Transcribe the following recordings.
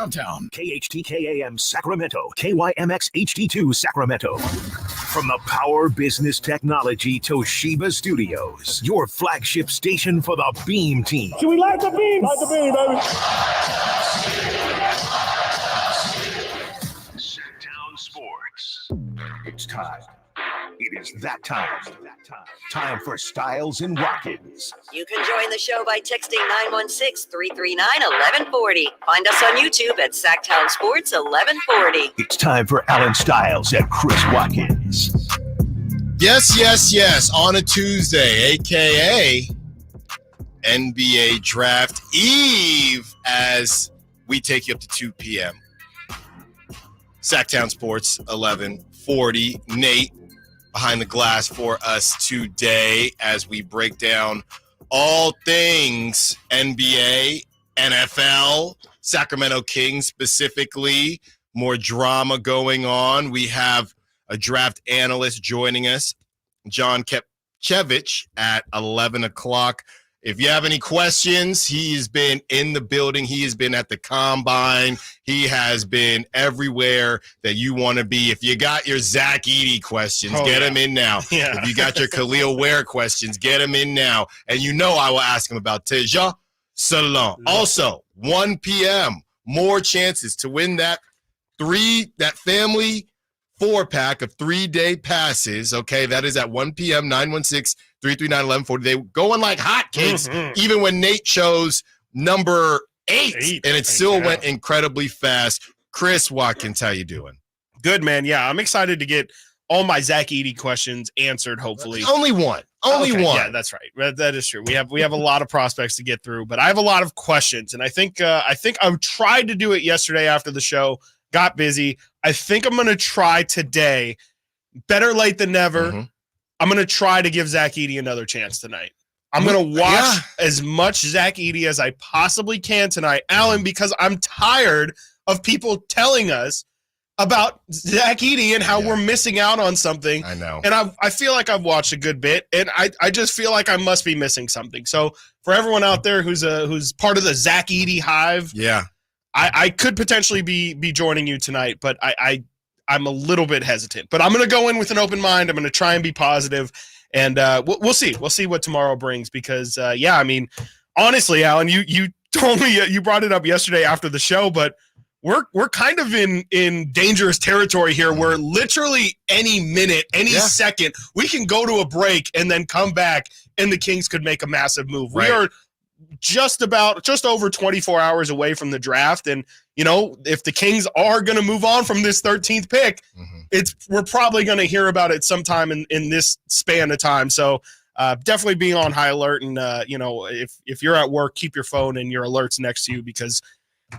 downtown. KHTKAM Sacramento, KYMX HD2 Sacramento. From the Power Business Technology Toshiba Studios, your flagship station for the Beam Team. Should we light the beam? Light the beam, baby. Sactown Sports. It's time. It is that time. Time for Stiles and Watkins. You can join the show by texting 916-339-1140. Find us on YouTube at Sactown Sports 1140. It's time for Alan Stiles and Chris Watkins. Yes. On a Tuesday, a.k.a. NBA Draft Eve, as we take you up to 2 p.m. Sactown Sports 1140. Nate behind the glass for us today as we break down all things NBA, NFL, Sacramento Kings specifically. More drama going on. We have a draft analyst joining us, John Kepchevich, at 11 o'clock. If you have any questions, he's been in the building. He has been at the combine. He has been everywhere that you want to be. If you got your Zach Edey questions, get him in now. Yeah. If you got your Khalil Ware questions, get him in now. And you know I will ask him about Teja Salon. Also, 1 p.m., more chances to win that family 4-pack of 3-day passes. Okay, that is at 1 p.m., 916-339-1140. They going like hotcakes, even when Nate chose number 8 and it still went incredibly fast. Chris Watkins, how you doing? Good, man. Yeah, I'm excited to get all my Zach Edey questions answered, hopefully. Only one. Only one. Yeah, that's right. That is true. We have a lot of prospects to get through, but I have a lot of questions, and I think I tried to do it yesterday after the show, got busy. I think I'm going to try today. Better late than never. I'm going to try to give Zach Edey another chance tonight. I'm going to watch as much Zach Edey as I possibly can tonight, Alan, because I'm tired of people telling us about Zach Edey and how we're missing out on something. I know. And I feel like I've watched a good bit, and I just feel like I must be missing something. So for everyone out there who's part of the Zach Edey hive, I could potentially be joining you tonight, but I'm a little bit hesitant. But I'm going to go in with an open mind. I'm going to try and be positive, and we'll see. We'll see what tomorrow brings because, I mean, honestly, Alan, you told me you brought it up yesterday after the show, but we're kind of in dangerous territory here where literally any minute, any second, we can go to a break and then come back and the Kings could make a massive move. Right. We are just over 24 hours away from the draft. And, you know, if the Kings are going to move on from this 13th pick, we're probably going to hear about it sometime in this span of time. So definitely being on high alert. And, if you're at work, keep your phone and your alerts next to you because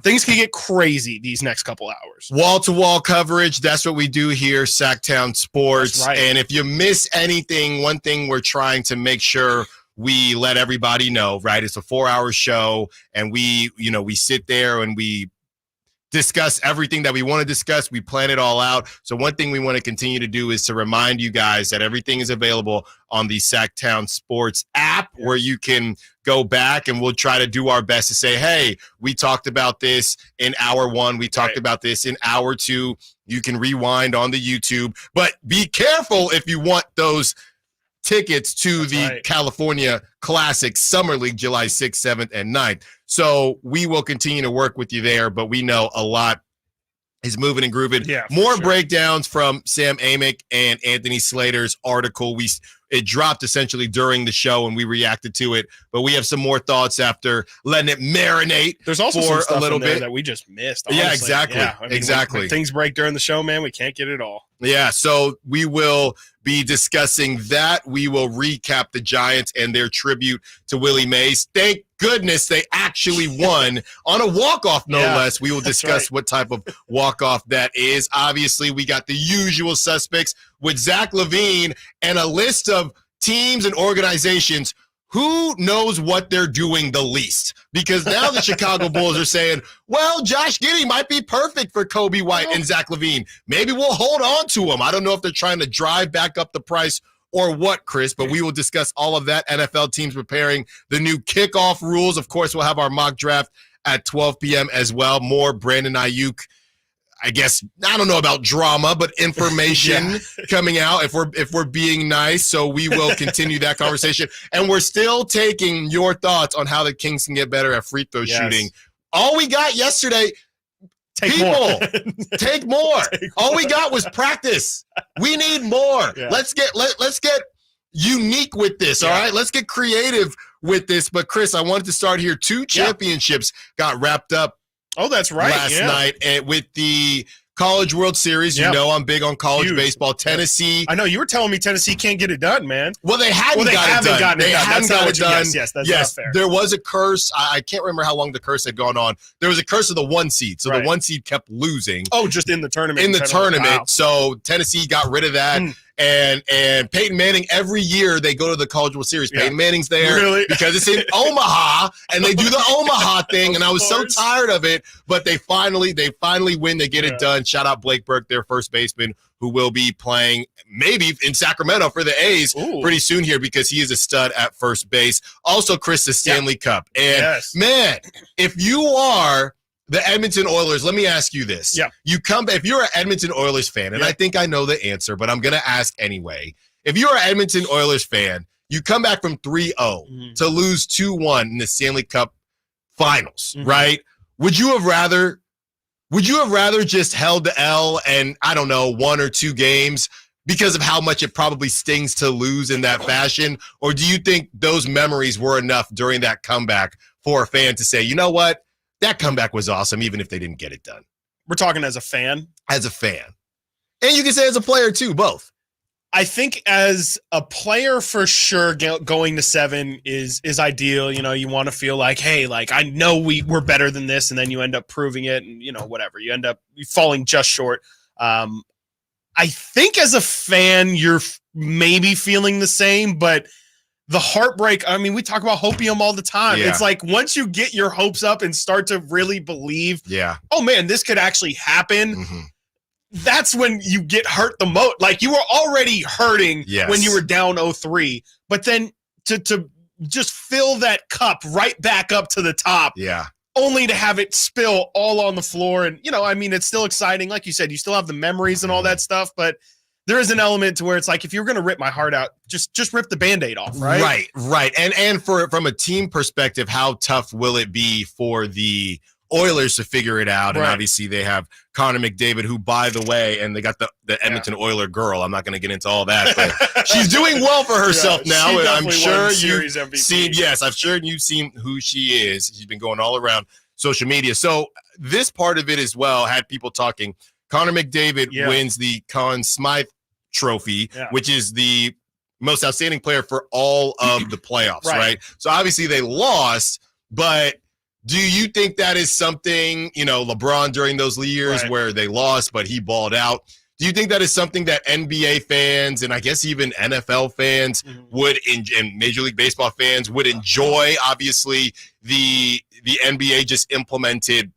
things can get crazy these next couple hours. Wall-to-wall coverage. That's what we do here, Sactown Sports. That's right. And if you miss anything, one thing we're trying to make sure we let everybody know, right? It's a 4-hour show, and we sit there and we discuss everything that we want to discuss. We plan it all out. So one thing we want to continue to do is to remind you guys that everything is available on the Sactown Sports app where you can go back, and we'll try to do our best to say, hey, we talked about this in hour 1. We talked about this in hour 2. You can rewind on the YouTube, but be careful if you want those tickets to California Classic Summer League, July 6th, 7th, and 9th. So we will continue to work with you there, but we know a lot is moving and grooving. Yeah, more breakdowns from Sam Amick and Anthony Slater's article. It dropped essentially during the show, and we reacted to it. But we have some more thoughts after letting it marinate. There's also for some stuff a little in there bit that we just missed. Honestly. Yeah, exactly. Yeah, I mean, exactly. When things break during the show, man, we can't get it all. Yeah, so we will be discussing that. We will recap the Giants and their tribute to Willie Mays. Thank goodness they actually won on a walk-off, no less. We will discuss what type of walk-off that is. Obviously, we got the usual suspects with Zach LaVine and a list of teams and organizations who knows what they're doing the least. Because now the Chicago Bulls are saying, well, Josh Giddey might be perfect for Kobe White and Zach LaVine. Maybe we'll hold on to him. I don't know if they're trying to drive back up the price or what, Chris, but we will discuss all of that. NFL teams preparing the new kickoff rules. Of course, we'll have our mock draft at 12 p.m. as well. More Brandon Ayuk, I guess, I don't know about drama, but information coming out if we're being nice. So we will continue that conversation. And we're still taking your thoughts on how the Kings can get better at free throw shooting. All we got yesterday, take more. All we got was practice. We need more. Yeah. Let's get unique with this, all right? Let's get creative with this. But Chris, I wanted to start here. 2 championships got wrapped up. Oh, that's right. Last night with the College World Series. You know I'm big on college baseball. Tennessee. I know you were telling me Tennessee can't get it done, man. Well, they haven't gotten it done. They haven't got it done. Yes, that's not fair. There was a curse. I can't remember how long the curse had gone on. There was a curse of the 1 seed. So the 1 seed kept losing. Oh, just in the tournament. Wow. So Tennessee got rid of that. And Peyton Manning, every year they go to the College World Series. Peyton Manning's there because it's in Omaha, and they do the Omaha thing. And I was so tired of it, but they finally win. They get it done. Shout out Blake Burke, their first baseman, who will be playing maybe in Sacramento for the A's pretty soon here because he is a stud at first base. Also, Chris, the Stanley Cup. And man, if you are the Edmonton Oilers, let me ask you this. If you're an Edmonton Oilers fan, and I think I know the answer, but I'm going to ask anyway. If you're an Edmonton Oilers fan, you come back from 3-0 to lose 2-1 in the Stanley Cup finals, right? Would you have rather just held the L and, I don't know, 1 or 2 games because of how much it probably stings to lose in that fashion? Or do you think those memories were enough during that comeback for a fan to say, you know what? That comeback was awesome, even if they didn't get it done. We're talking as a fan? As a fan. And you can say as a player, too, both. I think as a player, for sure, going to 7 is ideal. You know, you want to feel like, hey, like, I know we're better than this, and then you end up proving it, and, you know, whatever. You end up falling just short. I think as a fan, you're maybe feeling the same, but the heartbreak, I mean, we talk about hopium all the time. It's like once you get your hopes up and start to really believe, oh man, this could actually happen, that's when you get hurt the most. Like, you were already hurting when you were down 0-3, but then to just fill that cup right back up to the top, only to have it spill all on the floor. And, you know, I mean, it's still exciting. Like you said, you still have the memories and all that stuff, but there is an element to where it's like, if you're going to rip my heart out, just rip the Band-Aid off, right? Right. And from a team perspective, how tough will it be for the Oilers to figure it out? And obviously they have Connor McDavid, who, by the way, and they got the Edmonton Oiler girl. I'm not going to get into all that, but she's doing well for herself now. And I'm sure you've seen, I'm sure you've seen who she is. She's been going all around social media. So this part of it as well had people talking. Connor McDavid wins the Conn Smythe Trophy, which is the most outstanding player for all of the playoffs, right? So obviously they lost, but do you think that is something, you know, LeBron during those years where they lost, but he balled out? Do you think that is something that NBA fans and I guess even NFL fans would, and Major League Baseball fans would enjoy? Obviously, the NBA just implemented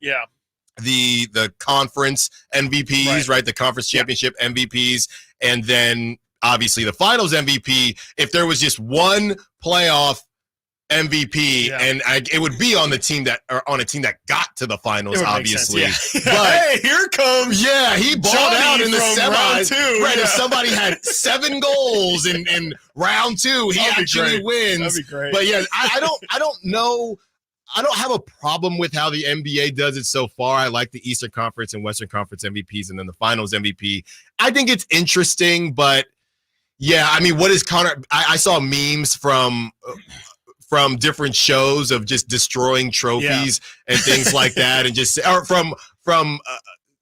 the conference MVPs, right? The conference championship MVPs, and then obviously the finals MVP. If there was just one playoff MVP, and it would be on the team that, or on a team that got to the finals, obviously. But hey, here comes he balled out in the semis. Right, if somebody had 7 goals in round 2, he actually wins. That'd be great. But I don't know. I don't have a problem with how the NBA does it so far. I like the Eastern Conference and Western Conference MVPs and then the Finals MVP. I think it's interesting, but I mean, what is Connor? I saw memes from different shows of just destroying trophies and things like that, and just from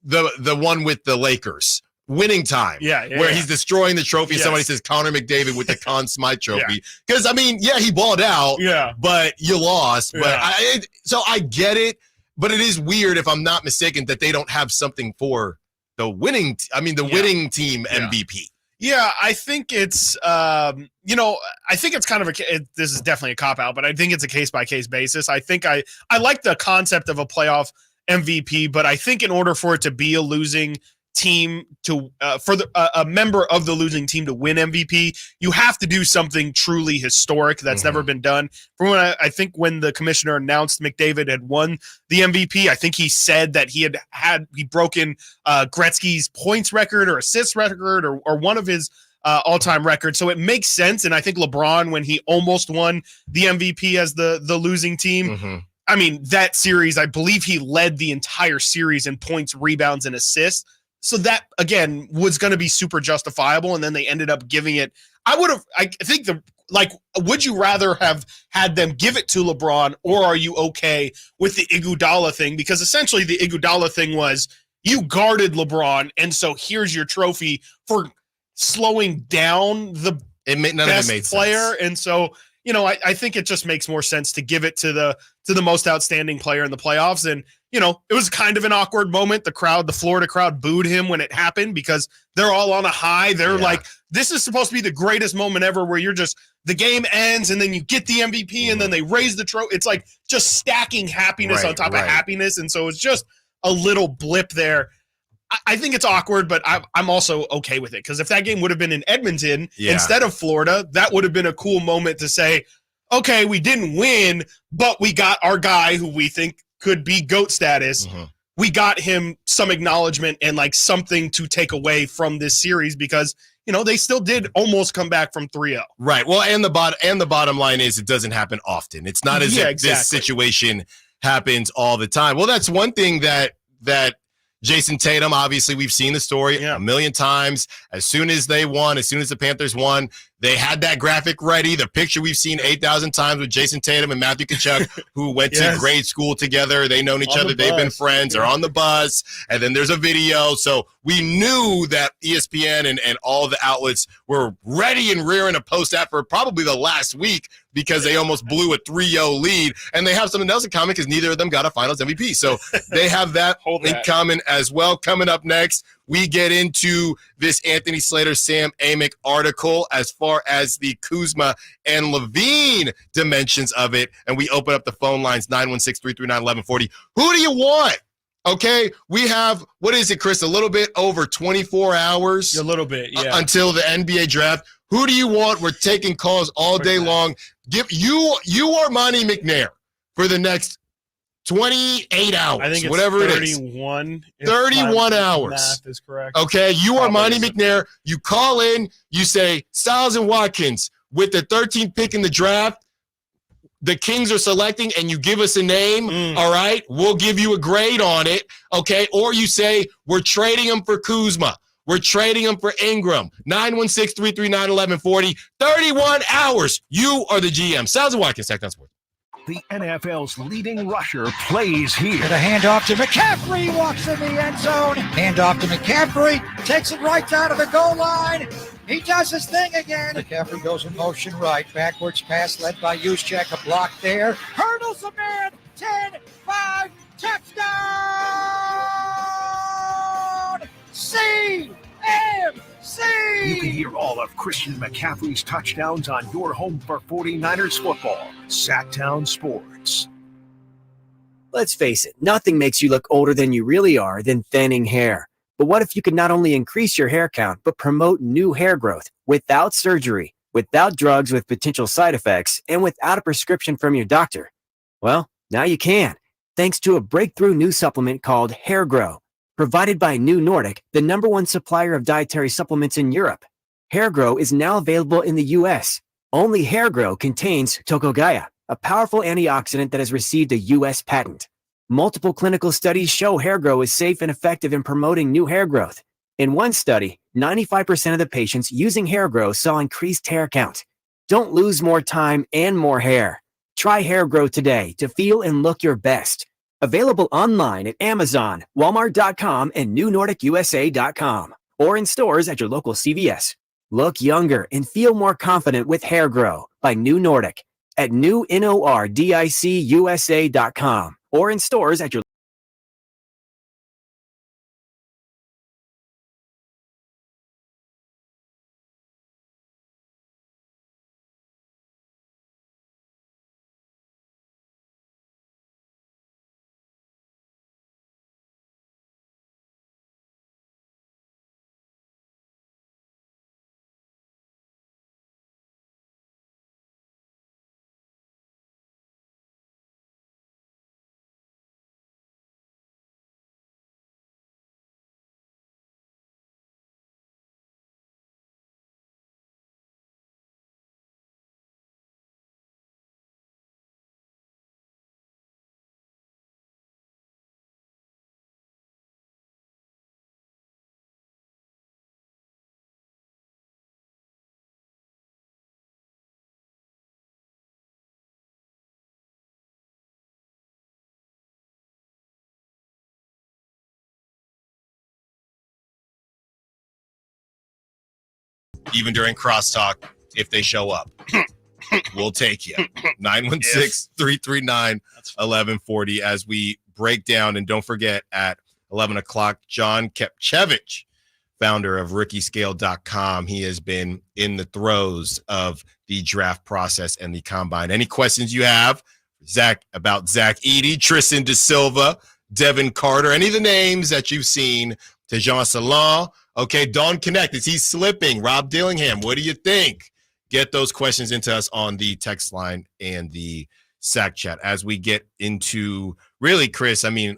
the one with the Lakers. Winning time, where he's destroying the trophy. Somebody says Connor McDavid with the Conn Smythe Trophy, because I mean, he balled out, but you lost. But so I get it, but it is weird, if I'm not mistaken, that they don't have something for the winning. Winning team MVP. Yeah, I think it's I think it's kind of this is definitely a cop out, but I think it's a case by case basis. I think I like the concept of a playoff MVP, but I think in order for it to be a losing team to for a member of the losing team to win MVP, you have to do something truly historic that's never been done. From when I think when the commissioner announced McDavid had won the MVP, I think he said that he had broken Gretzky's points record or assists record or one of his all-time records. So it makes sense. And I think LeBron, when he almost won the MVP as the losing team, I mean, that series, I believe he led the entire series in points, rebounds, and assists. So that, again, was going to be super justifiable, and then they ended up giving it. I think would you rather have had them give it to LeBron, or are you okay with the Iguodala thing? Because essentially the Iguodala thing was you guarded LeBron, and so here's your trophy for slowing down the best player. And so, I think it just makes more sense to give it to the most outstanding player in the playoffs. And, it was kind of an awkward moment. The Florida crowd booed him when it happened because they're all on a high. They're like, this is supposed to be the greatest moment ever, where the game ends and then you get the MVP and then they raise the trophy. It's like just stacking happiness on top of happiness. And so it's just a little blip there. I think it's awkward, but I'm also okay with it, because if that game would have been in Edmonton instead of Florida, that would have been a cool moment to say, okay, we didn't win, but we got our guy who we think could be GOAT status. We got him some acknowledgement and something to take away from this series, because they still did almost come back from 3-0. Right. Well, and the bottom line is it doesn't happen often. It's not as if this situation happens all the time. Well, that's one thing that Jason Tatum, obviously, we've seen the story a million times. As soon as the Panthers won, they had that graphic ready. The picture we've seen 8,000 times with Jason Tatum and Matthew Tkachuk, who went to grade school together. They known each other. They've been friends. They're on the bus. And then there's a video. So we knew that ESPN and all the outlets were ready and rearing to post that for probably the last week, because they almost blew a 3-0 lead. And they have something else in common, because neither of them got a finals MVP. So they have that in common as well. Coming up next, we get into this Anthony Slater, Sam Amick article as far as the Kuzma and Levine dimensions of it. And we open up the phone lines, 916-339-1140. Who do you want? Okay, we have, what is it, Chris? A little bit over 24 hours. A little bit, yeah. Until the NBA draft. Who do you want? We're taking calls all day long. Give you or Monty McNair for the next 28 hours. I think it's whatever 31. It is. 31 hours. Math is correct. Okay, you are Monty McNair. You call in, you say, Stiles and Watkins, with the 13th pick in the draft, the Kings are selecting, and you give us a name, all right? We'll give you a grade on it, okay? Or you say, we're trading him for Kuzma. We're trading him for Ingram. 916-339-1140. 31 hours. You are the GM. Stiles and Watkins, Sactown Sports. The NFL's leading rusher plays here. The handoff to McCaffrey, walks in the end zone. Handoff to McCaffrey, takes it right down to the goal line. He does his thing again. McCaffrey goes in motion right. Backwards pass led by Juszczyk. A block there. Hurdles a man. 10-5. Touchdown. CMC. You can hear all of Christian McCaffrey's touchdowns on your home for 49ers football. Sactown Sports. Let's face it, nothing makes you look older than you really are than thinning hair. But what if you could not only increase your hair count, but promote new hair growth without surgery, without drugs with potential side effects, and without a prescription from your doctor? Well, now you can, thanks to a breakthrough new supplement called Hair Grow, provided by New Nordic, the #1 supplier of dietary supplements in Europe. Hair Grow is now available in the U.S. Only Hair Grow contains Tocogaya, a powerful antioxidant that has received a U.S. patent. Multiple clinical studies show Hair Grow is safe and effective in promoting new hair growth. In one study, 95% of the patients using Hair Grow saw increased hair count. Don't lose more time and more hair. Try Hair Grow today to feel and look your best. Available online at Amazon, Walmart.com, and NewNordicUSA.com, or in stores at your local CVS. Look younger and feel more confident with Hair Grow by New Nordic at NewNordicUSA.com, or in stores at your even during crosstalk, if they show up. We'll take you. 916-339-1140 as we break down. And don't forget, at 11 o'clock, John Kepchevich, founder of RookieScale.com. He has been in the throes of the draft process and the combine. Any questions you have, about Zach Edey, Tristan Da Silva, Devin Carter, any of the names that you've seen, Tejan Salon, okay, Dawn Connect, is he slipping? Rob Dillingham, what do you think? Get those questions into us on the text line and the Sac Chat as we get into, really, Chris, I mean,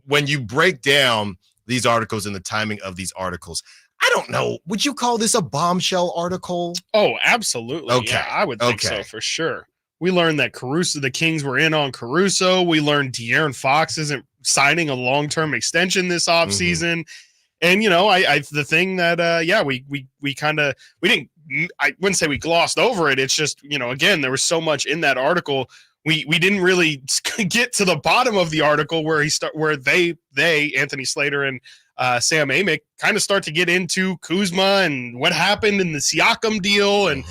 when you break down these articles and the timing of these articles, I don't know, would you call this a bombshell article? Oh, absolutely. Okay. Yeah, I would think so for sure. We learned that the Kings were in on Caruso. We learned De'Aaron Fox isn't signing a long-term extension this offseason. And, you know, the thing that, I wouldn't say we glossed over it. It's just, you know, again, there was so much in that article. We didn't really get to the bottom of the article where they, Anthony Slater and Sam Amick, kind of start to get into Kuzma and what happened in the Siakam deal and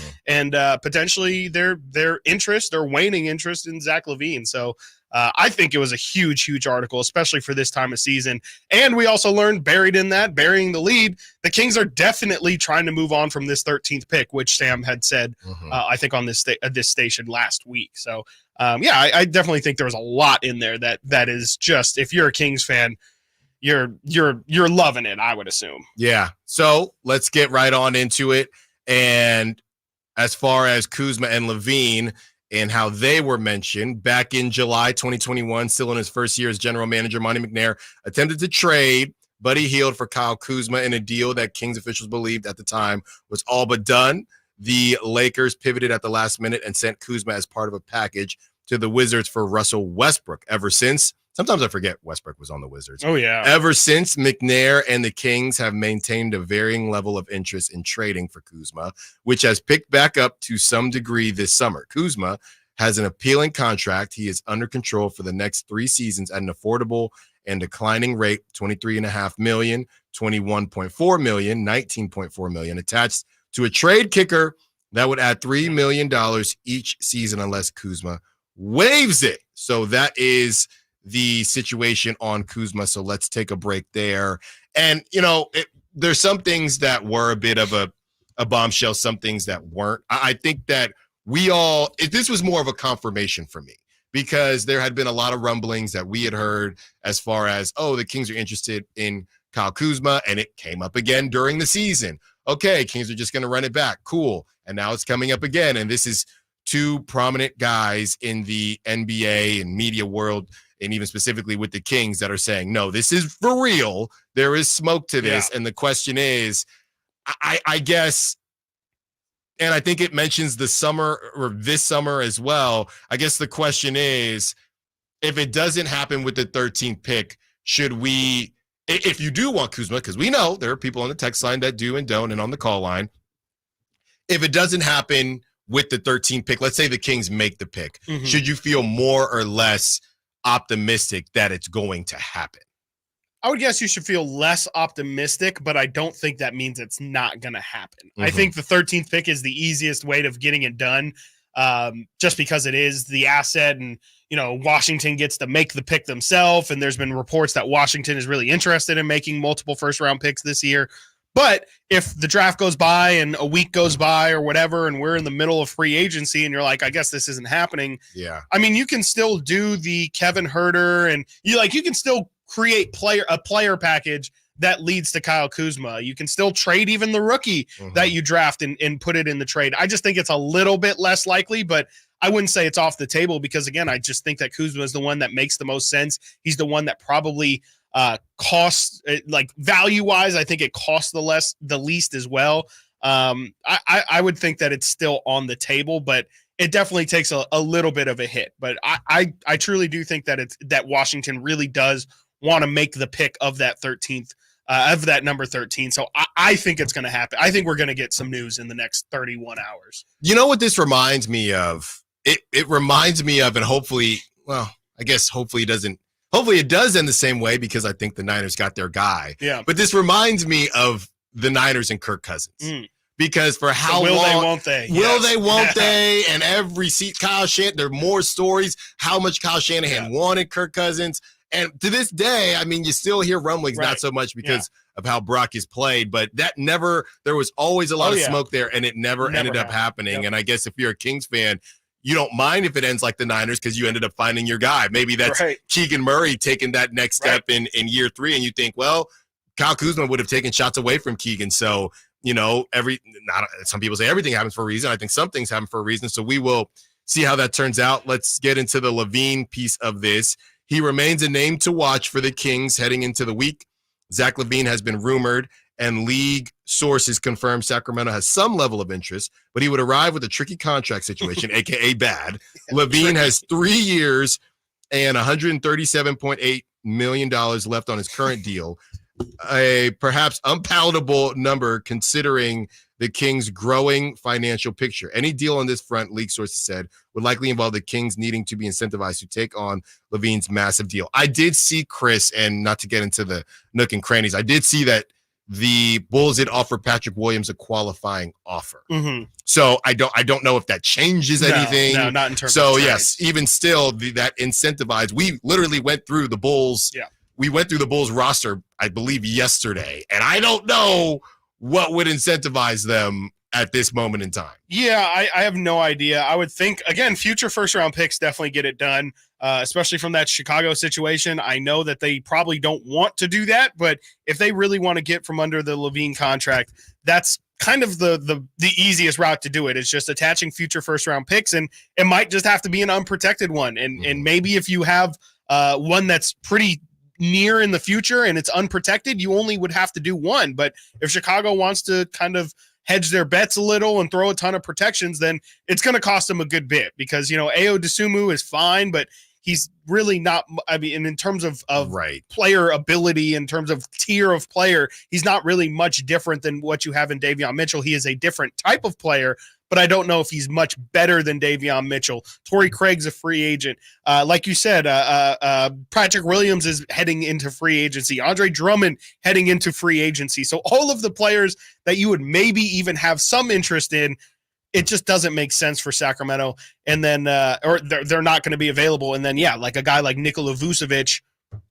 potentially their waning interest in Zach LaVine. So I think it was a huge article, especially for this time of season. And we also learned, burying the lead, the Kings are definitely trying to move on from this 13th pick, which Sam had said, I think on this station last week. So I definitely think there was a lot in there that is just, if you're a Kings fan, you're loving it, I would assume. Yeah. So let's get right on into it. And as far as Kuzma and LaVine and how they were mentioned, back in July 2021, still in his first year as general manager, Monty McNair attempted to trade Buddy Hield for Kyle Kuzma in a deal that Kings officials believed at the time was all but done. The Lakers pivoted at the last minute and sent Kuzma as part of a package to the Wizards for Russell Westbrook. Ever since, sometimes I forget Westbrook was on the Wizards. Oh, yeah. Ever since, McNair and the Kings have maintained a varying level of interest in trading for Kuzma, which has picked back up to some degree this summer. Kuzma has an appealing contract. He is under control for the next 3 seasons at an affordable and declining rate, $23.5 million, $21.4 million, $19.4 million, attached to a trade kicker that would add $3 million each season unless Kuzma waives it. So that is the situation on Kuzma. So let's take a break there. And, you know, there's some things that were a bit of a bombshell, some things that weren't. I think that this was more of a confirmation for me, because there had been a lot of rumblings that we had heard as far as, the Kings are interested in Kyle Kuzma, and it came up again during the season. Okay, Kings are just going to run it back. Cool. And now it's coming up again. And this is 2 prominent guys in the NBA and media world, and even specifically with the Kings, that are saying, no, this is for real. There is smoke to this. Yeah. And the question is, I guess, and I think it mentions the summer or this summer as well. I guess the question is, if it doesn't happen with the 13th pick, should we, if you do want Kuzma, because we know there are people on the text line that do and don't, and on the call line, if it doesn't happen with the 13th pick, let's say the Kings make the pick, should you feel more or less optimistic that it's going to happen? I would guess you should feel less optimistic, but I don't think that means it's not going to happen. I think the 13th pick is the easiest way of getting it done, just because it is the asset, and, you know, Washington gets to make the pick themselves. And there's been reports that Washington is really interested in making multiple first-round picks this year. But if the draft goes by and a week goes by or whatever, and we're in the middle of free agency and you're like, I guess this isn't happening. Yeah. I mean, you can still do the Kevin Huerter, and you can still create a player package that leads to Kyle Kuzma. You can still trade even the rookie that you draft and put it in the trade. I just think it's a little bit less likely, but I wouldn't say it's off the table, because, again, I just think that Kuzma is the one that makes the most sense. He's the one that probably costs, like, value-wise, I think it costs the least as well. I would think that it's still on the table, but it definitely takes a little bit of a hit. But I truly do think that Washington really does want to make the pick of that 13th, of that number 13. So I think it's going to happen. I think we're going to get some news in the next 31 hours. You know what this reminds me of? It reminds me of, and hopefully it does end the same way, because I think the Niners got their guy. Yeah. But this reminds me of the Niners and Kirk Cousins. because for how will long they, won't they? Will they, won't they? And every seat, Kyle Shanahan, there are more stories how much Kyle Shanahan wanted Kirk Cousins. And to this day, I mean, you still hear rumblings, not so much because of how Brock is played, but that never, there was always a lot of smoke there, and it never ended up happening. Yep. And I guess if you're a Kings fan, you don't mind if it ends like the Niners because you ended up finding your guy. Maybe that's Keegan Murray taking that next step in year 3, and you think, well, Kyle Kuzma would have taken shots away from Keegan. So, you know, some people say everything happens for a reason. I think some things happen for a reason. So we will see how that turns out. Let's get into the LaVine piece of this. He remains a name to watch for the Kings heading into the week. Zach LaVine has been rumored, and league sources confirm Sacramento has some level of interest, but he would arrive with a tricky contract situation, a.k.a. bad. LaVine has 3 years and $137.8 million left on his current deal, a perhaps unpalatable number considering the Kings' growing financial picture. Any deal on this front, league sources said, would likely involve the Kings needing to be incentivized to take on LaVine's massive deal. I did see, Chris, and not to get into the nook and crannies, I did see that the Bulls did offer Patrick Williams a qualifying offer. Mm-hmm. So I don't know if that changes anything. No, not in terms of trades. Yes, even still, that incentivized. We literally went through the Bulls. Yeah. We went through the Bulls roster, I believe, yesterday, and I don't know what would incentivize them at this moment in time. Yeah, I have no idea. I would think, again, future first-round picks definitely get it done, especially from that Chicago situation. I know that they probably don't want to do that, but if they really want to get from under the LaVine contract, that's kind of the easiest route to do it. It's just attaching future first-round picks, and it might just have to be an unprotected one. And maybe if you have one that's pretty near in the future and it's unprotected, you only would have to do one. But if Chicago wants to kind of hedge their bets a little and throw a ton of protections, then it's going to cost them a good bit because, you know, Ayo Dosunmu is fine, but he's really not, I mean, in terms of player ability, in terms of tier of player, he's not really much different than what you have in Davion Mitchell. He is a different type of player, but I don't know if he's much better than Davion Mitchell. Torrey Craig's a free agent. Like you said, Patrick Williams is heading into free agency. Andre Drummond heading into free agency. So all of the players that you would maybe even have some interest in, it just doesn't make sense for Sacramento. And then, or they're not going to be available. And then, yeah, like a guy like Nikola Vucevic,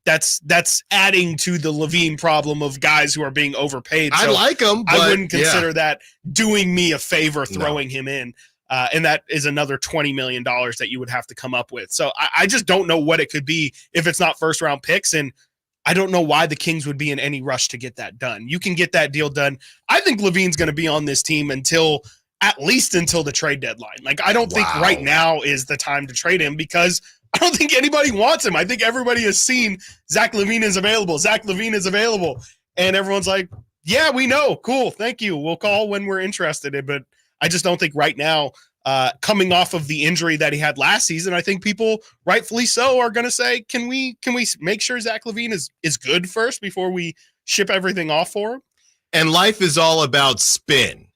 that's adding to the LaVine problem of guys who are being overpaid. So I like him, but I wouldn't consider that doing me a favor throwing him in. And that is another $20 million that you would have to come up with. So I just don't know what it could be if it's not first round picks. And I don't know why the Kings would be in any rush to get that done. You can get that deal done. I think LaVine's going to be on this team at least until the trade deadline. Like, I don't think right now is the time to trade him because I don't think anybody wants him. I think everybody has seen Zach LaVine is available. Zach LaVine is available. And everyone's like, yeah, we know. Cool. Thank you. We'll call when we're interested. But I just don't think right now, coming off of the injury that he had last season, I think people rightfully so are going to say, can we make sure Zach LaVine is good first before we ship everything off for him? And life is all about spin.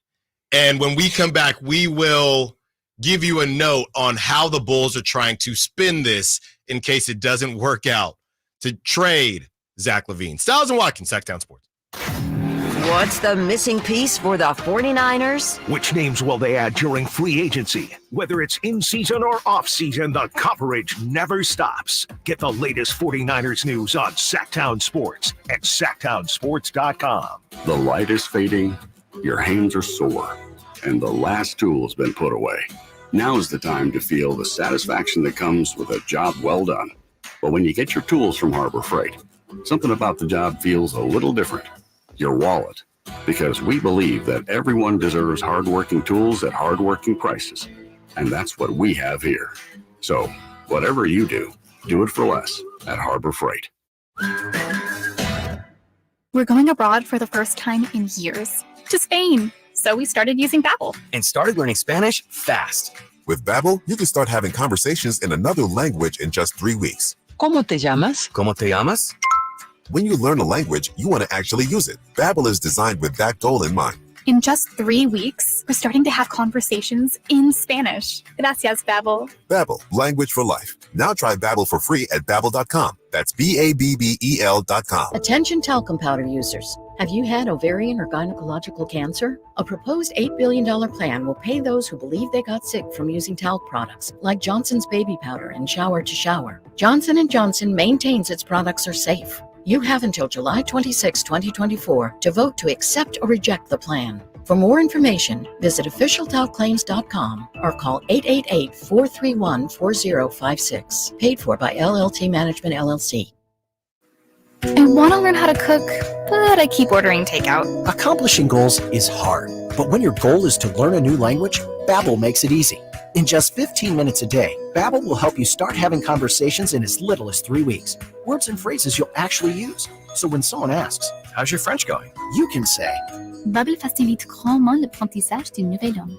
And when we come back, we will give you a note on how the Bulls are trying to spin this in case it doesn't work out to trade Zach LaVine. Stiles and Watkins, Sactown Sports. What's the missing piece for the 49ers? Which names will they add during free agency? Whether it's in season or off season, the coverage never stops. Get the latest 49ers news on Sactown Sports at SactownSports.com. The light is fading, your hands are sore, and the last tool has been put away. Now is the time to feel the satisfaction that comes with a job well done. But when you get your tools from Harbor Freight, something about the job feels a little different. Your wallet. Because we believe that everyone deserves hardworking tools at hardworking prices. And that's what we have here. So, whatever you do it for less at Harbor Freight. We're going abroad for the first time in years. To Spain. So we started using Babbel. And started learning Spanish fast. With Babbel, you can start having conversations in another language in just 3 weeks. ¿Cómo te llamas? ¿Cómo te llamas? When you learn a language, you want to actually use it. Babbel is designed with that goal in mind. In just 3 weeks, we're starting to have conversations in Spanish. Gracias, Babbel. Babbel, language for life. Now try Babbel for free at Babbel.com. That's Babbel.com. Attention talcum powder users. Have you had ovarian or gynecological cancer? A proposed $8 billion plan will pay those who believe they got sick from using talc products like Johnson's baby powder and shower to shower. Johnson & Johnson maintains its products are safe. You have until July 26, 2024 to vote to accept or reject the plan. For more information, visit officialtalclaims.com or call 888-431-4056. Paid for by LLT Management, LLC. I want to learn how to cook, but I keep ordering takeout. Accomplishing goals is hard, but when your goal is to learn a new language, Babbel makes it easy. In just 15 minutes a day, Babbel will help you start having conversations in as little as 3 weeks. Words and phrases you'll actually use. So when someone asks, "How's your French going?" you can say, Babbel facilite grandement l'apprentissage d'une nouvelle langue.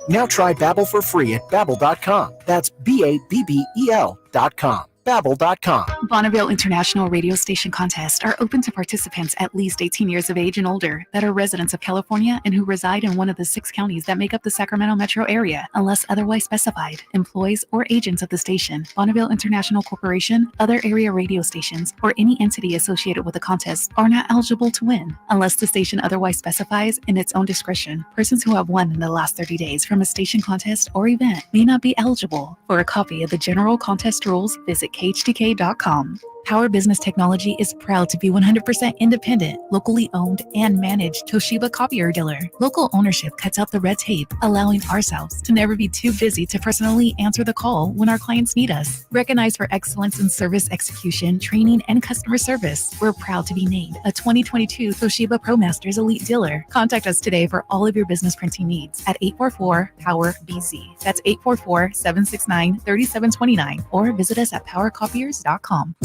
Now try Babbel for free at Babbel.com. That's Babbel.com. Babbel.com. Bonneville International Radio Station contests are open to participants at least 18 years of age and older that are residents of California and who reside in one of the 6 counties that make up the Sacramento metro area, unless otherwise specified. Employees or agents of the station, Bonneville International Corporation, other area radio stations, or any entity associated with the contest are not eligible to win, unless the station otherwise specifies in its own discretion. Persons who have won in the last 30 days from a station contest or event may not be eligible. For a copy of the general contest rules, visit khdk.com. Power Business Technology is proud to be 100% independent, locally owned, and managed Toshiba copier dealer. Local ownership cuts out the red tape, allowing ourselves to never be too busy to personally answer the call when our clients need us. Recognized for excellence in service execution, training, and customer service, we're proud to be named a 2022 Toshiba ProMasters Elite Dealer. Contact us today for all of your business printing needs at 844-POWER-BZ. That's 844-769-3729, or visit us at powercopiers.com.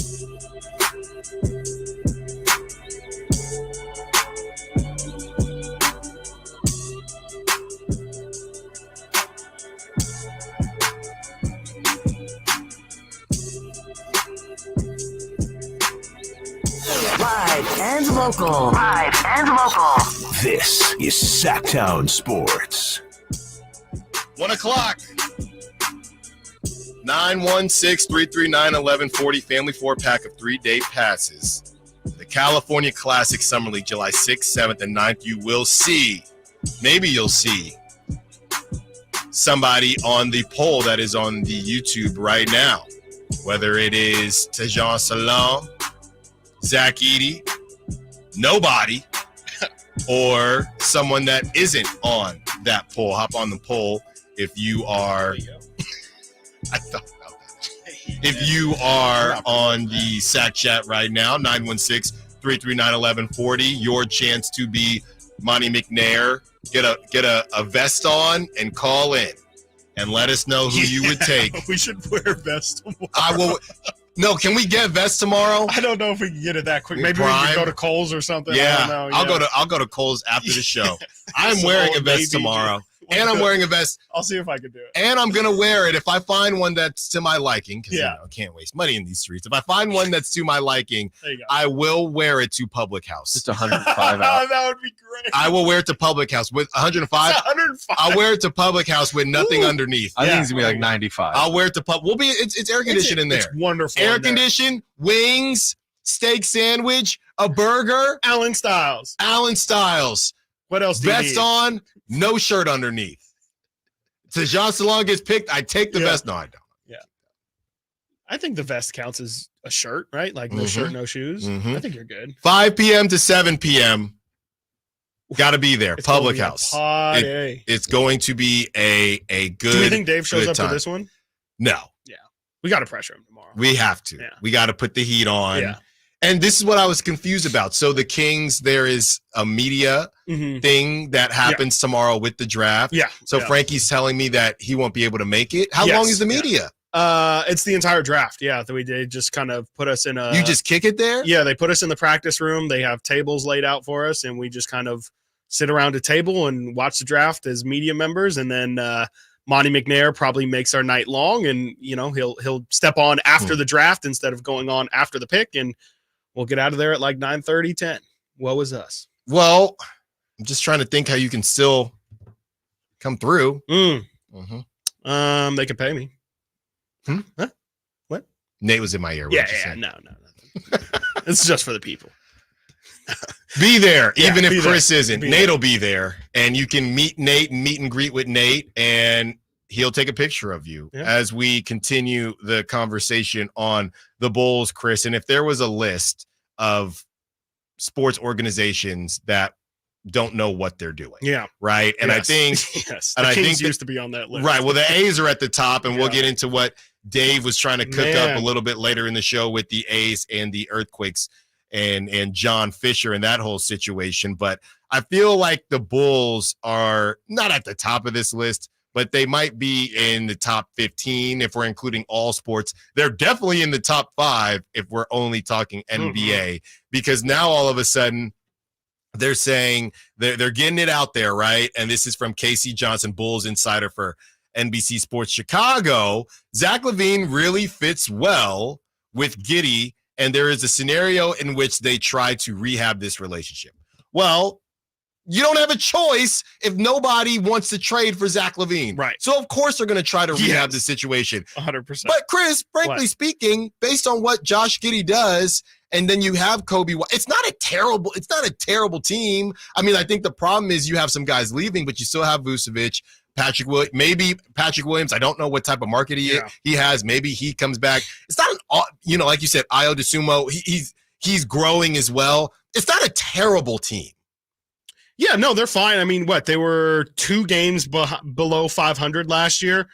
Live and local. This is Sactown Sports. 1 o'clock. 916-339-1140. Family 4-pack of 3-day passes. The California Classic Summer League, July 6th, 7th, and 9th. You will see, maybe you'll see somebody on the poll that is on the YouTube right now. Whether it is Tejan Salam, Zach Edey, nobody, or someone that isn't on that poll. Hop on the poll if you are. I thought about that. If you are on the Sac Chat right now, 916-339-1140, your chance to be Monty McNair. Get a vest on and call in and let us know who you would take. We should wear vests tomorrow. I will. No, can we get vests tomorrow? I don't know if we can get it that quick. Maybe we can go to Kohl's or something. Yeah, I don't know. I'll go to Kohl's after the show. I'm wearing a vest tomorrow. And I'm wearing a vest. I'll see if I can do it. And I'm going to wear it if I find one that's to my liking. Because I can't waste money in these streets. If I find one that's to my liking, I will wear it to Public House. Just 105 out. That would be great. I will wear it to Public House with 105. 105. I'll wear it to Public House with nothing underneath. I think it's going to be like 95. I'll wear it to it's air conditioned in there. It's wonderful. Air conditioned, wings, steak sandwich, a burger. Alan Stiles. What else do you need? Vest on, no shirt underneath. Tejan Salam gets picked, I take the vest. No, I don't. Yeah. I think the vest counts as a shirt, right? Like no shirt, no shoes. I think you're good. 5 p.m. to 7 p.m. Got to be there. It's Public gonna be House. It's going to be a good. Do you think Dave shows up time. for this one? No. Yeah. We got to pressure him tomorrow. We have to. Yeah. We got to put the heat on. Yeah. And this is what I was confused about. So the Kings, there is a media thing that happens tomorrow with the draft. Yeah. So Frankie's telling me that he won't be able to make it. How long is the media? It's the entire draft. Yeah. They just kind of put us in a. You just kick it there? Yeah. They put us in the practice room. They have tables laid out for us, and we just kind of sit around a table and watch the draft as media members. And then Monty McNair probably makes our night long, and he'll step on after the draft instead of going on after the pick, and we'll get out of there at like 9:30, 10. Woe is us. Well, I'm just trying to think how you can still come through. They could pay me. Huh? What? Nate was in my ear. Yeah. No. It's just for the people. Be there, Yeah, even be if Chris there. isn't. Be Nate there. will be there, and you can meet Nate and meet and greet with Nate, and he'll take a picture of you as we continue the conversation on the Bulls, Chris. And if there was a list of sports organizations that don't know what they're doing, right? And I think, yes, and the I Kings think used to be on that list, right? Well, the A's are at the top, and we'll get into what Dave was trying to cook up a little bit later in the show with the A's and the Earthquakes and John Fisher and that whole situation. But I feel like the Bulls are not at the top of this list, but they might be in the top 15 if we're including all sports. They're definitely in the top 5 if we're only talking NBA, because now all of a sudden they're saying they're getting it out there, right? And this is from Casey Johnson, Bulls insider for NBC Sports Chicago. Zach LaVine really fits well with Giddey, and there is a scenario in which they try to rehab this relationship. Well, you don't have a choice if nobody wants to trade for Zach LaVine. Right. So, of course, they're going to try to rehab the situation. 100%. But, Chris, frankly speaking, based on what Josh Giddey does, and then you have Kobe White, it's not a terrible team. I mean, I think the problem is you have some guys leaving, but you still have Vucevic, maybe Patrick Williams. I don't know what type of market he has. Maybe he comes back. It's not like you said, Ayo DeSumo, he's growing as well. It's not a terrible team. Yeah, no, they're fine. I mean, they were 2 games below 500 last year.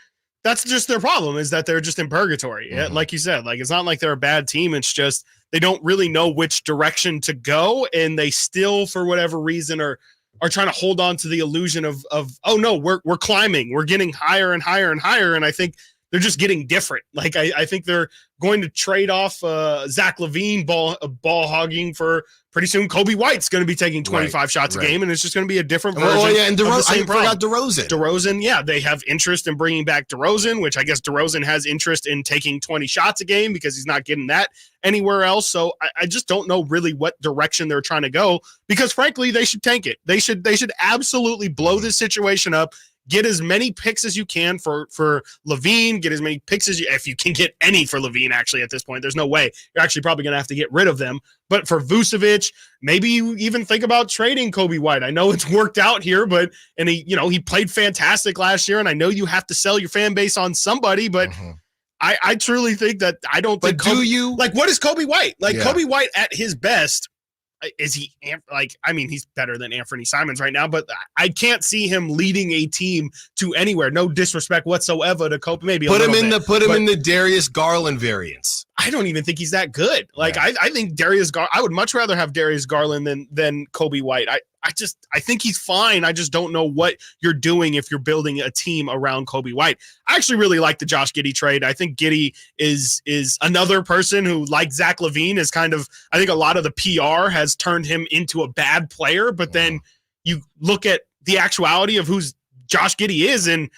That's just their problem, is that they're just in purgatory. Like you said, it's not like they're a bad team. It's just they don't really know which direction to go, and they still, for whatever reason, are trying to hold on to the illusion of oh no, we're climbing, we're getting higher and higher and higher, and I think they're just getting different. I think they're going to trade off Zach LaVine ball hogging for pretty soon. Kobe White's going to be taking 25 shots a game, and it's just going to be a different version. Oh yeah, and I forgot DeRozan. DeRozan, yeah, they have interest in bringing back DeRozan, which I guess DeRozan has interest in taking 20 shots a game because he's not getting that anywhere else. So I just don't know really what direction they're trying to go, because frankly, they should tank it. They should absolutely blow this situation up. Get as many picks as you can for LaVine. Get as many picks if you can get any for LaVine. Actually, at this point, there's no way. You're actually probably going to have to get rid of them. But for Vucevic, maybe you even think about trading Kobe White. I know it's worked out here, but he played fantastic last year, and I know you have to sell your fan base on somebody, but. I truly think that I don't think. But what is Kobe White? Kobe White at his best. Is he he's better than Anthony Simons right now, but I can't see him leading a team to anywhere. No disrespect whatsoever to Kobe. Maybe put him in the Darius Garland variants. I don't even think he's that good. I think Darius Garland. I would much rather have Darius Garland than Kobe White. I think he's fine. I just don't know what you're doing if you're building a team around Kobe White. I actually really like the Josh Giddey trade. I think Giddey is another person who, like Zach LaVine, is kind of, I think a lot of the PR has turned him into a bad player, but then you look at the actuality of who's Josh Giddey is, and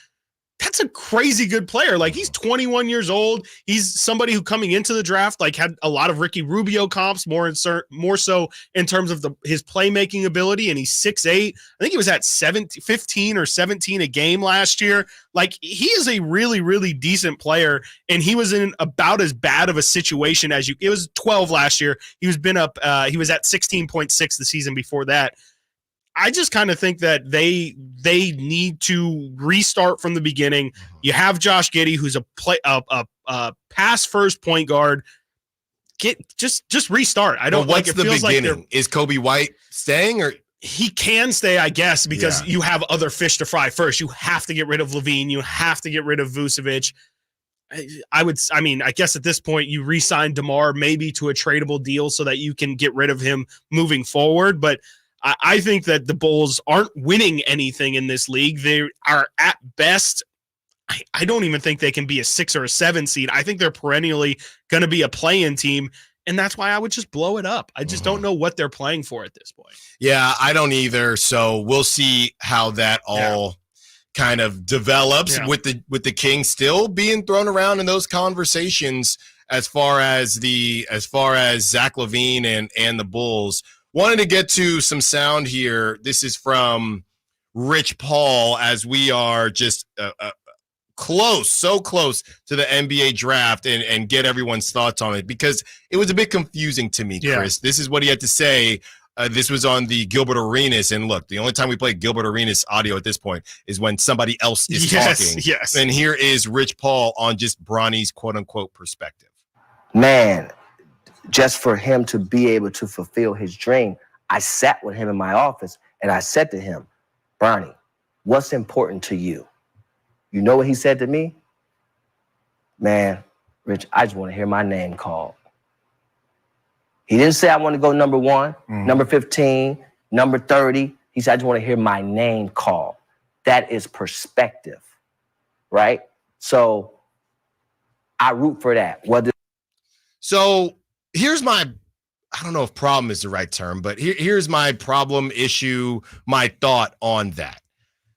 that's a crazy good player. He's 21 years old. He's somebody who coming into the draft, had a lot of Ricky Rubio comps, more so in terms of his playmaking ability. And he's 6'8". I think he was at 15 or 17 a game last year. He is a really, really decent player. And he was in about as bad of a situation it was 12 last year. He was at 16.6 the season before that. I just kind of think that they need to restart from the beginning. You have Josh Giddey, who's a pass first point guard. Just restart. I don't what's the beginning? Is Kobe White staying, or he can stay? I guess because you have other fish to fry first. You have to get rid of LaVine. You have to get rid of Vucevic. I guess at this point you re-sign DeMar maybe to a tradable deal so that you can get rid of him moving forward, but. I think that the Bulls aren't winning anything in this league. They are at best. I don't even think they can be a 6 or a 7 seed. I think they're perennially going to be a play-in team, and that's why I would just blow it up. I just don't know what they're playing for at this point. Yeah, I don't either. So we'll see how that all kind of develops with the Kings still being thrown around in those conversations as far as Zach LaVine and the Bulls. Wanted to get to some sound here. This is from Rich Paul as we are just so close to the NBA draft and get everyone's thoughts on it, because it was a bit confusing to me, Chris. This is what he had to say This was on the Gilbert Arenas, and look, the only time we play Gilbert Arenas audio at this point is when somebody else is talking. Yes. And here is Rich Paul on just Bronny's quote-unquote perspective. Man, just for him to be able to fulfill his dream, I sat with him in my office and I said to him, Bronny, what's important to you? You know what he said to me? Man, Rich, I just want to hear my name called. He didn't say I want to go number 1, number 15, number 30. He said, I just want to hear my name called. That is perspective, right? So I root for that. So here's my, I don't know if problem is the right term, but here's my problem, issue, my thought on that.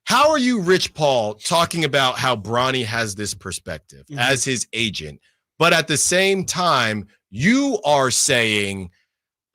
How are you, Rich Paul, talking about how Bronny has this perspective as his agent, but at the same time, you are saying,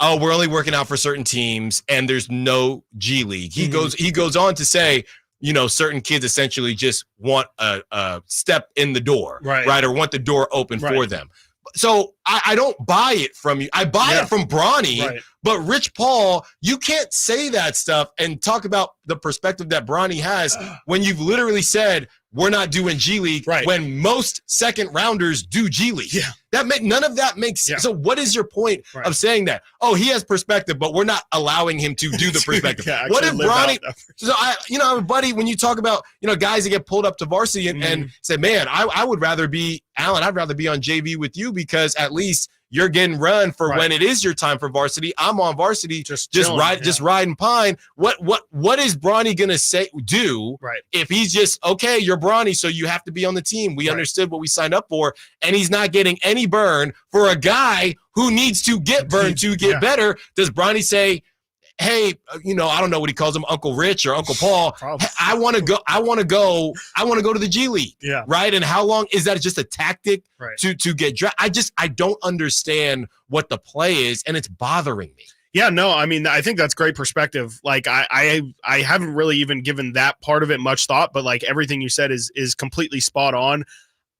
oh, we're only working out for certain teams and there's no G League. He goes on to say, you know, certain kids essentially just want a step in the door, right? Or want the door open for them. So I don't buy it from you. I buy it from Bronny, but Rich Paul, you can't say that stuff and talk about the perspective that Bronny has when you've literally said we're not doing G League when most second rounders do G League. None of that makes sense. So what is your point of saying that? Oh, he has perspective, but we're not allowing him to do the perspective. What if Bronny? So I have a buddy, when you talk about, guys that get pulled up to varsity and say, man, I would rather be Alan. I'd rather be on JV with you because at least you're getting run for when it is your time for varsity. I'm on varsity, just riding pine. What is Bronny gonna do if he's just okay? You're Bronny, so you have to be on the team. We understood what we signed up for, and he's not getting any burn for a guy who needs to get burned to get better. Does Bronny say, hey, I don't know what he calls him, Uncle Rich or Uncle Paul. I want to go to the G League. Right. And how long is that? Just a tactic to get drafted? I don't understand what the play is, and it's bothering me. Yeah, no, I mean, I think that's great perspective. Like I haven't really even given that part of it much thought, but like everything you said is completely spot on.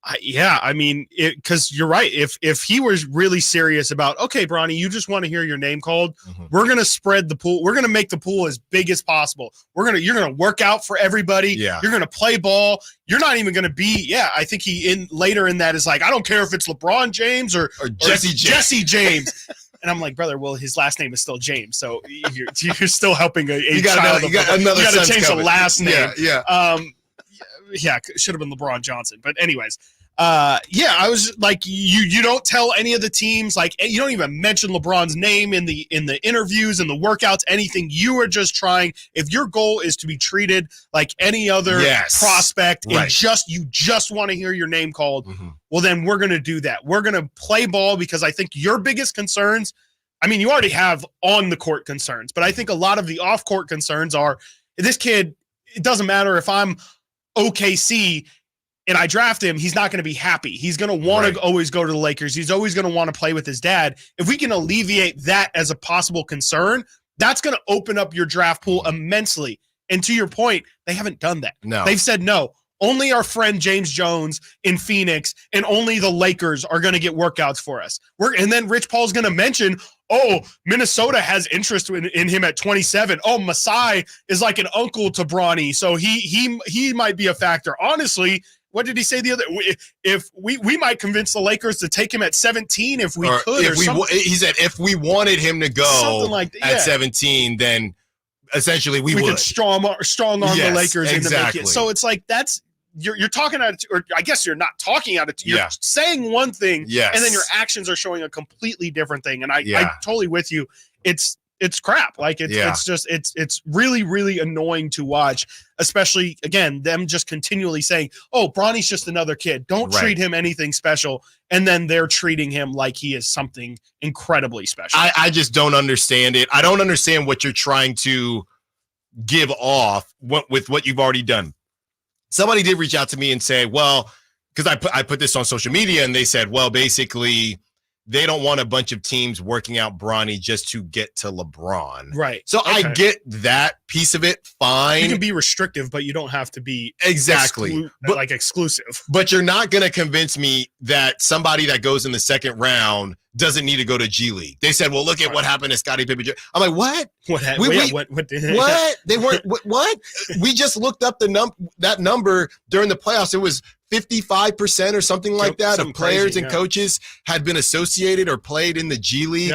I mean, because you're right. If he was really serious about, okay, Bronny, you just want to hear your name called, we're gonna spread the pool. We're gonna make the pool as big as possible. You're gonna work out for everybody. You're gonna play ball. You're not even gonna be. I think later in that is like, I don't care if it's LeBron James or Jesse James. And I'm like, brother, well, his last name is still James, so you're still helping a child. You got to change the last name. Should have been LeBron Johnson. But anyways, I was like, you don't tell any of the teams, like you don't even mention LeBron's name in the interviews and the workouts, anything. You are just trying, if your goal is to be treated like any other prospect and you just want to hear your name called, well, then we're going to do that. We're going to play ball because I think your biggest concerns, I mean, you already have on the court concerns, but I think a lot of the off court concerns are this kid, it doesn't matter if I'm OKC and I draft him, he's not going to be happy. He's going to want to always go to the Lakers. He's always going to want to play with his dad. If we can alleviate that as a possible concern, that's going to open up your draft pool immensely. And to your point, they haven't done that. No. They've said, no, only our friend James Jones in Phoenix and only the Lakers are going to get workouts for us. And then Rich Paul's going to mention, oh, Minnesota has interest in him at 27. Oh, Masai is like an uncle to Bronny, so he might be a factor. Honestly, what did he say the other? If we might convince the Lakers to take him at 17 if we could. He said if we wanted him to go like at 17, then essentially we would strong arm the Lakers into make it. So it's like you're talking out, or I guess you're not talking out. You're saying one thing, and then your actions are showing a completely different thing. And I'm totally with you. It's crap. Like it's really, really annoying to watch, especially again, them just continually saying, oh, Bronny's just another kid. Don't treat him anything special. And then they're treating him like he is something incredibly special. I just don't understand it. I don't understand what you're trying to give off with what you've already done. Somebody did reach out to me and say, well, because I put this on social media and they said, well, basically they don't want a bunch of teams working out Bronny just to get to LeBron. Right. So I get that piece of it. Fine. You can be restrictive, but you don't have to be exclusive. But you're not going to convince me that somebody that goes in the second round doesn't need to go to G League. They said, well, look at what happened to Scottie Pippen. I'm like, what? What happened? What? They weren't, what? We just looked up that number during the playoffs. It was 55% or something like that of players and coaches had been associated or played in the G League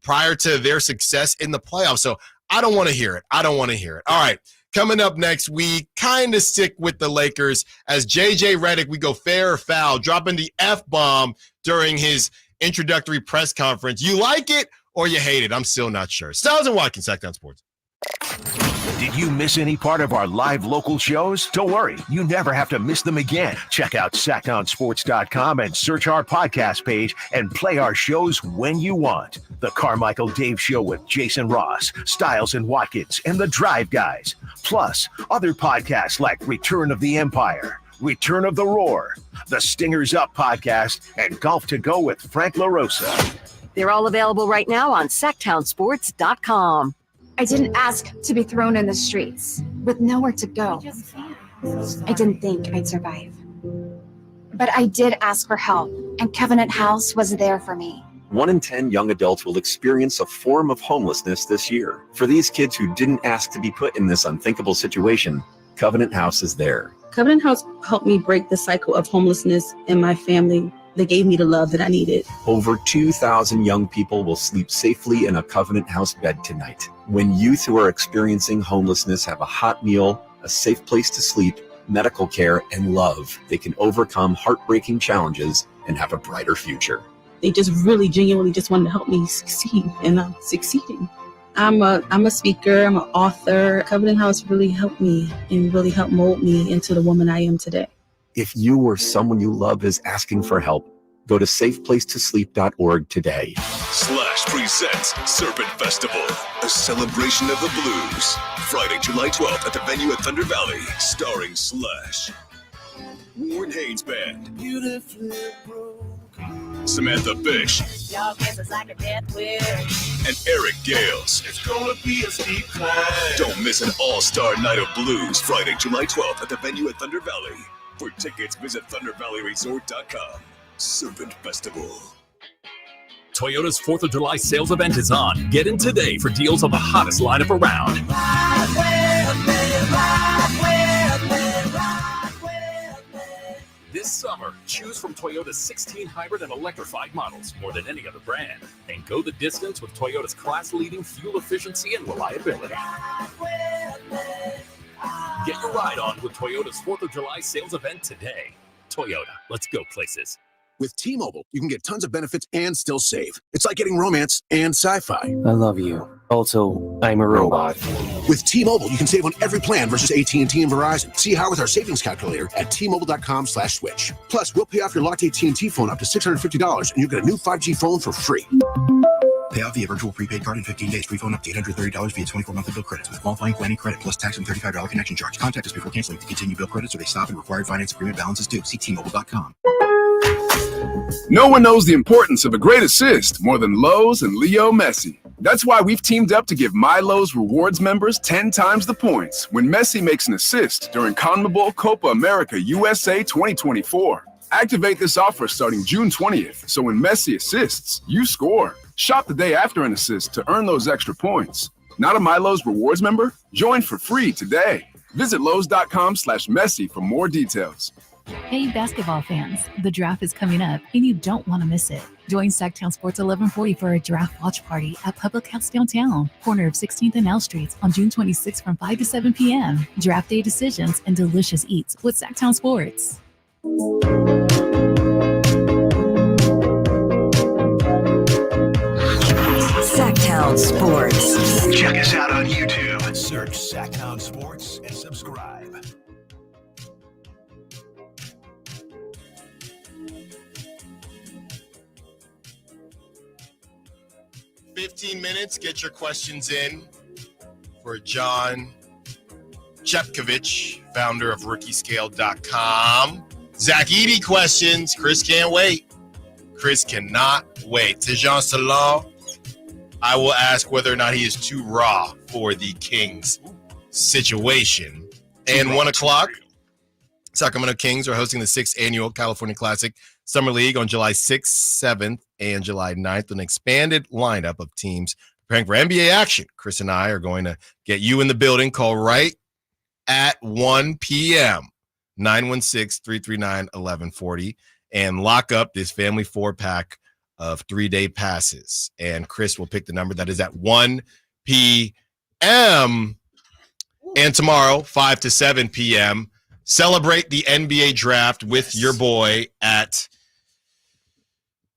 prior to their success in the playoffs. So I don't want to hear it. All right. Coming up next, we kind of stick with the Lakers as JJ Redick, we go fair or foul, dropping the F-bomb during his introductory press conference. You like it or you hate it? I'm still not sure. Stiles and Watkins, Sactown Sports. Did you miss any part of our live local shows? Don't worry, you never have to miss them again. Check out SactownSports.com and search our podcast page and play our shows when you want. The Carmichael Dave Show with Jason Ross, Stiles and Watkins, and The Drive Guys. Plus, other podcasts like Return of the Empire, Return of the Roar, The Stingers Up podcast, and Golf to Go with Frank LaRosa. They're all available right now on SactownSports.com. I didn't ask to be thrown in the streets with nowhere to go. I didn't think I'd survive. But I did ask for help, and Covenant House was there for me. 1 in 10 young adults will experience a form of homelessness this year. For these kids who didn't ask to be put in this unthinkable situation, Covenant House is there. Covenant House helped me break the cycle of homelessness in my family. They gave me the love that I needed. Over 2,000 young people will sleep safely in a Covenant House bed tonight. When youth who are experiencing homelessness have a hot meal, a safe place to sleep, medical care, and love, they can overcome heartbreaking challenges and have a brighter future. They just really genuinely just wanted to help me succeed, and I'm succeeding. I'm a speaker, I'm an author. Covenant House really helped me and really helped mold me into the woman I am today. If you or someone you love is asking for help, go to safeplacetosleep.org today. Slash presents Serpent Festival, a celebration of the blues. Friday, July 12th at the venue at Thunder Valley, starring Slash, Warren Haynes Band, Beautifully Broken, Samantha Fish, Y'all guess like a death wish, and Eric Gales. It's gonna be a steep climb. Don't miss an all-star night of blues, Friday, July 12th at the venue at Thunder Valley. For tickets, visit ThunderValleyResort.com. Serpent Festival. Toyota's 4th of July sales event is on. Get in today for deals on the hottest lineup around. This summer, choose from Toyota's 16 hybrid and electrified models, more than any other brand. And go the distance with Toyota's class-leading fuel efficiency and reliability. Get your ride on with Toyota's 4th of July sales event today. Toyota, let's go places. With T-Mobile, you can get tons of benefits and still save. It's like getting romance and sci-fi. I love you. Also, I'm a robot. With T-Mobile, you can save on every plan versus AT&T and Verizon. See how with our savings calculator at T-Mobile.com/switch. Plus, we'll pay off your locked AT&T phone up to $650, and you'll get a new 5G phone for free. Pay off via virtual prepaid card in 15 days. Free phone up to $830 via 24 monthly bill credits with qualifying planning credit plus tax and $35 connection charge. Contact us before canceling to continue bill credits or they stop and required finance agreement balances due. See T-Mobile.com. No one knows the importance of a great assist more than Lowe's and Leo Messi. That's why we've teamed up to give My Lowe's Rewards members 10 times the points when Messi makes an assist during CONMEBOL Copa America USA 2024. Activate this offer starting June 20th, so when Messi assists, you score. Shop the day after an assist to earn those extra points. Not a My Lowe's Rewards member? Join for free today. Visit Lowe's.com/Messi for more details. Hey, basketball fans, the draft is coming up and you don't want to miss it. Join Sactown Sports 1140 for a draft watch party at Public House Downtown, corner of 16th and L Streets on June 26th from 5 to 7 p.m. Draft day decisions and delicious eats with Sactown Sports. Sactown Sports. Check us out on YouTube. Search Sactown Sports and subscribe. $15 minutes. Get your questions in for John Chepkovich, founder of RookieScale.com. Zach Edey questions. Chris can't wait. Chris cannot wait. Tejan Salah, I will ask whether or not he is too raw for the Kings situation. And 1 o'clock, Sacramento Kings are hosting the 6th annual California Classic Summer League on July 6th, 7th, and July 9th, an expanded lineup of teams preparing for NBA action. Chris and I are going to get you in the building. Call right at 1 p.m., 916-339-1140, and lock up this family 4-pack of 3-day passes. And Chris will pick the number that is at 1 p.m. And tomorrow, 5 to 7 p.m., celebrate the NBA draft with your boy at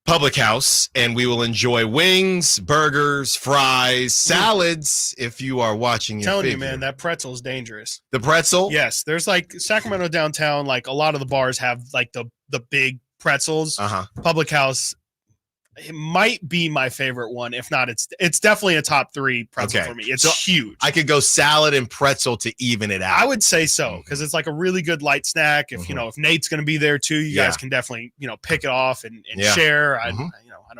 Public House, and we will enjoy wings, burgers, fries, salads if you are watching. I'm telling you, man, that pretzel is dangerous. The pretzel? Yes, there's like Sacramento downtown, like a lot of the bars have like the big pretzels. Public House, it might be my favorite one. If not, it's definitely a top 3 pretzel for me. It's huge. I could go salad and pretzel to even it out. I would say so, because it's like a really good light snack. If if Nate's going to be there too, you guys can definitely pick it off and share. I don't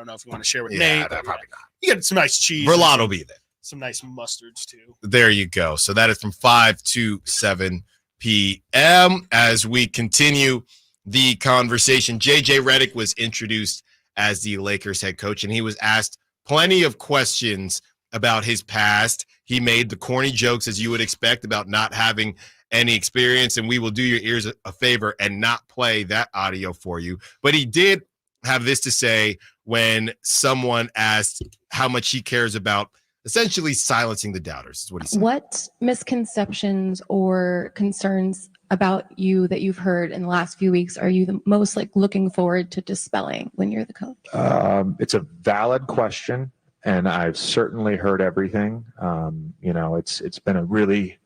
know if you want to share with Nate. Probably not. You get some nice cheese. Verlot will be there. Some nice mustards too. There you go. So that is from 5 to 7 p.m. As we continue the conversation, JJ Redick was introduced as the Lakers head coach, and he was asked plenty of questions about his past. He made the corny jokes, as you would expect, about not having any experience, and we will do your ears a favor and not play that audio for you. But he did have this to say when someone asked how much he cares about essentially silencing the doubters, is what he said. What misconceptions or concerns about you that you've heard in the last few weeks are you the most looking forward to dispelling when you're the coach? It's a valid question, and I've certainly heard everything. It's been a really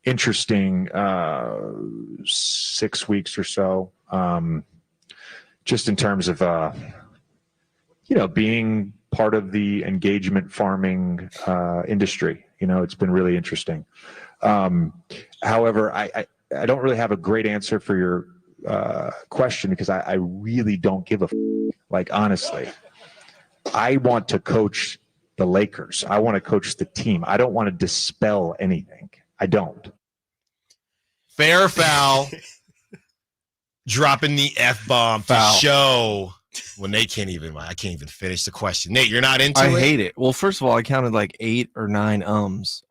interesting 6 weeks or so, just in terms of being part of the engagement farming industry. It's been really interesting. However, I don't really have a great answer for your question, because I really don't give a honestly. I want to coach the Lakers. I want to coach the team. I don't want to dispel anything. I don't. Fair foul. Dropping the F-bomb to show when they can't even, I can't even finish the question. Nate, you're not into it? I hate it. Well, first of all, I counted like 8 or 9 us.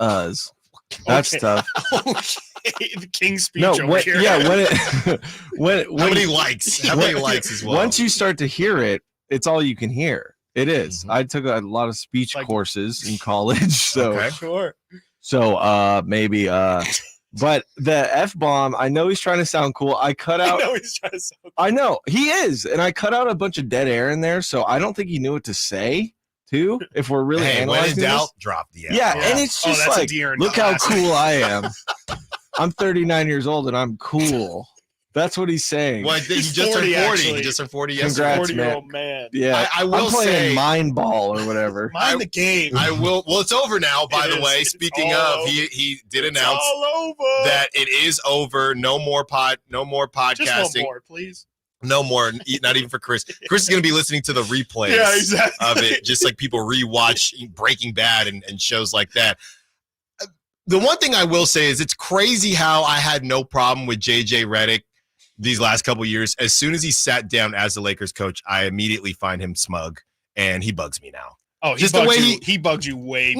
That's tough. The King's speech No, over here. Yeah, when How many likes? How many likes as well? Once you start to hear it, it's all you can hear. It is. I took a lot of speech courses in college, so sure. So maybe but the F-bomb, I know he's trying to sound cool. I cut out. I know he's trying to sound cool. I know he is, and I cut out a bunch of dead air in there, so I don't think he knew what to say. Too, if we're really analyzing when in doubt, this. drop the F. Yeah, and it's just like, look how cool I am. I'm 39 years old and I'm cool. That's what he's saying. Well, he just turned 40. He just turned 40 yesterday. Congrats, 40-year-old man. Yeah, I will I'm playing say mind ball or whatever. Mind the game. I will. Well, it's over now. By the way, speaking of, he did announce that it is over. No more podcasting. Just one more, please. No more, not even for Chris. Chris is going to be listening to the replays of it, just like people rewatch Breaking Bad and shows like that. The one thing I will say is it's crazy how I had no problem with JJ Redick these last couple of years. As soon as he sat down as the Lakers coach, I immediately find him smug, and he bugs me now. Oh, just the way he bugged you way.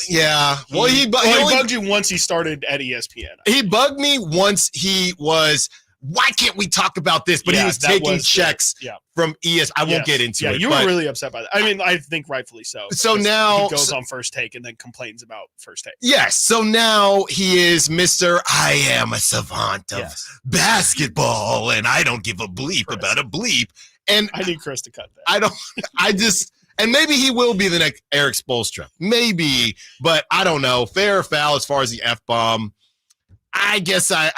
Yeah. Well, he bugged you once he started at ESPN. He bugged me once he was. Why can't we talk about this? But he was taking checks from ES. I won't get into it. Yeah, you were really upset by that. I mean, I think rightfully so. So now he goes on First Take and then complains about First Take. Yes. So now he is Mr. I am a savant of basketball, and I don't give a bleep about a bleep. And I need Chris to cut that. And maybe he will be the next Eric Spoelstra. Maybe, but I don't know. Fair or foul as far as the F-bomb. I guess I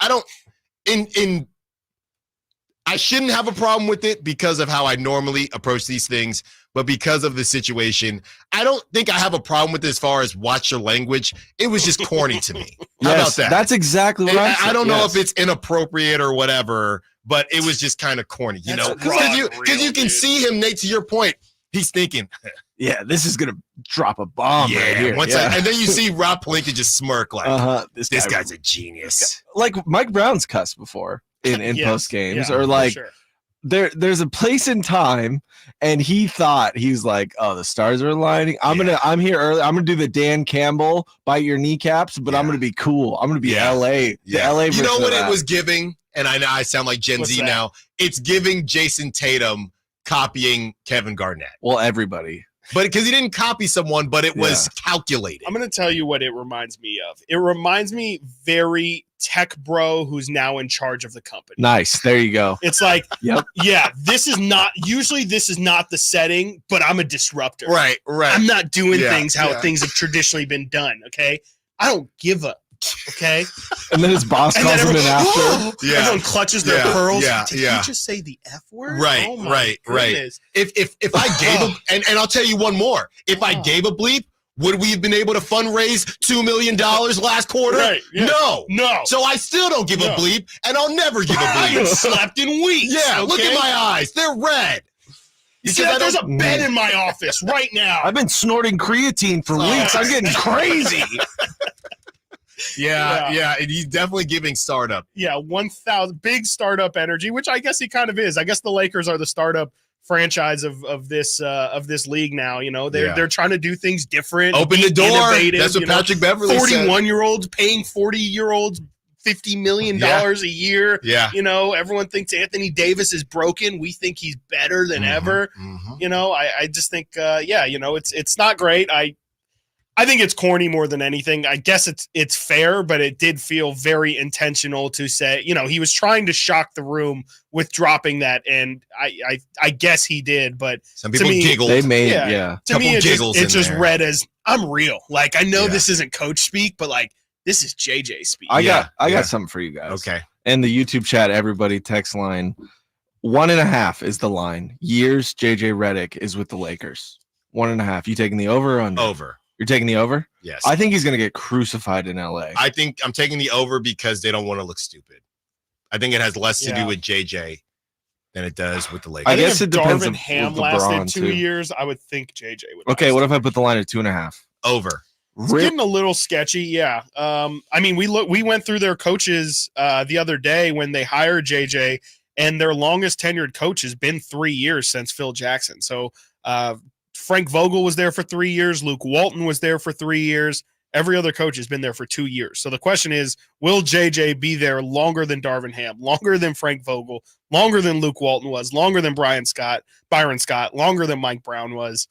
don't. I shouldn't have a problem with it because of how I normally approach these things, but because of the situation, I don't think I have a problem with it as far as watch your language. It was just corny to me. How about that? That's exactly what I'm saying. I don't know if it's inappropriate or whatever, but it was just kind of corny, because you can see him, Nate, to your point, he's thinking, yeah, this is going to drop a bomb right here. And then you see Rob Pelinka just smirk like, this guy, guy's a genius. Like Mike Brown's cussed before in post games, or like there's a place in time, and he thought he's like, oh, the stars are aligning. I'm here early. I'm gonna do the Dan Campbell bite your kneecaps, but I'm gonna be cool. I'm gonna be LA. Yeah. LA. You know what version of it that. was giving? And I know I sound like Gen What's Z that? now. It's giving Jason Tatum copying Kevin Garnett. Well, everybody. But because he didn't copy someone, but it was calculated. I'm going to tell you what it reminds me of. It reminds me very tech bro who's now in charge of the company. Nice. There you go. It's like, Yep. yeah, this is not the setting, but I'm a disruptor. Right. I'm not doing Yeah, things how yeah. things have traditionally been done, okay? I don't give a, okay? And then his boss And calls then him in everyone, after. Yeah. everyone clutches their Yeah, pearls. yeah, Did yeah. you just say the F word? Right, Oh my right. goodness. If I gave a, and I'll tell you one more. If I gave a bleep, would we have been able to fundraise $2 million last quarter? Right, yeah. No. So I still don't give a bleep, and I'll never give a I haven't bleep. slept in weeks. Yeah, look okay? at my eyes. They're red. You see that? There's a bed in my office right now. I've been snorting creatine for weeks. I'm getting crazy. Yeah, and he's definitely giving startup. Yeah, 1,000 big startup energy, which I guess he kind of is. I guess the Lakers are the startup franchise of this league now. You know, they're trying to do things different, Open the door. innovative, That's what Patrick Beverley said. 41-year-olds paying 40-year-olds $50 million a year. Yeah. You know, everyone thinks Anthony Davis is broken. We think he's better than ever. You know, I just think, you know, it's not great. I think it's corny more than anything. I guess it's fair, but it did feel very intentional to say, you know, he was trying to shock the room with dropping that, and I guess he did, but Some people giggled. They made, to me it just there. read as I'm real. Like, I know this isn't coach speak, but like this is JJ speak. I got something for you guys. Okay. And the YouTube chat, everybody text line 1.5 is the line. Years JJ Redick is with the Lakers. 1.5. You taking the over or under? Over. You're taking the over? Yes. I think he's going to get crucified in LA. I think I'm taking the over because they don't want to look stupid. I think it has less to do with JJ than it does with the Lakers. I guess if it depends Darvin Ham with lasted LeBron, 2 too. years, I would think JJ would. Okay, what if I put the line at 2.5? Over. It's getting a little sketchy, yeah. I mean, we went through their coaches the other day when they hired JJ, and their longest tenured coach has been 3 years since Phil Jackson. So Frank Vogel was there for 3 years. Luke Walton was there for 3 years. Every other coach has been there for 2 years. So the question is, will JJ be there longer than Darvin Ham, longer than Frank Vogel, longer than Luke Walton was, longer than Byron Scott, longer than Mike Brown was?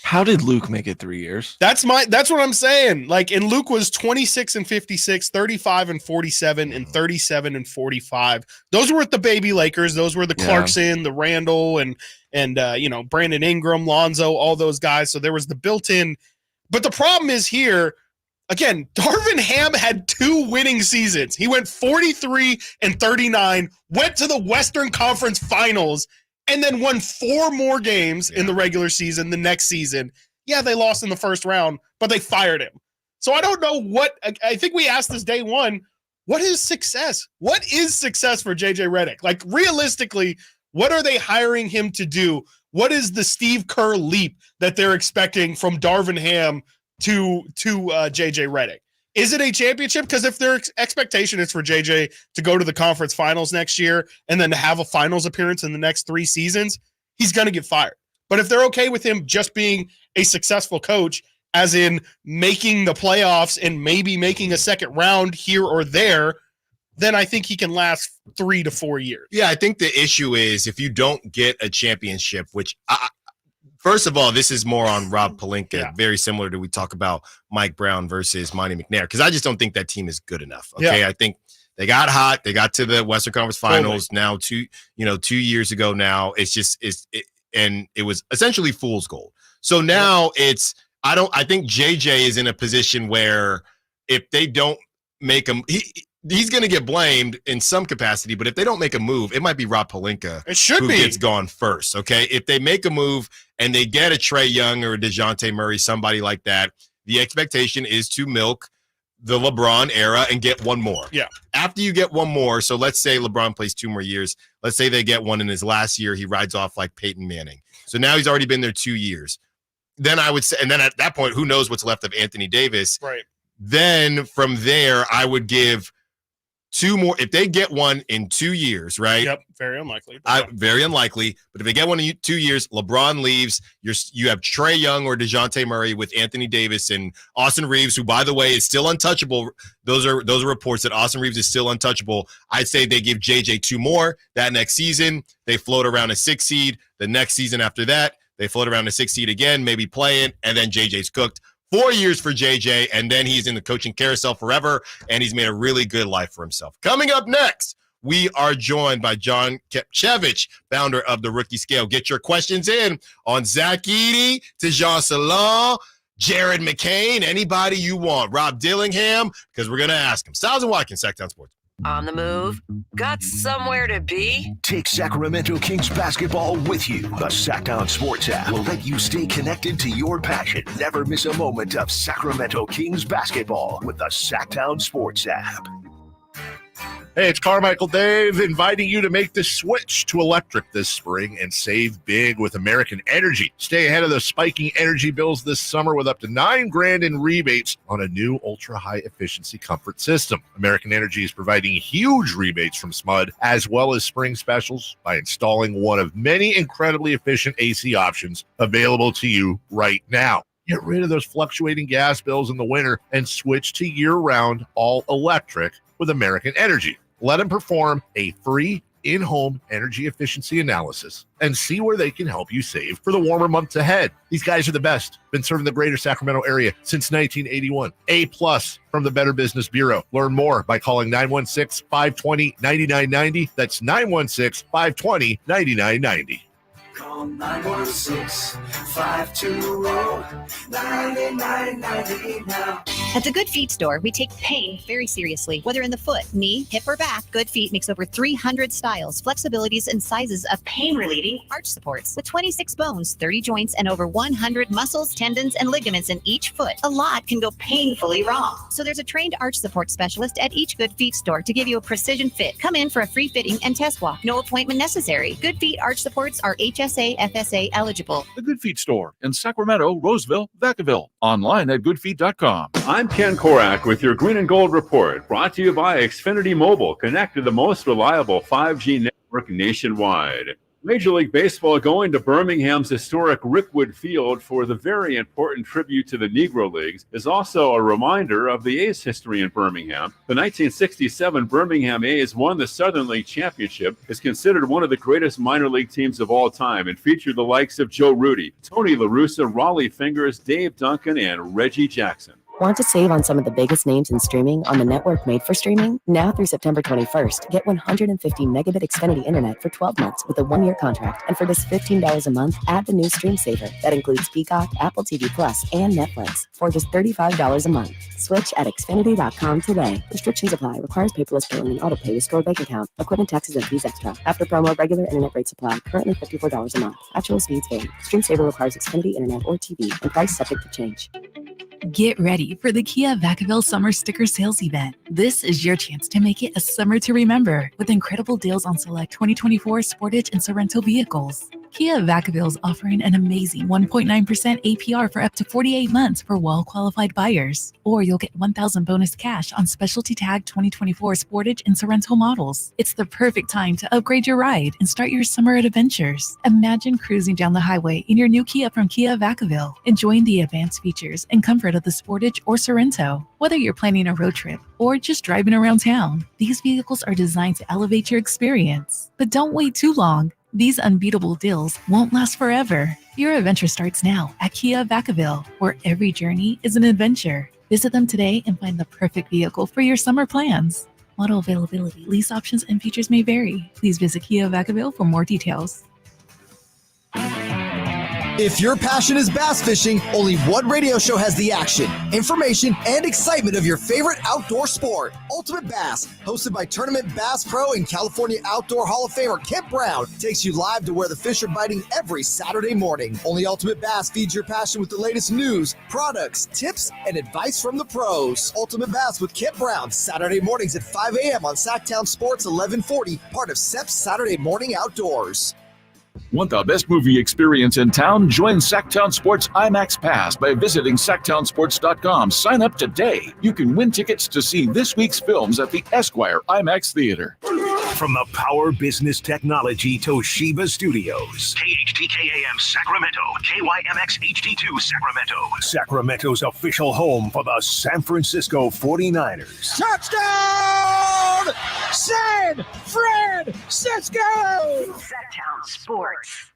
How did Luke make it 3 years? That's what I'm saying. Like, and Luke was 26 and 56, 35 and 47, and 37 and 45. Those were with the baby Lakers. Those were the Clarkson, the Randall, and you know, Brandon Ingram, Lonzo, all those guys. So there was the built-in. But the problem is here, again, Darvin Ham had 2 winning seasons. He went 43 and 39, went to the Western Conference Finals, and then won 4 more games in the regular season the next season. Yeah, they lost in the first round, but they fired him. So I don't know what – I think we asked this day one, what is success? What is success for JJ Redick? Like, realistically, what are they hiring him to do? What is the Steve Kerr leap that they're expecting from Darvin Ham to JJ Redick? Is it a championship? Because if their expectation is for JJ to go to the conference finals next year and then to have a finals appearance in the next 3 seasons, he's going to get fired. But if they're okay with him just being a successful coach, as in making the playoffs and maybe making a second round here or there, then I think he can last 3 to 4 years. Yeah, I think the issue is if you don't get a championship, which first of all, this is more on Rob Pelinka, very similar to we talk about Mike Brown versus Monty McNair, because I just don't think that team is good enough. Okay, Yeah. I think they got hot, they got to the Western Conference Finals now 2 years ago. Now and it was essentially fool's gold. So now I think JJ is in a position where if they don't make him, he's going to get blamed in some capacity, but if they don't make a move, it might be Rob Pelinka who gets gone first, okay? If they make a move and they get a Trae Young or a DeJounte Murray, somebody like that, the expectation is to milk the LeBron era and get one more. Yeah. After you get one more, so let's say LeBron plays 2 more years. Let's say they get one in his last year. He rides off like Peyton Manning. So now he's already been there 2 years. Then I would say, and then at that point, who knows what's left of Anthony Davis? Right. Then from there, I would give 2 more. If they get one in 2 years, right? Yep, very unlikely. Very unlikely. But if they get one in 2 years, LeBron leaves. You have Trae Young or DeJounte Murray with Anthony Davis and Austin Reeves, who, by the way, is still untouchable. Those are reports that Austin Reeves is still untouchable. I'd say they give JJ 2 more that next season. They float around a 6 seed. The next season after that, they float around a 6 seed again, maybe play it, and then JJ's cooked. 4 years for JJ, and then he's in the coaching carousel forever, and he's made a really good life for himself. Coming up next, we are joined by John Kepchevich, founder of the Rookie Scale. Get your questions in on Zach Edey, Tejan Salon, Jared McCain, anybody you want. Rob Dillingham, because we're going to ask him. Stiles and Watkins, Sactown Sports. On the move? Got somewhere to be? Take Sacramento Kings basketball with you. The Sactown Sports app will let you stay connected to your passion. Never miss a moment of Sacramento Kings basketball with the Sactown Sports app. Hey, it's Carmichael Dave inviting you to make the switch to electric this spring and save big with American Energy. Stay ahead of the spiking energy bills this summer with up to $9,000 in rebates on a new ultra-high efficiency comfort system. American Energy is providing huge rebates from SMUD as well as spring specials by installing one of many incredibly efficient AC options available to you right now. Get rid of those fluctuating gas bills in the winter and switch to year-round all-electric with American Energy. Let them perform a free in-home energy efficiency analysis and see where they can help you save for the warmer months ahead. These guys are the best. Been serving the greater Sacramento area since 1981. A+ from the Better Business Bureau. Learn more by calling 916-520-9990. That's 916-520-9990. Call 916-520-9990 now. At the Good Feet store, we take pain very seriously. Whether in the foot, knee, hip, or back, Good Feet makes over 300 styles, flexibilities, and sizes of pain-relieving arch supports. With 26 bones, 30 joints, and over 100 muscles, tendons, and ligaments in each foot, a lot can go painfully wrong. So there's a trained arch support specialist at each Good Feet store to give you a precision fit. Come in for a free fitting and test walk. No appointment necessary. Good Feet arch supports are HSA, FSA eligible. The Good Feet store in Sacramento, Roseville, Vacaville. Online at goodfeet.com. I'm Ken Korak with your Green and Gold Report, brought to you by Xfinity Mobile. Connect to the most reliable 5G network nationwide. Major League Baseball going to Birmingham's historic Rickwood Field for the very important tribute to the Negro Leagues is also a reminder of the A's history in Birmingham. The 1967 Birmingham A's won the Southern League Championship, is considered one of the greatest minor league teams of all time, and featured the likes of Joe Rudy, Tony La Russa, Raleigh Fingers, Dave Duncan, and Reggie Jackson. Want to save on some of the biggest names in streaming on the network made for streaming? Now through September 21st, get 150 megabit Xfinity internet for 12 months with a 1-year contract. And for just $15 a month, add the new Stream Saver. That includes Peacock, Apple TV Plus, and Netflix for just $35 a month. Switch at Xfinity.com today. Restrictions apply. Requires paperless billing and auto pay with stored bank account. Equipment taxes and fees extra. After promo, regular internet rates apply. Currently $54 a month. Actual speeds vary. Stream Saver requires Xfinity internet or TV and price subject to change. Get ready for the Kia Vacaville Summer Sticker Sales Event. This is your chance to make it a summer to remember with incredible deals on select 2024 Sportage and Sorento vehicles. Kia Vacaville is offering an amazing 1.9% APR for up to 48 months for well-qualified buyers. Or you'll get $1,000 bonus cash on specialty tag 2024 Sportage and Sorento models. It's the perfect time to upgrade your ride and start your summer adventures. Imagine cruising down the highway in your new Kia from Kia Vacaville, enjoying the advanced features and comfort of the Sportage or Sorento. Whether you're planning a road trip or just driving around town, these vehicles are designed to elevate your experience. But don't wait too long. These unbeatable deals won't last forever. Your adventure starts now at Kia Vacaville, where every journey is an adventure. Visit them today and find the perfect vehicle for your summer plans. Model availability, lease options, and features may vary. Please visit Kia Vacaville for more details. If your passion is bass fishing, only one radio show has the action, information, and excitement of your favorite outdoor sport. Ultimate Bass, hosted by Tournament Bass Pro and California Outdoor Hall of Famer Kent Brown, takes you live to where the fish are biting every Saturday morning. Only Ultimate Bass feeds your passion with the latest news, products, tips, and advice from the pros. Ultimate Bass with Kent Brown, Saturday mornings at 5 a.m. on Sactown Sports 1140, part of SEP's Saturday Morning Outdoors. Want the best movie experience in town? Join Sactown Sports IMAX Pass by visiting SactownSports.com. Sign up today. You can win tickets to see this week's films at the Esquire IMAX Theater. From the Power Business Technology Toshiba Studios. KHTKAM Sacramento, KYMX HD2 Sacramento. Sacramento's official home for the San Francisco 49ers. Touchdown! San Francisco! Sactown Sports.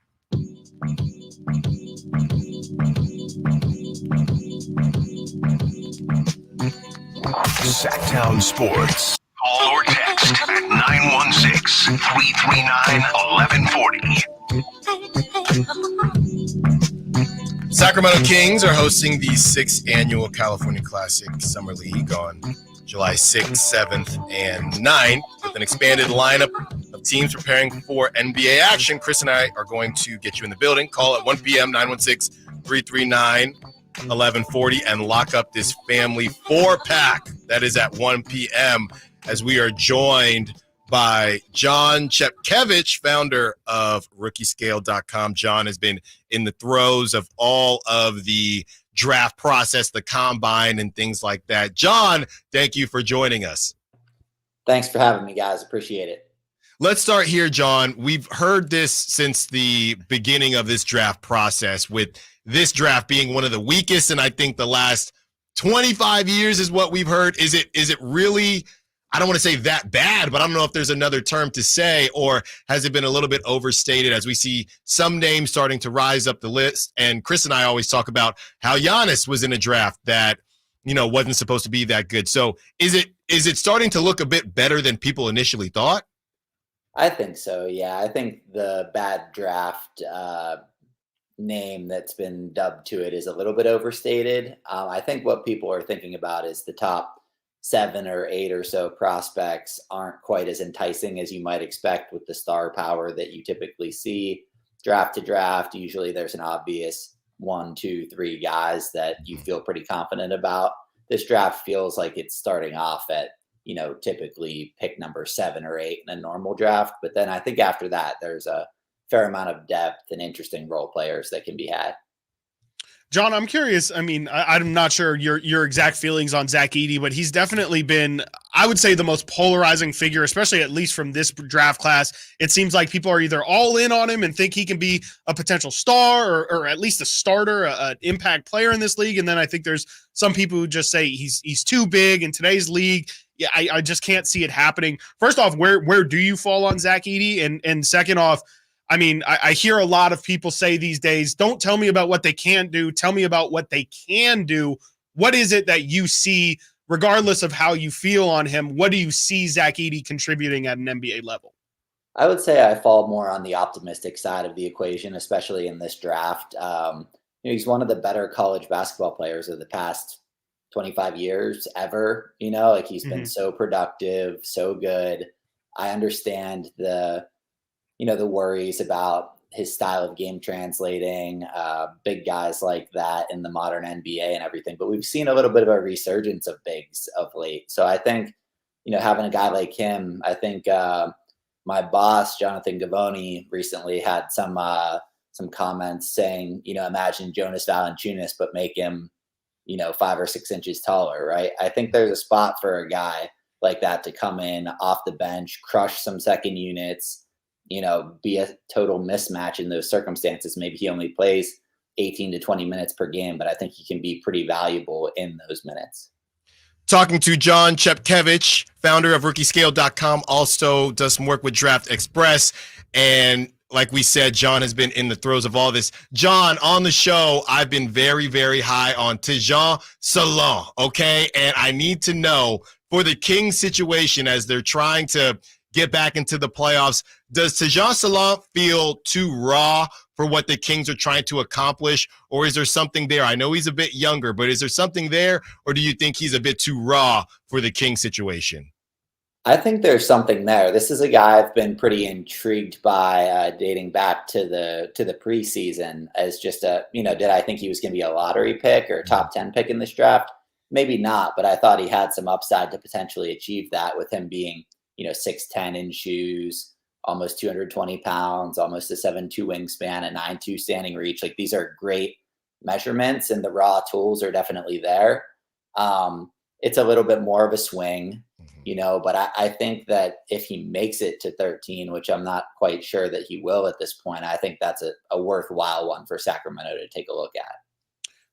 Sactown Sports. Call or text at 916-339-1140. Sacramento Kings are hosting the 6th annual California Classic Summer League on July 6th, 7th, and 9th with an expanded lineup of teams preparing for NBA action. Chris and I are going to get you in the building. Call at 1 p.m., 916-339-1140, and lock up this family 4-pack. That is at 1 p.m. as we are joined by John Chepkevich, founder of RookieScale.com. John has been in the throes of all of the draft process, the combine, and things like that. John, thank you for joining us. Thanks for having me, guys. Appreciate it. Let's start here, John. We've heard this since the beginning of this draft process, with this draft being one of the weakest, and I think the last 25 years is what we've heard. Is it really, I don't want to say that bad, but I don't know if there's another term to say, or has it been a little bit overstated as we see some names starting to rise up the list? And Chris and I always talk about how Giannis was in a draft that, wasn't supposed to be that good. So is it starting to look a bit better than people initially thought? I think so, yeah. I think the bad draft name that's been dubbed to it is a little bit overstated. I think what people are thinking about is the top 7 or 8 or so prospects aren't quite as enticing as you might expect with the star power that you typically see draft to draft. Usually there's an obvious 1, 2, 3 guys that you feel pretty confident about. This draft feels like it's starting off at, typically pick number 7 or 8 in a normal draft. But then I think after that, there's a fair amount of depth and interesting role players that can be had. John, I'm curious. I mean, I'm not sure your exact feelings on Zach Edey, but he's definitely been, I would say, the most polarizing figure, especially at least from this draft class. It seems like people are either all in on him and think he can be a potential star or at least a starter, an impact player in this league. And then I think there's some people who just say he's too big in today's league. Yeah, I just can't see it happening. First off, where do you fall on Zach Edey? And second off, I mean, I hear a lot of people say these days, don't tell me about what they can't do. Tell me about what they can do. What is it that you see, regardless of how you feel on him? What do you see Zach Edey contributing at an NBA level? I would say I fall more on the optimistic side of the equation, especially in this draft. He's one of the better college basketball players of the past 25 years ever. He's been so productive, so good. I understand the worries about his style of game translating, big guys like that in the modern NBA and everything. But we've seen a little bit of a resurgence of bigs of late. So I think, having a guy like him, I think my boss, Jonathan Gavoni, recently had some comments saying, imagine Jonas Valanciunas, but make him, 5 or 6 inches taller, right? I think there's a spot for a guy like that to come in off the bench, crush some second units, be a total mismatch in those circumstances. Maybe he only plays 18 to 20 minutes per game, but I think he can be pretty valuable in those minutes. Talking to John Chepkevich, founder of RookieScale.com, also does some work with Draft Express. And like we said, John has been in the throes of all this. John, on the show, I've been very, very high on Tijan Salon, okay? And I need to know, for the Kings situation, as they're trying to get back into the playoffs, does Tijan Salon feel too raw for what the Kings are trying to accomplish, or is there something there? I know he's a bit younger, but is there something there, or do you think he's a bit too raw for the Kings situation? I think there's something there. This is a guy I've been pretty intrigued by dating back to the preseason as just did I think he was going to be a lottery pick or a top 10 pick in this draft? Maybe not, but I thought he had some upside to potentially achieve that with him being 6'10" in shoes, almost 220 pounds, almost a 7'2" wingspan, a 9'2" standing reach. Like, these are great measurements, and the raw tools are definitely there. It's a little bit more of a swing, but I think that if he makes it to 13, which I'm not quite sure that he will at this point, I think that's a worthwhile one for Sacramento to take a look at.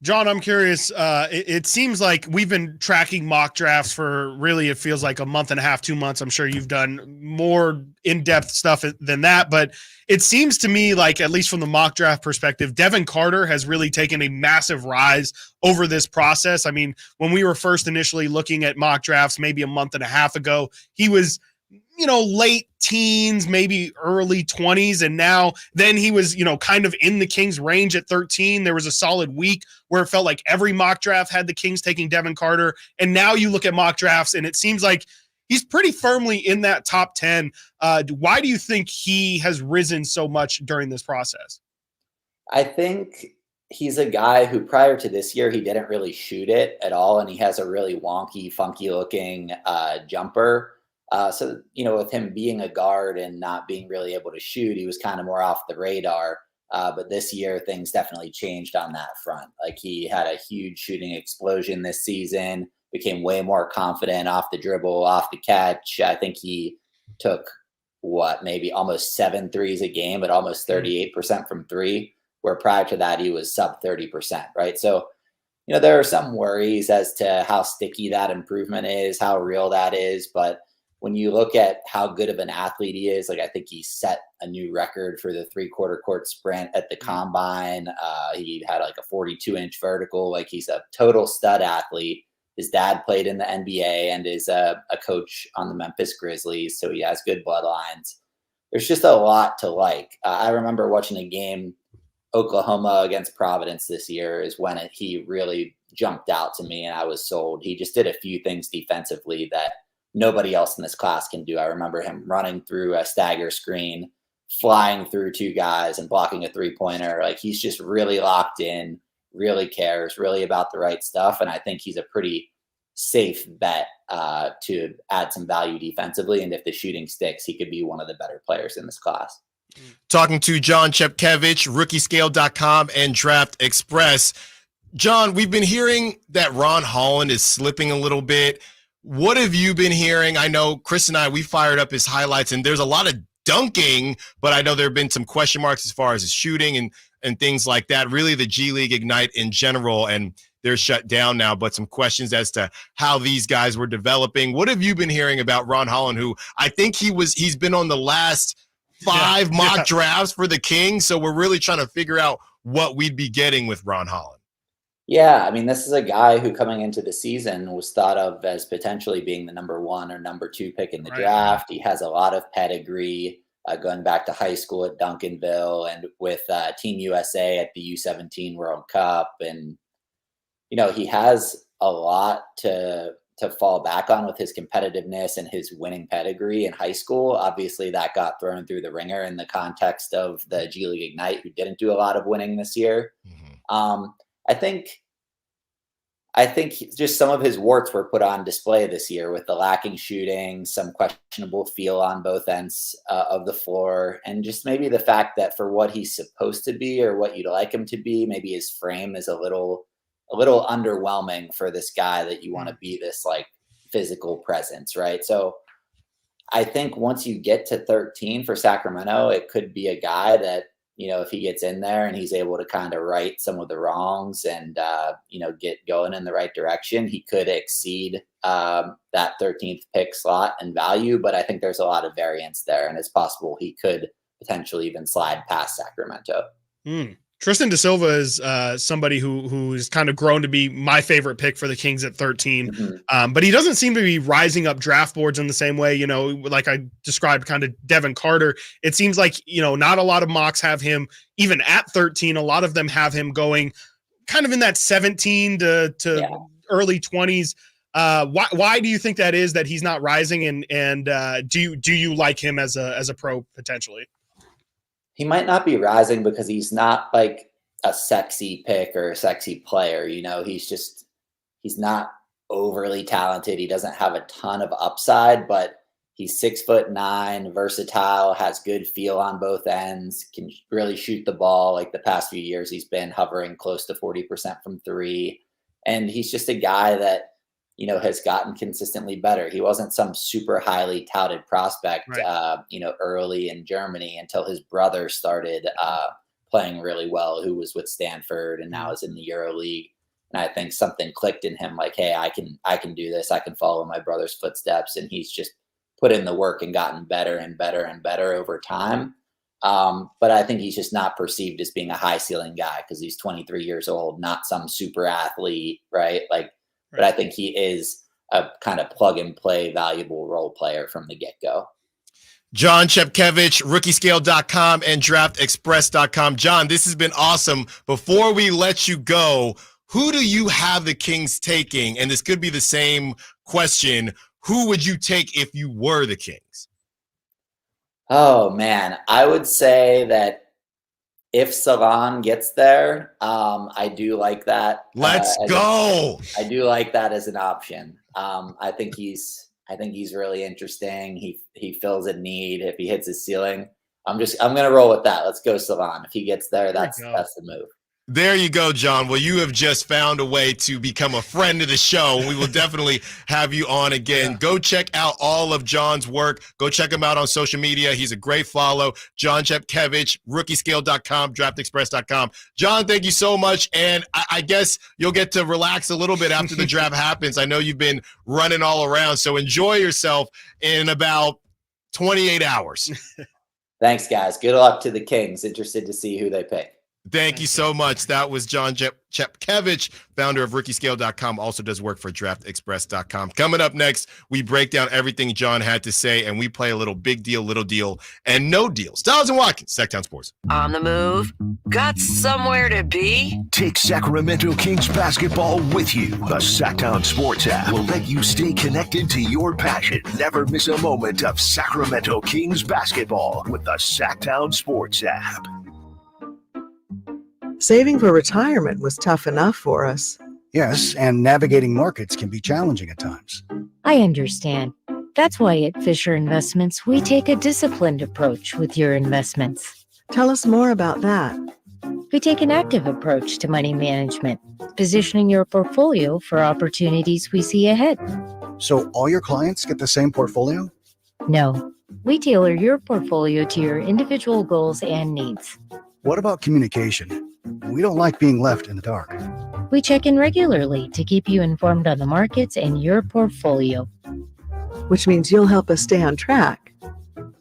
John, I'm curious. It seems like we've been tracking mock drafts for really, it feels like a month and a half, 2 months. I'm sure you've done more in-depth stuff than that, but it seems to me like, at least from the mock draft perspective, Devin Carter has really taken a massive rise over this process. I mean, when we were first initially looking at mock drafts, maybe a month and a half ago, he was, late teens, maybe early 20s. And then he was, kind of in the Kings range at 13. There was a solid week where it felt like every mock draft had the Kings taking Devin Carter. And now you look at mock drafts and it seems like he's pretty firmly in that top 10. Why do you think he has risen so much during this process? I think he's a guy who prior to this year, he didn't really shoot it at all. And he has a really wonky, funky looking jumper. So, with him being a guard and not being really able to shoot, he was kind of more off the radar. But this year, things definitely changed on that front. Like, he had a huge shooting explosion this season, became way more confident off the dribble, off the catch. I think he took, maybe almost 7 threes a game at almost 38% from three, where prior to that, he was sub 30%, right? So, there are some worries as to how sticky that improvement is, how real that is. But when you look at how good of an athlete he is, like, I think he set a new record for the 3/4 court sprint at the combine. He had like a 42-inch vertical. Like, he's a total stud athlete. His dad played in the NBA and is a coach on the Memphis Grizzlies, so he has good bloodlines. There's just a lot to like. I remember watching a game, Oklahoma against Providence this year, is when he really jumped out to me and I was sold. He just did a few things defensively that nobody else in this class can do. I remember him running through a stagger screen, flying through 2 guys and blocking a 3-pointer. Like, he's just really locked in, really cares, really about the right stuff. And I think he's a pretty safe bet to add some value defensively. And if the shooting sticks, he could be one of the better players in this class. Talking to John Chepkevich, rookiescale.com and Draft Express. John, we've been hearing that Ron Holland is slipping a little bit. What have you been hearing? I know Chris and we fired up his highlights, and there's a lot of dunking, but I know there have been some question marks as far as his shooting and things like that. Really, the G League Ignite in general, and they're shut down now, but some questions as to how these guys were developing. What have you been hearing about Ron Holland, who I think he's been on the last 5 mock drafts for the Kings, so we're really trying to figure out what we'd be getting with Ron Holland. Yeah, I mean, this is a guy who coming into the season was thought of as potentially being the number 1 or number 2 pick in the draft. He has a lot of pedigree going back to high school at Duncanville and with Team USA at the U17 World Cup. And, he has a lot to fall back on with his competitiveness and his winning pedigree in high school. Obviously, that got thrown through the ringer in the context of the G League Ignite, who didn't do a lot of winning this year. I think just some of his warts were put on display this year with the lacking shooting, some questionable feel on both ends of the floor, and just maybe the fact that for what he's supposed to be or what you'd like him to be, maybe his frame is a little underwhelming for this guy that you want to be this like physical presence, right? So I think once you get to 13 for Sacramento, it could be a guy that, if he gets in there and he's able to kind of right some of the wrongs and, get going in the right direction, he could exceed that 13th pick slot and value. But I think there's a lot of variance there, and it's possible he could potentially even slide past Sacramento. Tristan Da Silva is somebody who's kind of grown to be my favorite pick for the Kings at 13. But he doesn't seem to be rising up draft boards in the same way, like I described kind of Devin Carter. It seems like, not a lot of mocks have him even at 13. A lot of them have him going kind of in that 17 to early 20s. Why do you think that is, that he's not rising? And do you like him as a pro potentially? He might not be rising because he's not like a sexy pick or a sexy player. He's not overly talented. He doesn't have a ton of upside, but He's 6'9", versatile, has good feel on both ends, can really shoot the ball. Like the past few years, he's been hovering close to 40% from three. And he's just a guy that, has gotten consistently better. He wasn't some super highly touted prospect, early in Germany until his brother started playing really well, who was with Stanford and now is in the EuroLeague. And I think something clicked in him like, hey, I can do this. I can follow my brother's footsteps. And he's just put in the work and gotten better and better and better over time. But I think he's just not perceived as being a high ceiling guy because he's 23 years old, not some super athlete, right? But I think he is a kind of plug and play valuable role player from the get-go. John Chepkevich, rookiescale.com and draftexpress.com. John, this has been awesome. Before we let you go, who do you have the Kings taking? And this could be the same question. Who would you take if you were the Kings? Oh, man. I would say that if Salon gets there, I do like that. Let's go. I do like that as an option. I think he's really interesting. He fills a need if he hits his ceiling. I'm going to roll with that. Let's go Salon. If he gets there, that's the move. There you go, John. Well, you have just found a way to become a friend of the show. We will definitely have you on again. Yeah. Go check out all of John's work. Go check him out on social media. He's a great follow. John Chepkevich, rookiescale.com, draftexpress.com. John, thank you so much. And I guess you'll get to relax a little bit after the draft happens. I know you've been running all around, so enjoy yourself in about 28 hours. Thanks, guys. Good luck to the Kings. Interested to see who they pick. Thank you so much. That was John Chepkevich, founder of rookiescale.com, also does work for draftexpress.com. Coming up next, we break down everything John had to say, and we play a little big deal, little deal, and no deal. Stiles and Watkins, Sactown Sports. On the move? Got somewhere to be? Take Sacramento Kings basketball with you. The Sactown Sports app will let you stay connected to your passion. Never miss a moment of Sacramento Kings basketball with the Sactown Sports app. Saving for retirement was tough enough for us. Yes, and navigating markets can be challenging at times. I understand. That's why at Fisher Investments, we take a disciplined approach with your investments. Tell us more about that. We take an active approach to money management, positioning your portfolio for opportunities we see ahead. So all your clients get the same portfolio? No, we tailor your portfolio to your individual goals and needs. What about communication? We don't like being left in the dark. We check in regularly to keep you informed on the markets and your portfolio. Which means you'll help us stay on track.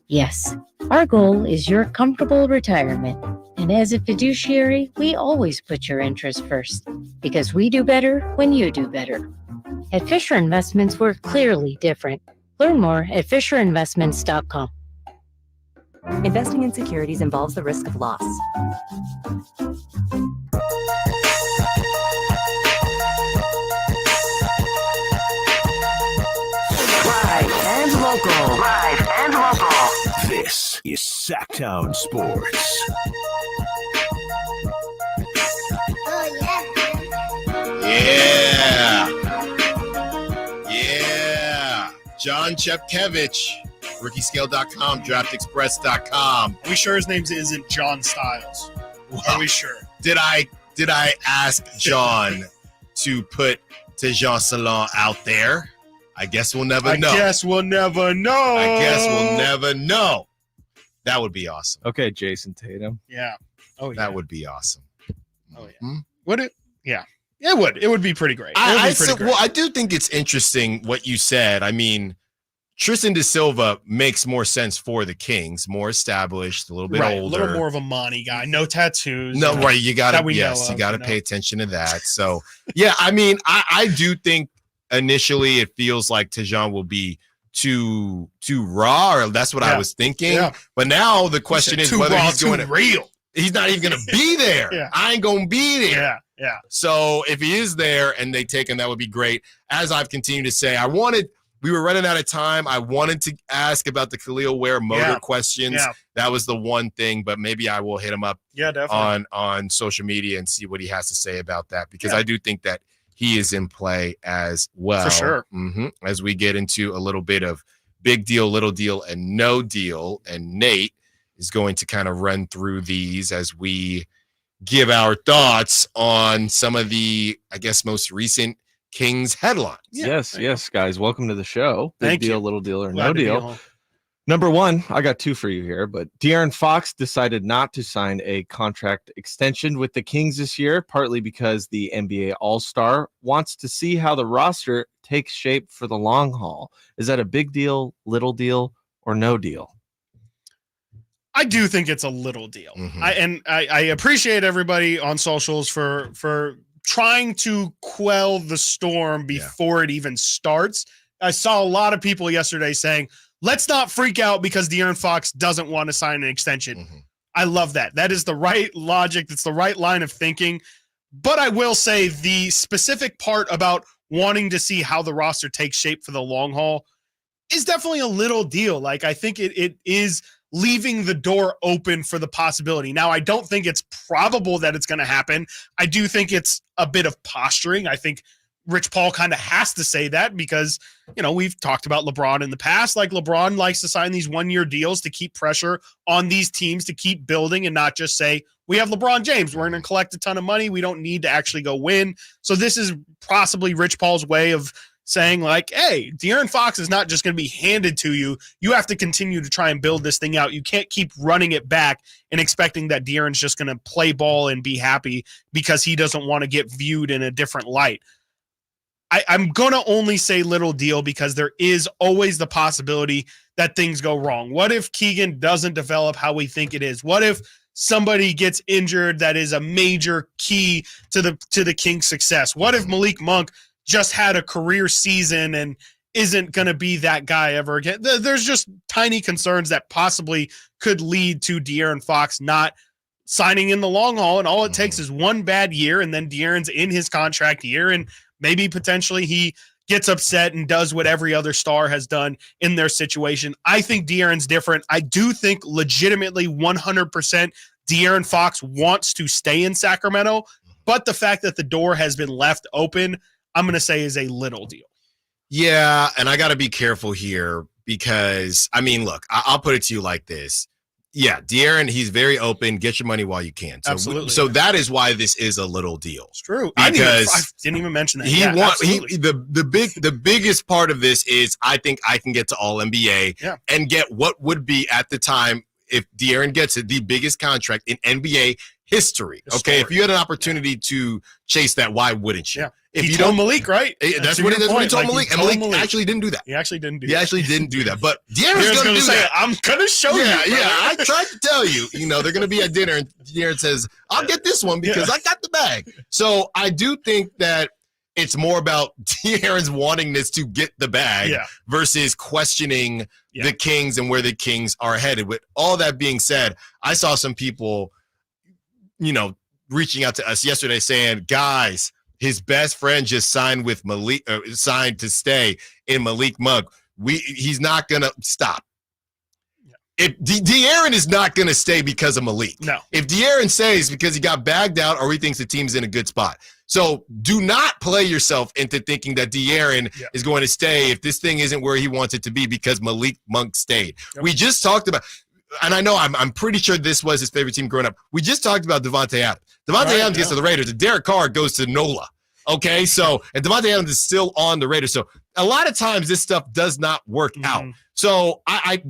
Yes, our goal is your comfortable retirement. And as a fiduciary, we always put your interest first, because we do better when you do better. At Fisher Investments, we're clearly different. Learn more at FisherInvestments.com. Investing in securities involves the risk of loss. Live and local. This is Sactown Sports. Yeah. John Chepkevich, rookiescale.com, draftexpress.com. Are we sure his name isn't John Stiles? Are we sure? Did I ask John to put Tejan Salon out there? I guess we'll never know. I guess we'll never know. That would be awesome. Okay, Jason Tatum. Yeah. Oh, yeah. That would be awesome. Oh, yeah. Would it? Yeah. It would. It would be pretty great. Well, I do think it's interesting what you said. I mean, Tristan da Silva makes more sense for the Kings, more established, a little bit older. A little more of a Monty guy. No tattoos. No, right. You got to pay attention to that. So, yeah, I mean, I do think initially it feels like Tejan will be too raw, or that's what I was thinking. Yeah. But now the question is whether he's going to real. He's not even going to be there. I ain't going to be there. Yeah. So if he is there and they take him, that would be great. As I've continued to say, we were running out of time. I wanted to ask about the Khalil Ware motor questions. Yeah. That was the one thing, but maybe I will hit him up on social media and see what he has to say about that, because I do think that he is in play as well. For sure. As we get into a little bit of big deal, little deal, and no deal. And Nate is going to kind of run through these as we give our thoughts on some of the, I guess, most recent Kings headlines. Yes, guys. Welcome to the show. Big Thank deal, you. little deal, or Glad no to be deal. on. Number one, I got two for you here, but De'Aaron Fox decided not to sign a contract extension with the Kings this year, partly because the NBA All-Star wants to see how the roster takes shape for the long haul. Is that a big deal, little deal, or no deal? I do think it's a little deal. I appreciate everybody on socials for trying to quell the storm before it even starts. I saw a lot of people yesterday saying, let's not freak out because De'Aaron Fox doesn't want to sign an extension. I love that. That is the right logic. It's the right line of thinking. But I will say the specific part about wanting to see how the roster takes shape for the long haul is definitely a little deal. Like, I think it is leaving the door open for the possibility. Now, I don't think it's probable that it's going to happen. I do think it's a bit of posturing. I think Rich Paul kind of has to say that because, we've talked about LeBron in the past. Like, LeBron likes to sign these one-year deals to keep pressure on these teams to keep building and not just say, we have LeBron James. We're going to collect a ton of money. We don't need to actually go win. So this is possibly Rich Paul's way of saying, like, hey, De'Aaron Fox is not just going to be handed to you. You have to continue to try and build this thing out. You can't keep running it back and expecting that De'Aaron's just going to play ball and be happy because he doesn't want to get viewed in a different light. I'm going to only say little deal because there is always the possibility that things go wrong. What if Keegan doesn't develop how we think it is? What if somebody gets injured that is a major key to the Kings' success? What if Malik Monk just had a career season and isn't going to be that guy ever again? There's just tiny concerns that possibly could lead to De'Aaron Fox not signing in the long haul, and all it takes is one bad year, and then De'Aaron's in his contract year, and maybe potentially he gets upset and does what every other star has done in their situation. I think De'Aaron's different. I do think legitimately 100% De'Aaron Fox wants to stay in Sacramento, but the fact that the door has been left open, I'm going to say is a little deal. Yeah, and I got to be careful here because, look, I'll put it to you like this. Yeah, De'Aaron, he's very open. Get your money while you can. So, Absolutely. So that is why this is a little deal. It's true. Because I didn't even mention that. The biggest part of this is I think I can get to All NBA and get what would be at the time, if De'Aaron gets it, the biggest contract in NBA history. Okay, if you had an opportunity to chase that, why wouldn't you? Yeah. If He you told don't, Malik, right? That's what he told Malik. And Malik actually didn't do that. He actually didn't do He that. actually didn't do that. But De'Aaron's going to do say, that. I'm going to show you. Yeah, brother. I tried to tell you. They're going to be at dinner, and De'Aaron says, I'll get this one because I got the bag. So I do think that it's more about De'Aaron's wanting this to get the bag versus questioning the Kings and where the Kings are headed. With all that being said, I saw some people, reaching out to us yesterday saying, guys, his best friend just signed with Malik, signed to stay in Malik Monk. He's not going to stop. If De'Aaron is not going to stay because of Malik. No. If De'Aaron stays because he got bagged out or he thinks the team's in a good spot. So do not play yourself into thinking that De'Aaron is going to stay if this thing isn't where he wants it to be because Malik Monk stayed. Yep. We just talked about, and I know I'm pretty sure this was his favorite team growing up. We just talked about Devontae Adams. Devontae Adams gets to the Raiders, and Derek Carr goes to NOLA. Okay, so, and Devontae Adams is still on the Raiders. So a lot of times this stuff does not work out. So I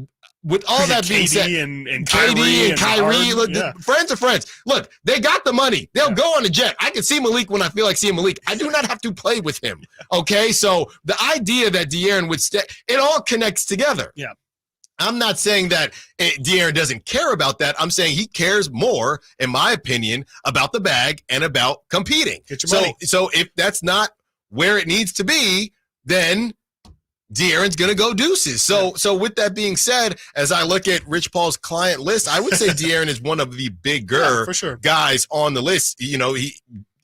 with all that being said, and KD and Kyrie, look, friends are friends. Look, they got the money. They'll go on a jet. I can see Malik when I feel like seeing Malik. I do not have to play with him. Okay, so the idea that De'Aaron would stay, it all connects together. Yeah. I'm not saying that De'Aaron doesn't care about that. I'm saying he cares more, in my opinion, about the bag and about competing. Get your money. So if that's not where it needs to be, then De'Aaron's going to go deuces. So with that being said, as I look at Rich Paul's client list, I would say De'Aaron is one of the bigger for sure. guys on the list.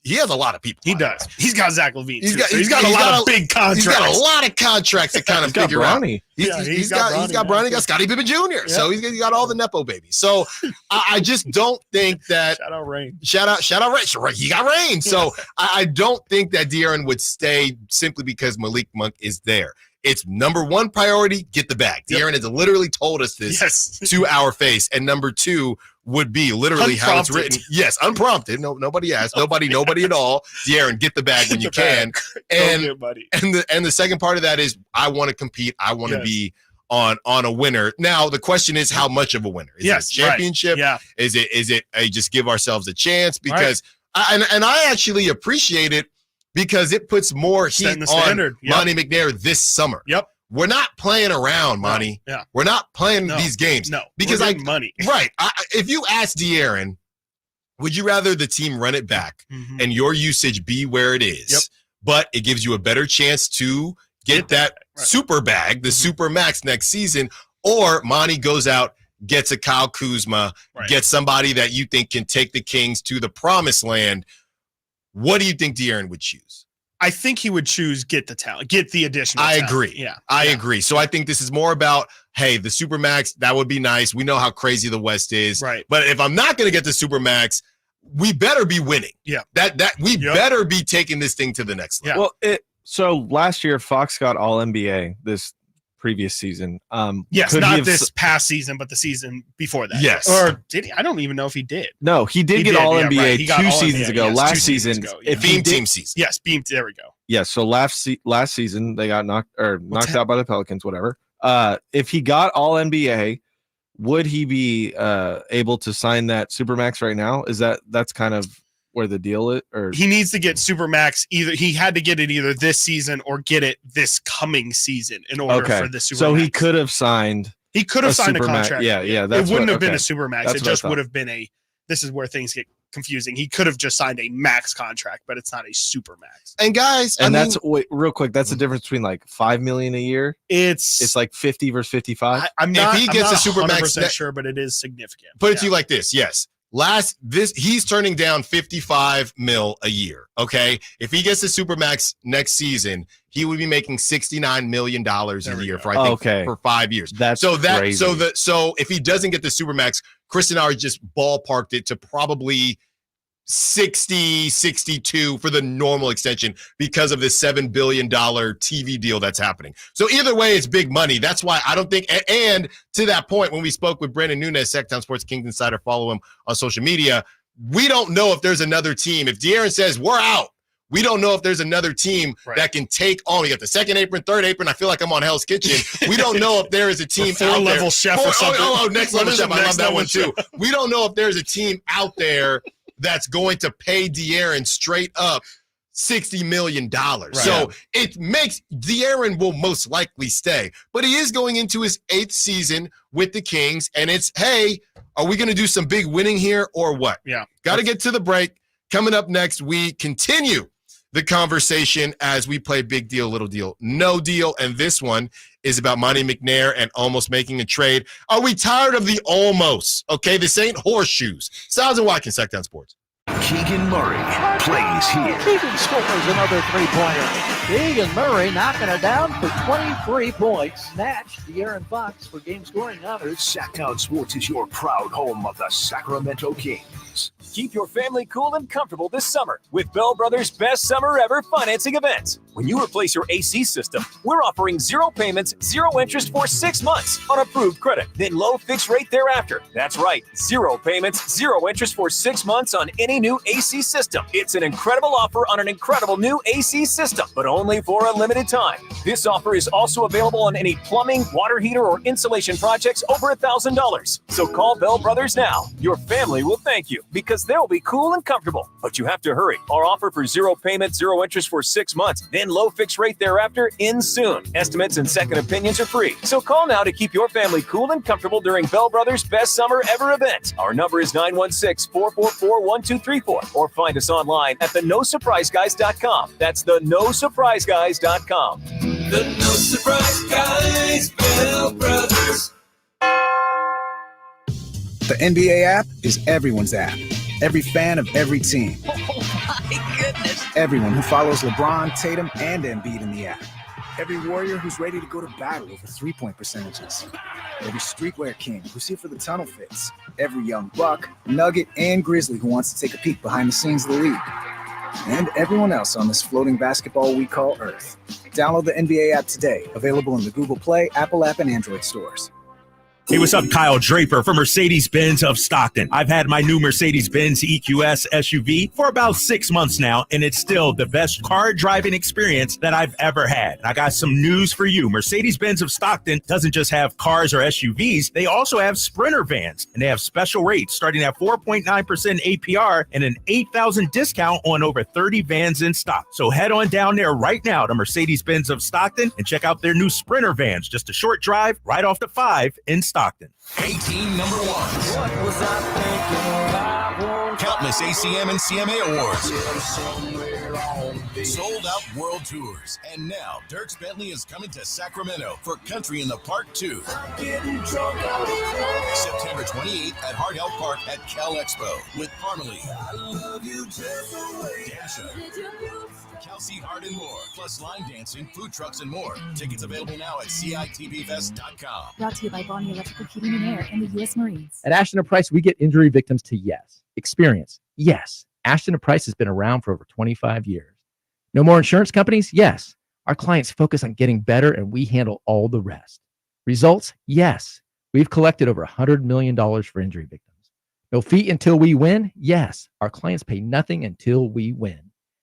he has a lot of people. He does. He's got Zach LaVine. He's got a lot of big contracts. He's got a lot of contracts to kind of figure out. He's got Bronny. He's got Scottie Pippen Jr. Yeah. So he's got all the Nepo babies. So I just don't think that. Shout out Rain. Shout out Rain. He got Rain. So I don't think that De'Aaron would stay simply because Malik Monk is there. It's number one priority, get the bag. De'Aaron has literally told us this to our face. And number two would be literally how it's written. Yes, unprompted. No, nobody asked. Nobody at all. De'Aaron, get the bag when you can. And the second part of that is I want to compete. I want to be on a winner. Now the question is how much of a winner? Is it a championship? Right. Yeah. Is it a just give ourselves a chance? Because I actually appreciate it. Because it puts more heat on Monty McNair this summer. Yep. We're not playing around, Monty. Yeah. We're not playing these games. No. Because money. Right. If you ask De'Aaron, would you rather the team run it back and your usage be where it is, but it gives you a better chance to get that super bag, the super max next season, or Monty goes out, gets a Kyle Kuzma, gets somebody that you think can take the Kings to the promised land? What do you think De'Aaron would choose? I think he would choose get the talent, get the additional talent. Agree. Yeah. I agree. So I think this is more about, hey, the Supermax, that would be nice. We know how crazy the West is. Right. But if I'm not going to get the Supermax, we better be winning. Yeah. We better be taking this thing to the next level. Well, so last year Fox got all NBA this previous season. Yes, not this past season, but the season before that. Yes. Or did he? I don't even know if he did. No, he did get all NBA two seasons ago. Yes, last season, if Beam Team season. Yes, Beam. There we go. Yeah, so last season they got knocked out by the Pelicans, whatever. If he got all NBA, would he be able to sign that Supermax right now? That's kind of where the deal is, or he needs to get Supermax. Either he had to get it either this season or get it this coming season in order for the Supermax. So he could have signed. He could have signed a contract. Yeah. It wouldn't have been a Supermax. It just would have been a. This is where things get confusing. He could have just signed a max contract, but it's not a Supermax. And guys, wait, real quick, that's the difference between like $5 million a year. It's like 50 versus 55. I'm not. If he gets a Supermax, sure, but it is significant. Put it to you like this, yes. He's turning down $55 million a year. Okay, if he gets the Supermax next season, he would be making $69 million a year for for 5 years. Crazy. So if he doesn't get the Supermax, Chris and I just ballparked it to probably 60, 62 for the normal extension because of this $7 billion TV deal that's happening. So either way, it's big money. That's why I don't think, and to that point, when we spoke with Brandon Nunes, Sactown Sports Kings Insider, follow him on social media, we don't know if there's another team. If De'Aaron says, we're out, we don't know if there's another team that can take on. We got the second apron, third apron. I feel like I'm on Hell's Kitchen. We don't know if there is a team out there. Four-level chef or something. Next level chef. I love that one too. We don't know if there's a team out there that's going to pay De'Aaron straight up $60 million. Right. So it makes De'Aaron will most likely stay, but he is going into his 8th season with the Kings. And it's, hey, are we going to do some big winning here or what? Yeah. Got to get to the break. Coming up next, we continue the conversation as we play Big Deal, Little Deal, No Deal. And this one is about Monty McNair and almost making a trade. Are we tired of the almost? Okay, this ain't horseshoes. Stiles and Watkins, Sactown Sports. Keegan Murray plays here. Keegan scores another three-pointer. Keegan Murray knocking it down for 23 points. Snatched De'Aaron Fox for game-scoring honors. Sactown Sports is your proud home of the Sacramento Kings. Keep your family cool and comfortable this summer with Bell Brothers' best summer ever financing event. When you replace your AC system, we're offering 0 payments, 0 interest for 6 months on approved credit, then low fixed rate thereafter. That's right, 0 payments, 0 interest for 6 months on any new AC system. It's an incredible offer on an incredible new AC system, but only for a limited time. This offer is also available on any plumbing, water heater, or insulation projects over $1,000. So call Bell Brothers now. Your family will thank you because they'll be cool and comfortable. But you have to hurry. Our offer for 0 payment, 0 interest for 6 months, then low fixed rate thereafter ends soon. Estimates and second opinions are free. So call now to keep your family cool and comfortable during Bell Brothers' best summer ever event. Our number is 916-444-1234 or find us online at theNoSurpriseGuys.com. That's theNoSurpriseGuys.com. The No Surprise Guys, Bell Brothers. The NBA app is everyone's app. Every fan of every team. Oh my Everyone who follows LeBron, Tatum, and Embiid in the app. Every warrior who's ready to go to battle over three-point percentages. Every streetwear king who's here for the tunnel fits. Every young buck, nugget, and grizzly who wants to take a peek behind the scenes of the league. And everyone else on this floating basketball we call Earth. Download the NBA app today. Available in the Google Play, Apple app, and Android stores. Hey, what's up? Kyle Draper from Mercedes-Benz of Stockton. I've had my new Mercedes-Benz EQS SUV for about 6 months now, and it's still the best car driving experience that I've ever had. And I got some news for you. Mercedes-Benz of Stockton doesn't just have cars or SUVs. They also have Sprinter vans, and they have special rates starting at 4.9% APR and an $8,000 discount on over 30 vans in stock. So head on down there right now to Mercedes-Benz of Stockton and check out their new Sprinter vans. Just a short drive right off the 5 in Stockton. A-Team number one. Countless ACM and CMA awards. Sold out world tours. And now Dierks Bentley is coming to Sacramento for Country in the Park 2. September 28th at Hart Health Park at Cal Expo with Parmalee, Dasha, Kelsey Hart, and more. Plus line dancing, food trucks, and more. Tickets available now at CITBfest.com. Brought to you by Bonnie Electrical Heating and Air and the U.S. Marines. At Ashton & Price, we get injury victims to yes. Experience, yes. Ashton & Price has been around for over 25 years. No more insurance companies? Yes. Our clients focus on getting better, and we handle all the rest. Results? Yes. We've collected over $100 million for injury victims. No fee until we win? Yes. Our clients pay nothing until we win.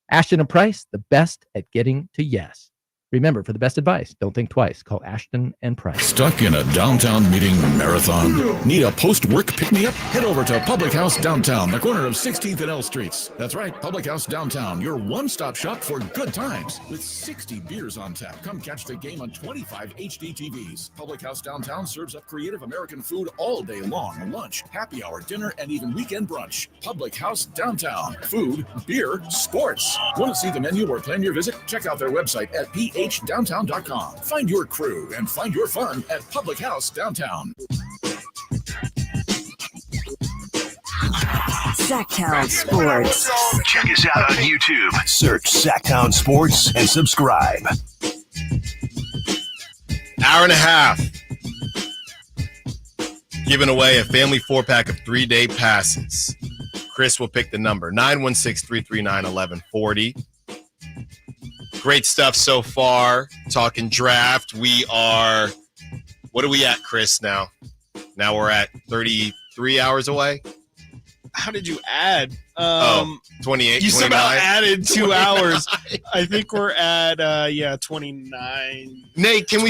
Ashton & Price, the best at getting to yes. Remember, for the best advice, don't think twice. Call Ashton & Price. Stuck in a downtown meeting marathon? Need a post-work pick-me-up? Head over to Public House Downtown, the corner of 16th and L Streets. That's right, Public House Downtown, your one-stop shop for good times. With 60 beers on tap, come catch the game on 25 HD TVs. Public House Downtown serves up creative American food all day long. Lunch, happy hour, dinner, and even weekend brunch. Public House Downtown. Food, beer, sports. Want to see the menu or plan your visit? Check out their website at phdowntown.com. Find your crew and find your fun at Public House Downtown. Sactown Sports. Check us out on YouTube. Search Sactown Sports and subscribe. Hour and a half. Giving away a family 4-pack of 3-day passes. Chris will pick the number. 916-339-1140. Great stuff so far. Talking draft. We are, what are we at, Chris, now? Now we're at 33 hours away. How did you add? 28, you 29. somehow added 2 hours. 29. I think we're at 29. Nate, can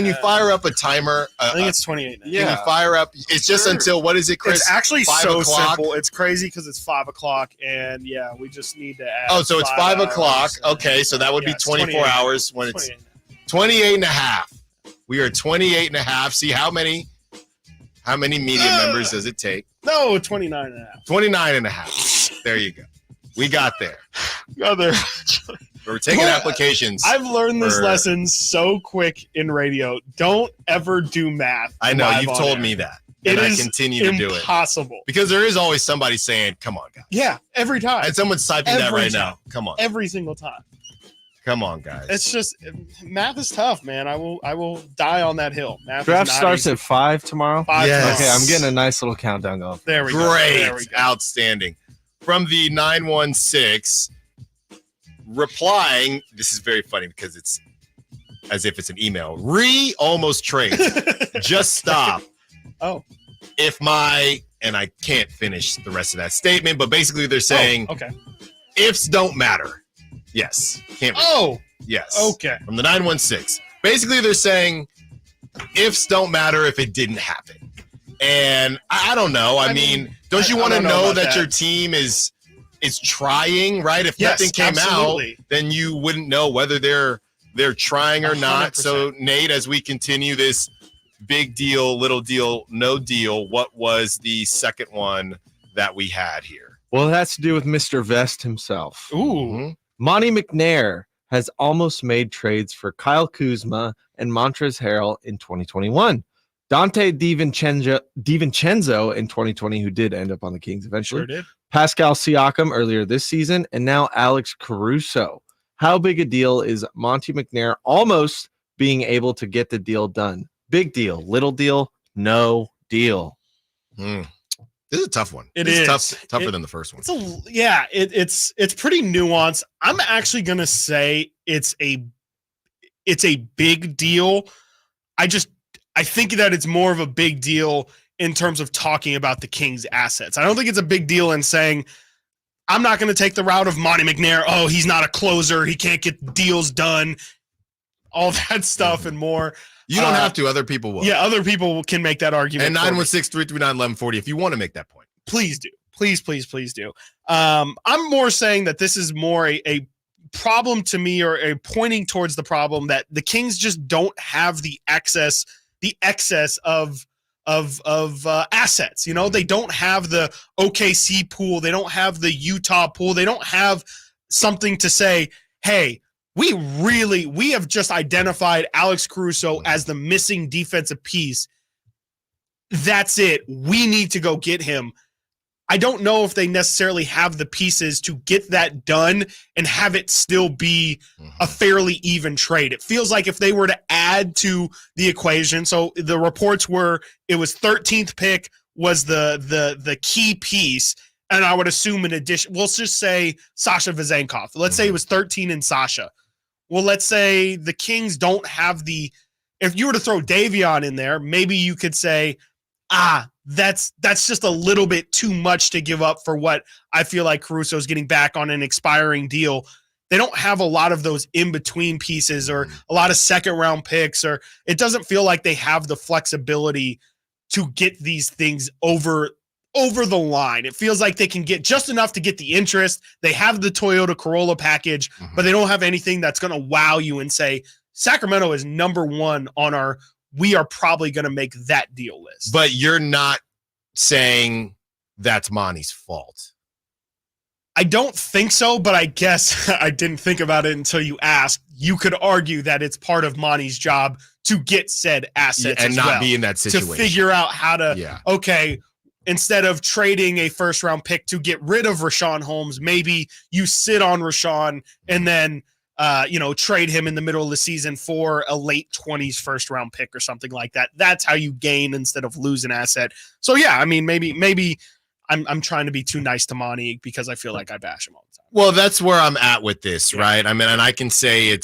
you fire up a timer? I think it's 28 now. Can you fire up? It's just until, what is it, Chris? It's actually 5 so o'clock? simple. It's crazy because it's 5 o'clock, and yeah, we just need to add. Oh, so it's 5 o'clock. hours. Okay, so that would be 24 28. hours when it's 28 and a half. We are 28 and a half. See how many media members does it take? No, 29 and a half. 29 and a half. There you go. We got there. We're taking applications. I've learned this for- lesson so quick in radio. Don't ever do math. I know, live you've on told air. me that. It And I is continue to do it. impossible. Because there is always somebody saying, come on, guys. Yeah, every time. And someone's typing that Every right time. now. Come on. Every single time. Come on, guys. It's just math is tough, man. I will die on that hill. Math Draft is not starts easy. at 5 tomorrow. 5 Yes. Okay, I'm getting a nice little countdown going. There we go. Great. There we go. Outstanding. From the 916, replying, this is very funny because it's as if it's an email. Almost trades. Just stop. Oh. If my, and I can't finish the rest of that statement, but basically they're saying, okay. Ifs don't matter. Yes. Can't read. Oh. Yes. Okay. From the 916. Basically, they're saying ifs don't matter if it didn't happen. And I don't know. I mean, don't you want to know that your team is trying, right? If Yes, nothing came absolutely. out, then you wouldn't know whether they're trying or not. 100%. So, Nate, as we continue this big deal, little deal, no deal, what was the second one that we had here? Well, it has to do with Mr. Vest himself. Ooh. Monty McNair has almost made trades for Kyle Kuzma and Montrezl Harrell in 2021. Dante DiVincenzo in 2020, who did end up on the Kings eventually. Sure did. Pascal Siakam earlier this season, and now Alex Caruso. How big a deal is Monty McNair almost being able to get the deal done? Big deal, little deal, no deal. This is a tough one. It is tougher than the first one. It's pretty nuanced. I'm actually gonna say it's a big deal. I think that it's more of a big deal in terms of talking about the Kings' assets. I don't think it's a big deal in saying, I'm not going to take the route of Monty McNair. Oh, he's not a closer. He can't get deals done. All that stuff and more. You don't have to. Other people will. Yeah, other people can make that argument. And 916-339-1140 if you want to make that point. Please do. Please do. I'm more saying that this is more a problem to me, or a pointing towards the problem that the Kings just don't have the excess of assets. They don't have the OKC pool. They don't have the Utah pool. They don't have something to say, hey, we have just identified Alex Caruso as the missing defensive piece. That's it. We need to go get him. I don't know if they necessarily have the pieces to get that done and have it still be a fairly even trade. It feels like if they were to add to the equation, so the reports were it was 13th pick was the key piece, and I would assume in addition, we'll just say Sasha Vezenkov. Let's say it was 13 and Sasha. Well, let's say the Kings don't have if you were to throw Davion in there, maybe you could say, that's just a little bit too much to give up for what I feel like Caruso is getting back on an expiring deal. They don't have a lot of those in-between pieces or a lot of second-round picks, or it doesn't feel like they have the flexibility to get these things over the line. It feels like they can get just enough to get the interest. They have the Toyota Corolla package, but they don't have anything that's going to wow you and say, Sacramento is number one on we are probably going to make that deal list. But you're not saying that's Monty's fault. I don't think so, but I guess I didn't think about it until you asked. You could argue that it's part of Monty's job to get said assets and not be in that situation. To figure out how to, okay, instead of trading a first-round pick to get rid of Rashawn Holmes, maybe you sit on Rashawn and then trade him in the middle of the season for a late 20s first-round pick or something like that. That's how you gain instead of lose an asset. So, yeah, I mean, maybe I'm trying to be too nice to Monty because I feel like I bash him all the time. Well, that's where I'm at with this, right? I mean, and I can say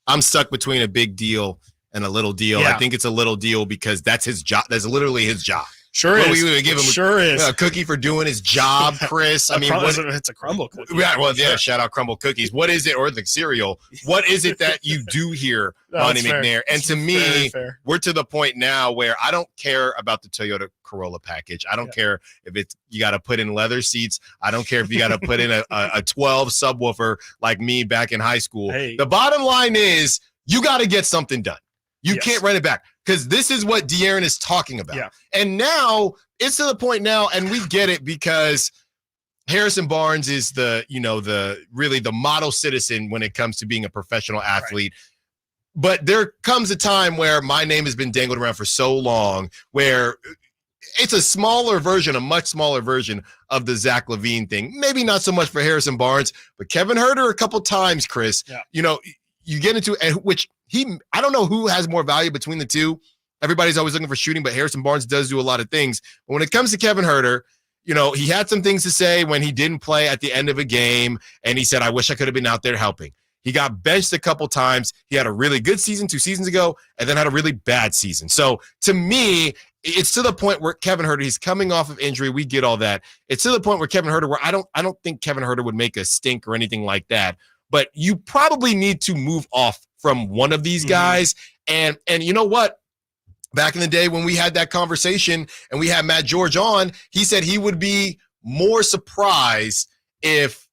I'm stuck between a big deal and a little deal. Yeah. I think it's a little deal because that's his job. That's literally his job. Sure is. We would give him a cookie for doing his job, Chris. I mean, it's a crumble cookie. Yeah, well, yeah. Shout out Crumble Cookies. What is it, or the cereal? What is it that you do here, Monty McNair? And to me, we're to the point now where I don't care about the Toyota Corolla package. I don't care if you got to put in leather seats. I don't care if you got to put in a 12 subwoofer like me back in high school. Hey. The bottom line is you got to get something done. You can't run it back, because this is what De'Aaron is talking about. Yeah. And now it's to the point now, and we get it, because Harrison Barnes is the model citizen when it comes to being a professional athlete. Right. But there comes a time where my name has been dangled around for so long where it's a much smaller version of the Zach LaVine thing. Maybe not so much for Harrison Barnes, but Kevin Huerter a couple times, Chris. Yeah. You get into which I don't know who has more value between the two. Everybody's always looking for shooting, but Harrison Barnes does do a lot of things. But when it comes to Kevin Huerter, he had some things to say when he didn't play at the end of a game, and he said, I wish I could have been out there helping. He got benched a couple times. He had a really good season 2 seasons ago, and then had a really bad season. So to me, it's to the point where Kevin Huerter, he's coming off of injury. We get all that. It's to the point where Kevin Huerter, where I don't think Kevin Huerter would make a stink or anything like that. But you probably need to move off from one of these guys. And you know what? Back in the day when we had that conversation and we had Matt George on, he said he would be more surprised if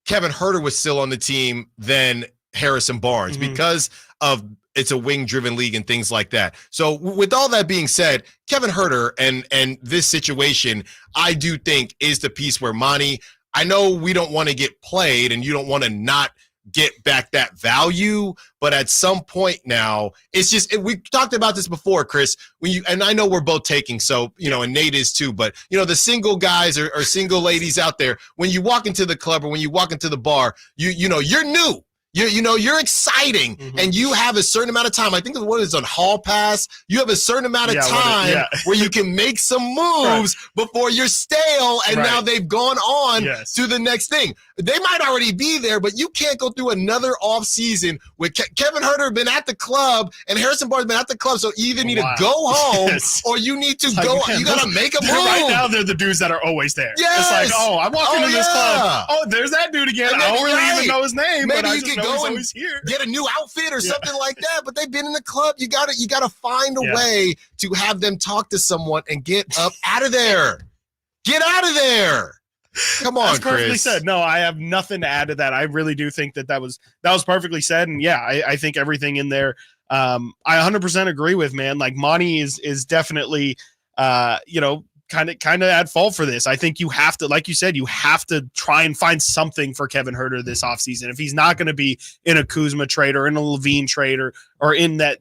Kevin Huerter was still on the team than Harrison Barnes, because of it's a wing-driven league and things like that. So with all that being said, Kevin Huerter and this situation, I do think is the piece where Monty, I know we don't want to get played and you don't want to not get back that value. But at some point now, it's just we talked about this before, Chris. And I know we're both taking, so and Nate is too. But the single guys or single ladies out there, when you walk into the club or when you walk into the bar, you're new. You're exciting, and you have a certain amount of time. I think what is on Hall Pass. You have a certain amount of time where you can make some moves before you're stale, and now they've gone on to the next thing. They might already be there, but you can't go through another off season with Kevin Huerter been at the club and Harrison Barnes been at the club. So you either need to go home or you need to go. You got to make a move. Right now, they're the dudes that are always there. Yes. It's like, I walk into this club. Oh, there's that dude again. I don't really even know his name. Maybe but I you just can go and get a new outfit or something like that. But they've been in the club. You gotta find a way to have them talk to someone and get up out of there. Get out of there. Come on, That's perfectly Chris. said. No, I have nothing to add to that. I really do think that was perfectly said. And I think everything in there, I 100% agree with, man. Like Monty is definitely, kind of at fault for this. I think you have to, like you said, you have to try and find something for Kevin Huerter this offseason. If he's not going to be in a Kuzma trade or in a Levine trade or in that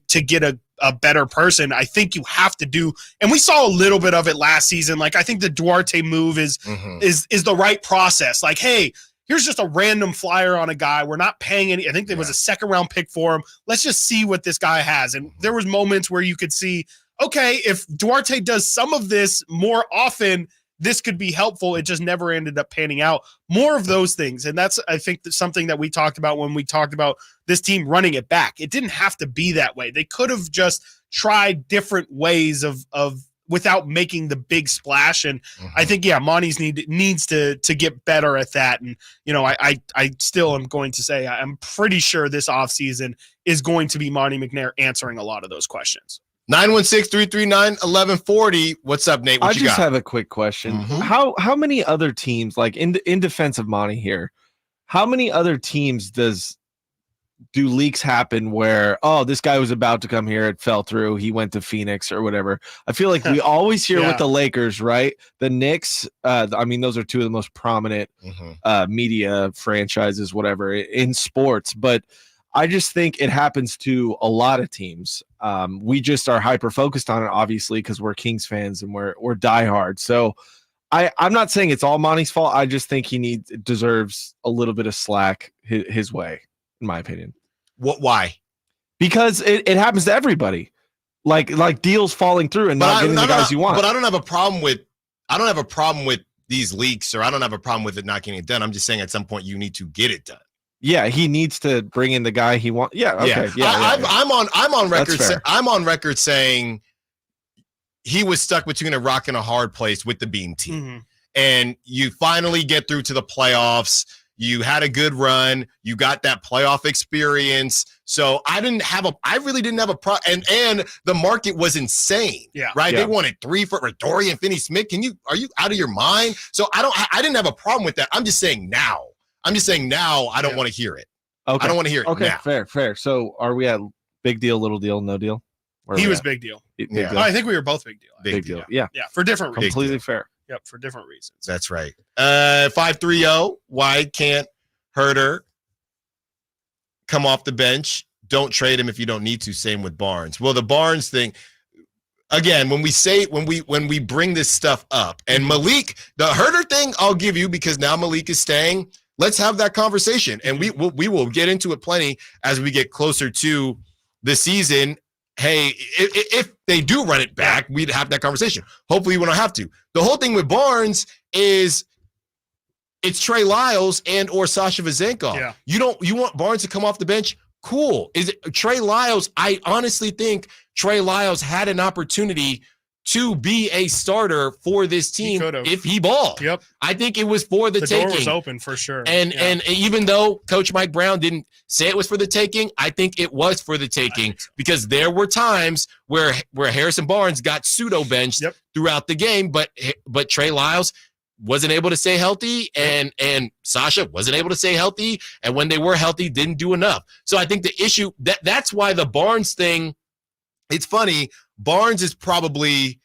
to get a better person, I think you have to do, and we saw a little bit of it last season. Like I think the Duarte move is the right process. Like, hey, here's just a random flyer on a guy. We're not paying any. I think there was a second round pick for him. Let's just see what this guy has. And there was moments where you could see, okay, if Duarte does some of this more often, this could be helpful. It just never ended up panning out. More of those things. And that's, I think, something that we talked about when we talked about this team running it back. It didn't have to be that way. They could have just tried different ways of without making the big splash. And I think, Monty's needs to get better at that. And, I still am going to say, I'm pretty sure this offseason is going to be Monty McNair answering a lot of those questions. 916-339-1140. What's up, Nate? What I you just got? have a quick question. How many other teams, like in defense of Monty here, how many other teams do leaks happen where, this guy was about to come here, it fell through, he went to Phoenix or whatever? I feel like we always hear with the Lakers, right? The Knicks, those are two of the most prominent media franchises, whatever, in sports, but I just think it happens to a lot of teams. We just are hyper focused on it, obviously, because we're Kings fans and we're diehard. So I'm not saying it's all Monty's fault. I just think he deserves a little bit of slack his way, in my opinion. Why? Because it happens to everybody. Like deals falling through and not getting the guys you want. But I don't have a problem with these leaks, or I don't have a problem with it not getting it done. I'm just saying at some point you need to get it done. Yeah, he needs to bring in the guy he wants. Yeah, okay. I'm on record. I'm on record saying he was stuck between a rock and a hard place with the Beam team, and you finally get through to the playoffs. You had a good run. You got that playoff experience. So I really didn't have a problem. And the market was insane. Yeah. Right. Yeah. They wanted 3 for Dorian Finney-Smith. Are you out of your mind? So I didn't have a problem with that. I'm just saying now I don't want to hear it. Okay. I don't want to hear it. Okay. Now. Fair. So are we at big deal, little deal, no deal? He was big deal. Big deal. I think we were both big deal. Big deal. Yeah. Yeah. For different reasons. Completely fair. Yep. For different reasons. That's right. 530. Why can't Huerter come off the bench? Don't trade him if you don't need to. Same with Barnes. Well, the Barnes thing, again, when we bring this stuff up, and Malik, the Huerter thing, I'll give you, because now Malik is staying. Let's have that conversation, and we will get into it plenty as we get closer to the season. Hey, if they do run it back, we'd have that conversation. Hopefully we don't have to. The whole thing with Barnes is it's Trey Lyles and or Sasha Vezenkov. Yeah. You want Barnes to come off the bench? Cool. Is it Trey Lyles? I honestly think Trey Lyles had an opportunity to be a starter for this team if he balled. Yep. I think it was for the taking. The door was open for sure. And even though Coach Mike Brown didn't say it was for the taking, I think it was for the taking, because there were times where Harrison Barnes got pseudo benched throughout the game, but Trey Lyles wasn't able to stay healthy, and Sasha wasn't able to stay healthy, and when they were healthy, didn't do enough. So I think the issue that's why the Barnes thing, it's funny. Barnes is probably,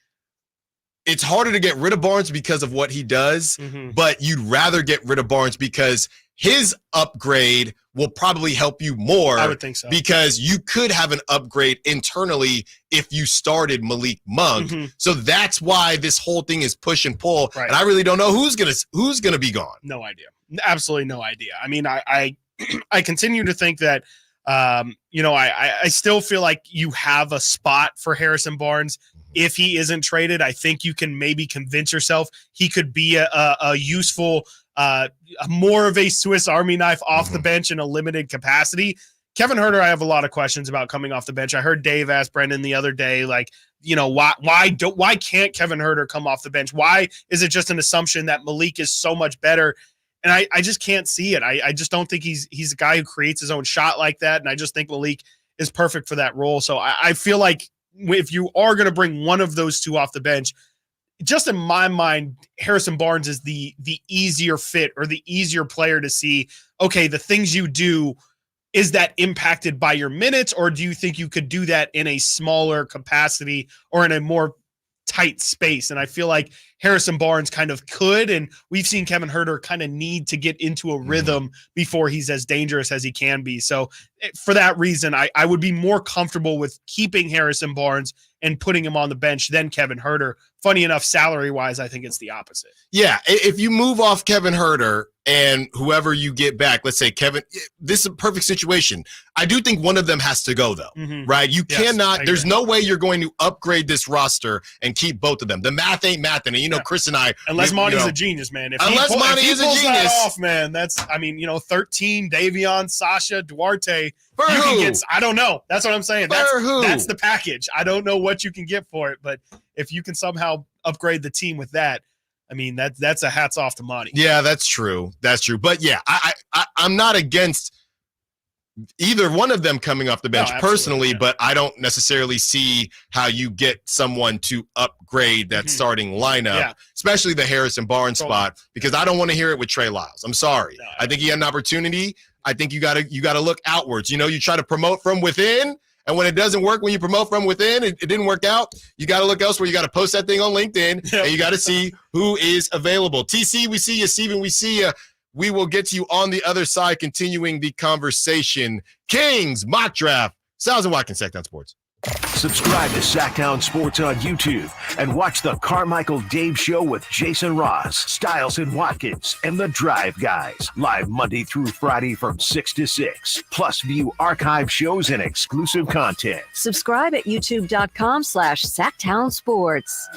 it's harder to get rid of Barnes because of what he does, but you'd rather get rid of Barnes because his upgrade will probably help you more. I would think so. Because you could have an upgrade internally if you started Malik Monk. Mm-hmm. So that's why this whole thing is push and pull. Right. And I really don't know who's gonna be gone. No idea. Absolutely no idea. I mean, I continue to think that I still feel like you have a spot for Harrison Barnes. If he isn't traded, I think you can maybe convince yourself he could be a useful, more of a Swiss Army knife off the bench in a limited capacity. Kevin Huerter, I have a lot of questions about coming off the bench. I heard Dave ask Brendan the other day, like, why can't Kevin Huerter come off the bench? Why is it just an assumption that Malik is so much better? And I just can't see it. I just don't think he's a guy who creates his own shot like that. And I just think Malik is perfect for that role. So I feel like if you are going to bring one of those two off the bench, just in my mind, Harrison Barnes is the easier fit or the easier player to see, okay, the things you do, is that impacted by your minutes, or do you think you could do that in a smaller capacity or in a more tight space? And I feel like Harrison Barnes kind of could, and we've seen Kevin Huerter kind of need to get into a rhythm before he's as dangerous as he can be. So for that reason, I would be more comfortable with keeping Harrison Barnes and putting him on the bench than Kevin Huerter. Funny enough, salary-wise, I think it's the opposite. Yeah, if you move off Kevin Huerter and whoever you get back, let's say Kevin, this is a perfect situation. I do think one of them has to go, though, right? You cannot, there's no way you're going to upgrade this roster and keep both of them. The math ain't math, and Chris and I. Unless Monty's a genius, man. Unless Monty is a genius. That off, man, that's, 13, Davion, Sasha, Duarte. For who? I don't know. That's what I'm saying. For who? That's the package. I don't know what you can get for it, but if you can somehow upgrade the team with that, that's a hats off to Monty. Yeah, that's true. That's true. But yeah, I'm not against either one of them coming off the bench personally, but I don't necessarily see how you get someone to upgrade that starting lineup, especially the Harrison Barnes spot, because I don't want to hear it with Trey Lyles. I'm sorry. I think he had an opportunity. I think you gotta look outwards. You try to promote from within, and when it doesn't work, when you promote from within, it didn't work out. You got to look elsewhere. You got to post that thing on LinkedIn, and you got to see who is available. TC, we see you. Steven, we see you. We will get to you on the other side, continuing the conversation. Kings mock draft. Stiles and Watkins, Sactown Sports. Subscribe to Sactown Sports on YouTube and watch the Carmichael Dave Show with Jason Ross, Stiles and Watkins, and the Drive Guys. Live Monday through Friday from 6 to 6. Plus view archive shows and exclusive content. Subscribe at youtube.com/Sactown Sports.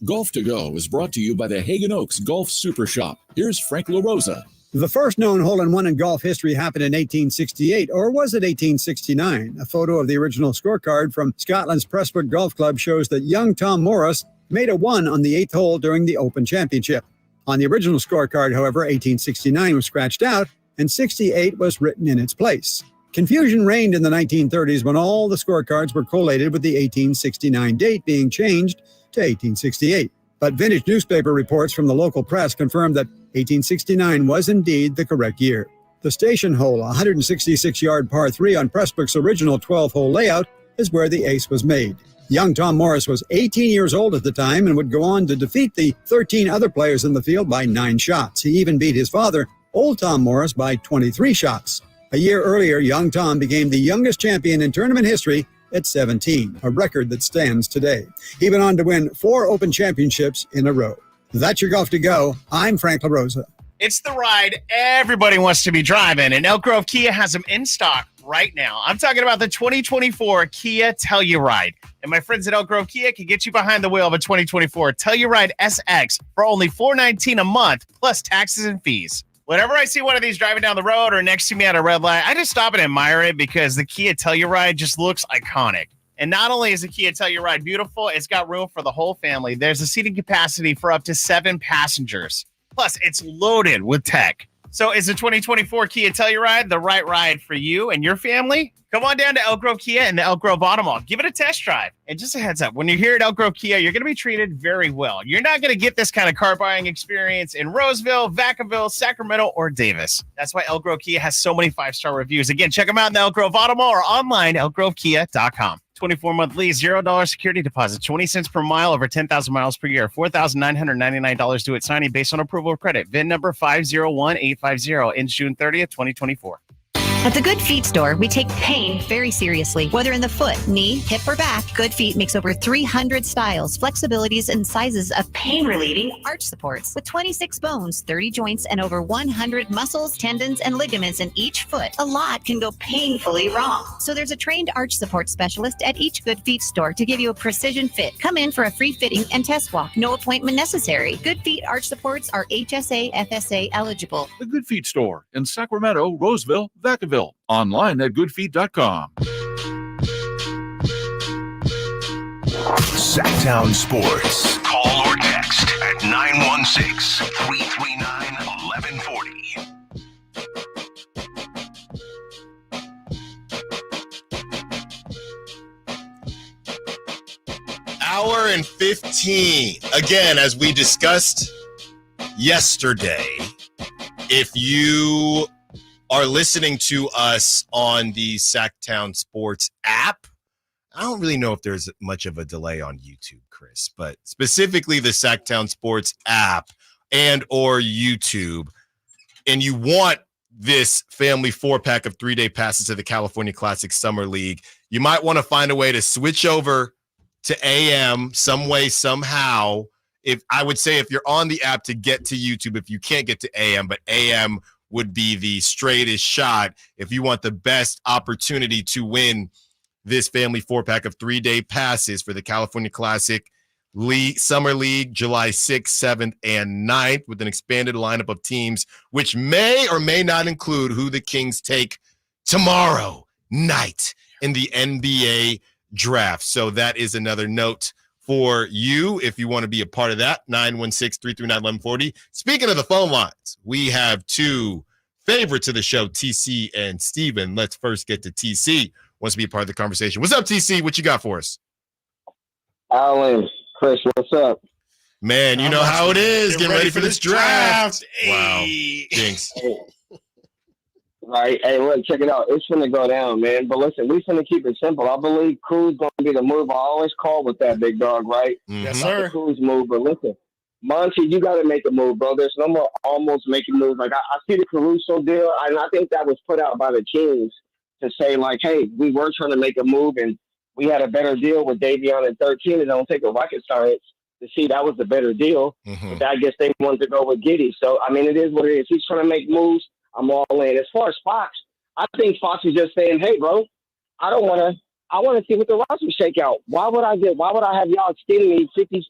Golf to Go is brought to you by the Hagen Oaks Golf Super Shop. Here's Frank LaRosa. The first known hole-in-one in golf history happened in 1868, or was it 1869? A photo of the original scorecard from Scotland's Prestwick Golf Club shows that young Tom Morris made a 1 on the 8th hole during the Open Championship. On the original scorecard, however, 1869 was scratched out, and 68 was written in its place. Confusion reigned in the 1930s when all the scorecards were collated with the 1869 date being changed to 1868. But vintage newspaper reports from the local press confirmed that 1869 was indeed the correct year. The station hole, a 166-yard par 3 on Prestwick's original 12-hole layout, is where the ace was made. Young Tom Morris was 18 years old at the time and would go on to defeat the 13 other players in the field by 9 shots. He even beat his father, Old Tom Morris, by 23 shots. A year earlier, young Tom became the youngest champion in tournament history at 17, a record that stands today. He went on to win 4 Open Championships in a row. That's your Golf to Go. I'm Frank LaRosa. It's the ride everybody wants to be driving, and Elk Grove Kia has them in stock right now. I'm talking about the 2024 Kia Telluride. And my friends at Elk Grove Kia can get you behind the wheel of a 2024 Telluride SX for only $419 a month, plus taxes and fees. Whenever I see one of these driving down the road or next to me at a red light, I just stop and admire it because the Kia Telluride just looks iconic. And not only is the Kia Telluride beautiful, it's got room for the whole family. There's a seating capacity for up to 7 passengers. Plus, it's loaded with tech. So is the 2024 Kia Telluride the right ride for you and your family? Come on down to Elk Grove Kia and the Elk Grove Auto Mall. Give it a test drive. And just a heads up, when you're here at Elk Grove Kia, you're going to be treated very well. You're not going to get this kind of car buying experience in Roseville, Vacaville, Sacramento, or Davis. That's why Elk Grove Kia has so many 5-star reviews. Again, check them out in the Elk Grove Auto Mall or online, elkgrovekia.com. 24-month lease, $0 security deposit, 20 cents per mile over 10,000 miles per year, $4,999 due at signing based on approval of credit. VIN number 501850, ends June 30th, 2024. At the Good Feet store, we take pain very seriously. Whether in the foot, knee, hip, or back, Good Feet makes over 300 styles, flexibilities, and sizes of pain-relieving arch supports. With 26 bones, 30 joints, and over 100 muscles, tendons, and ligaments in each foot, a lot can go painfully wrong. So there's a trained arch support specialist at each Good Feet store to give you a precision fit. Come in for a free fitting and test walk. No appointment necessary. Good Feet arch supports are HSA, FSA eligible. The Good Feet store in Sacramento, Roseville, Vacaville. Online at goodfeet.com. Sactown Sports. Call or text at 916-339-1140. Hour and 15. Again, as we discussed yesterday, if you are listening to us on the Sactown Sports app, I don't really know if there's much of a delay on YouTube, Chris, but specifically the Sactown Sports app and or YouTube, and you want this family 4-pack of 3-day passes to the California Classic Summer League, you might want to find a way to switch over to AM some way, somehow. If I would say if you're on the app to get to YouTube, if you can't get to AM, but AM would be the straightest shot if you want the best opportunity to win this family 4-pack of 3-day passes for the California Classic League Summer League, July 6th, 7th, and 9th, with an expanded lineup of teams, which may or may not include who the Kings take tomorrow night in the NBA draft. So that is another note for you if you want to be a part of that. 916-339-1140. Speaking of the phone lines, we have two favorites of the show, TC and Steven. Let's first get to TC. Wants to be a part of the conversation. What's up, TC? What you got for us? Alan, Chris, what's up? Man, you know how it is. Get ready for this draft. Wow. Jinx. Right. Hey, look, check it out. It's going to go down, man. But listen, we're going to keep it simple. I believe Cruz going to be the move I always call with that big dog, right? Yes, sir. Cruz move. But listen, Monty, you got to make a move, bro. There's no more almost making moves. Like, I see the Caruso deal, and I think that was put out by the Kings to say, like, hey, we were trying to make a move, and we had a better deal with Davion at 13. And don't take a rocket science to see that was the better deal. But I guess they wanted to go with Giddey. So, I mean, it is what it is. He's trying to make moves. I'm all in. As far as Fox, I think Fox is just saying, hey, bro, I want to see what the roster shake out. Why would I have y'all extending me $50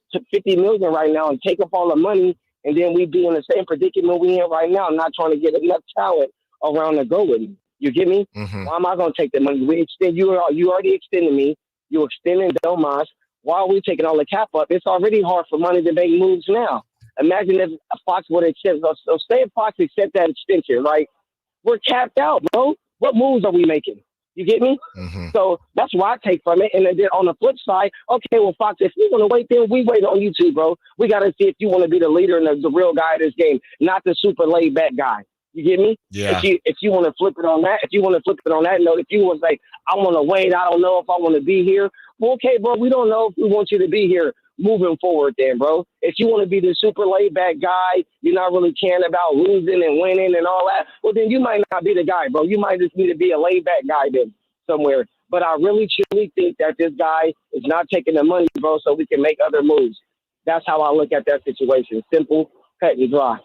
million right now and take up all the money, and then we be in the same predicament we in right now, not trying to get enough talent around to go with me? You get me? Why am I going to take the money? We extend you already extended me. You extending Domas. Why are we taking all the cap up? It's already hard for money to make moves now. Imagine if Fox would accept. So say if Fox accept that extension, right? We're capped out, bro. What moves are we making? You get me? So that's what I take from it. And then on the flip side, okay, well, Fox, if you want to wait, then we wait on you too, bro. We got to see if you want to be the leader and the real guy of this game, not the super laid back guy. You get me? Yeah. If you want to flip it on that, note, if you want to say, I want to wait, I don't know if I want to be here. Well, okay, bro, we don't know if we want you to be here moving forward then, bro. If you want to be the super laid-back guy, you're not really caring about losing and winning and all that, well, then you might not be the guy, bro. You might just need to be a laid-back guy then somewhere. But I really, truly think that this guy is not taking the money, bro, so we can make other moves. That's how I look at that situation. Simple, cut and dry.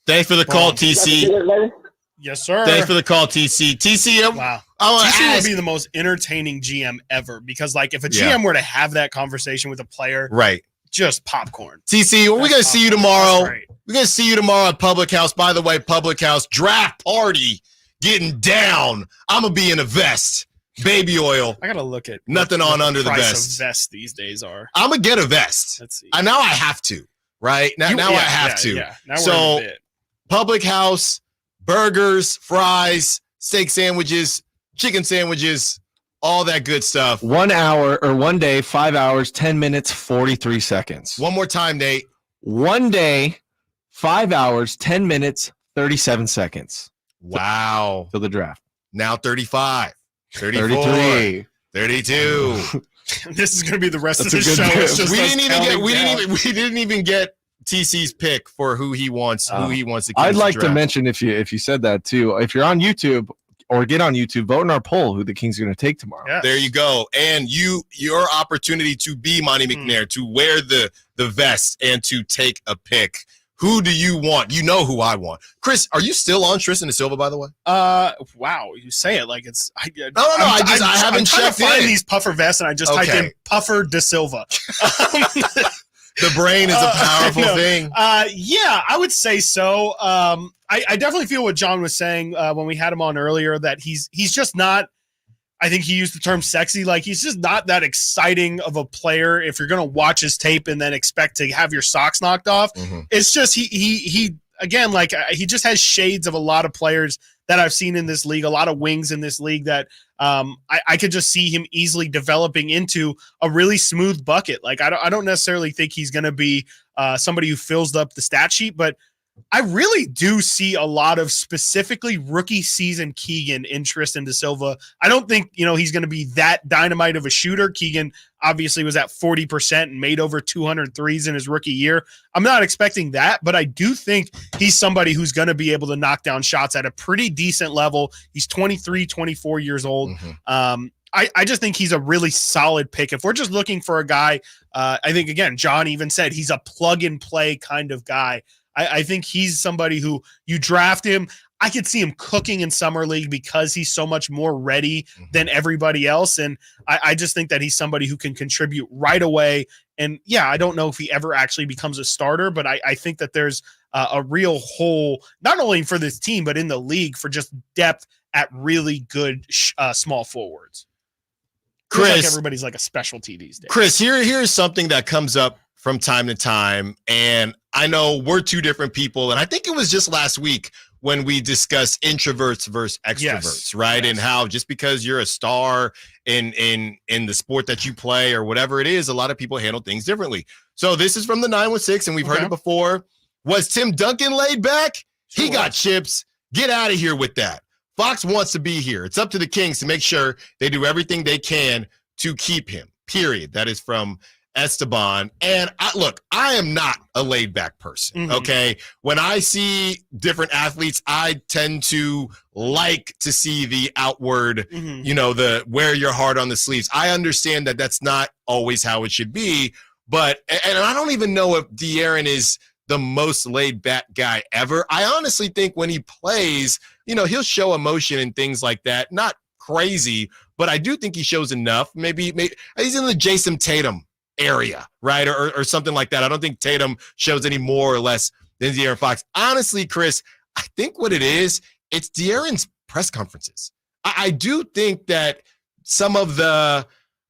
Thanks for the call, TC. Yes, sir. Thanks for the call, TC. TC, wow. TC would be the most entertaining GM ever, because, like, if a GM were to have that conversation with a player, right, just popcorn. TC, we're going to see you tomorrow. We're going to see you tomorrow at Public House. By the way, Public House draft party getting down. I'm going to be in a vest. Baby oil. I got to look at nothing on under the price vest. of vests these days are. I'm going to get a vest. Let's see. Now I have to, right? Now I have to. Yeah. Now so, we're in a bit. Public House, burgers, fries, steak sandwiches, chicken sandwiches, all that good stuff. 1 hour or 1 day, 5 hours, 10 minutes, 43 seconds. One more time, Nate. 1 day, 5 hours, 10 minutes, 37 seconds. Wow. To the draft. Now 35, 34, 33, 32. This is going to be the rest of the show. It's just we us didn't even get TC's pick for who he wants to. I'd like to mention if you said that too. If you're on YouTube or get on YouTube, vote in our poll who the Kings are going to take tomorrow. Yes. There you go. And your opportunity to be Monty McNair, to wear the vest and to take a pick. Who do you want? You know who I want. Chris, are you still on Tristan da Silva, by the way? Wow, you say it like it's. I haven't I'm trying checked to find in. these puffer vests, and I just typed in Puffer da Silva. The brain is a powerful thing. Yeah, I would say so. I definitely feel what John was saying when we had him on earlier, that he's just not. I think he used the term sexy. Like, he's just not that exciting of a player if you're going to watch his tape and then expect to have your socks knocked off. Mm-hmm. It's just he again, like, he just has shades of a lot of players that I've seen in this league, a lot of wings in this league that I could just see him easily developing into a really smooth bucket. Like, I don't necessarily think he's going to be somebody who fills up the stat sheet, but I really do see a lot of specifically rookie season Keegan in Tristan da Silva. I don't think, he's going to be that dynamite of a shooter. Keegan obviously was at 40% and made over 200 threes in his rookie year. I'm not expecting that, but I do think he's somebody who's going to be able to knock down shots at a pretty decent level. He's 23, 24 years old. Mm-hmm. I just think he's a really solid pick. If we're just looking for a guy, I think, again, John even said he's a plug and play kind of guy. I think he's somebody who you draft him. I could see him cooking in summer league because he's so much more ready than everybody else. And I just think that he's somebody who can contribute right away. And yeah, I don't know if he ever actually becomes a starter, but I think that there's a real hole, not only for this team, but in the league for just depth at really good small forwards. Chris, like everybody's like a specialty these days. Chris, here's something that comes up from time to time, and I know we're two different people, and I think it was just last week when we discussed introverts versus extroverts, right? Yes. And how just because you're a star in the sport that you play or whatever it is, a lot of people handle things differently. So this is from the 916, and we've heard it before. Was Tim Duncan laid back? He got chips. Get out of here with that. Fox wants to be here. It's up to the Kings to make sure they do everything they can to keep him, period. That is from Esteban. And I am not a laid back person. Okay. When I see different athletes, I tend to like to see the outward, the wear your heart on the sleeves. I understand that that's not always how it should be, and I don't even know if De'Aaron is the most laid back guy ever. I honestly think when he plays, he'll show emotion and things like that. Not crazy, but I do think he shows enough. Maybe he's in the Jason Tatum area, right? Or something like that. I don't think Tatum shows any more or less than De'Aaron Fox. Honestly, Chris, I think what it is, it's De'Aaron's press conferences. I do think that some of the,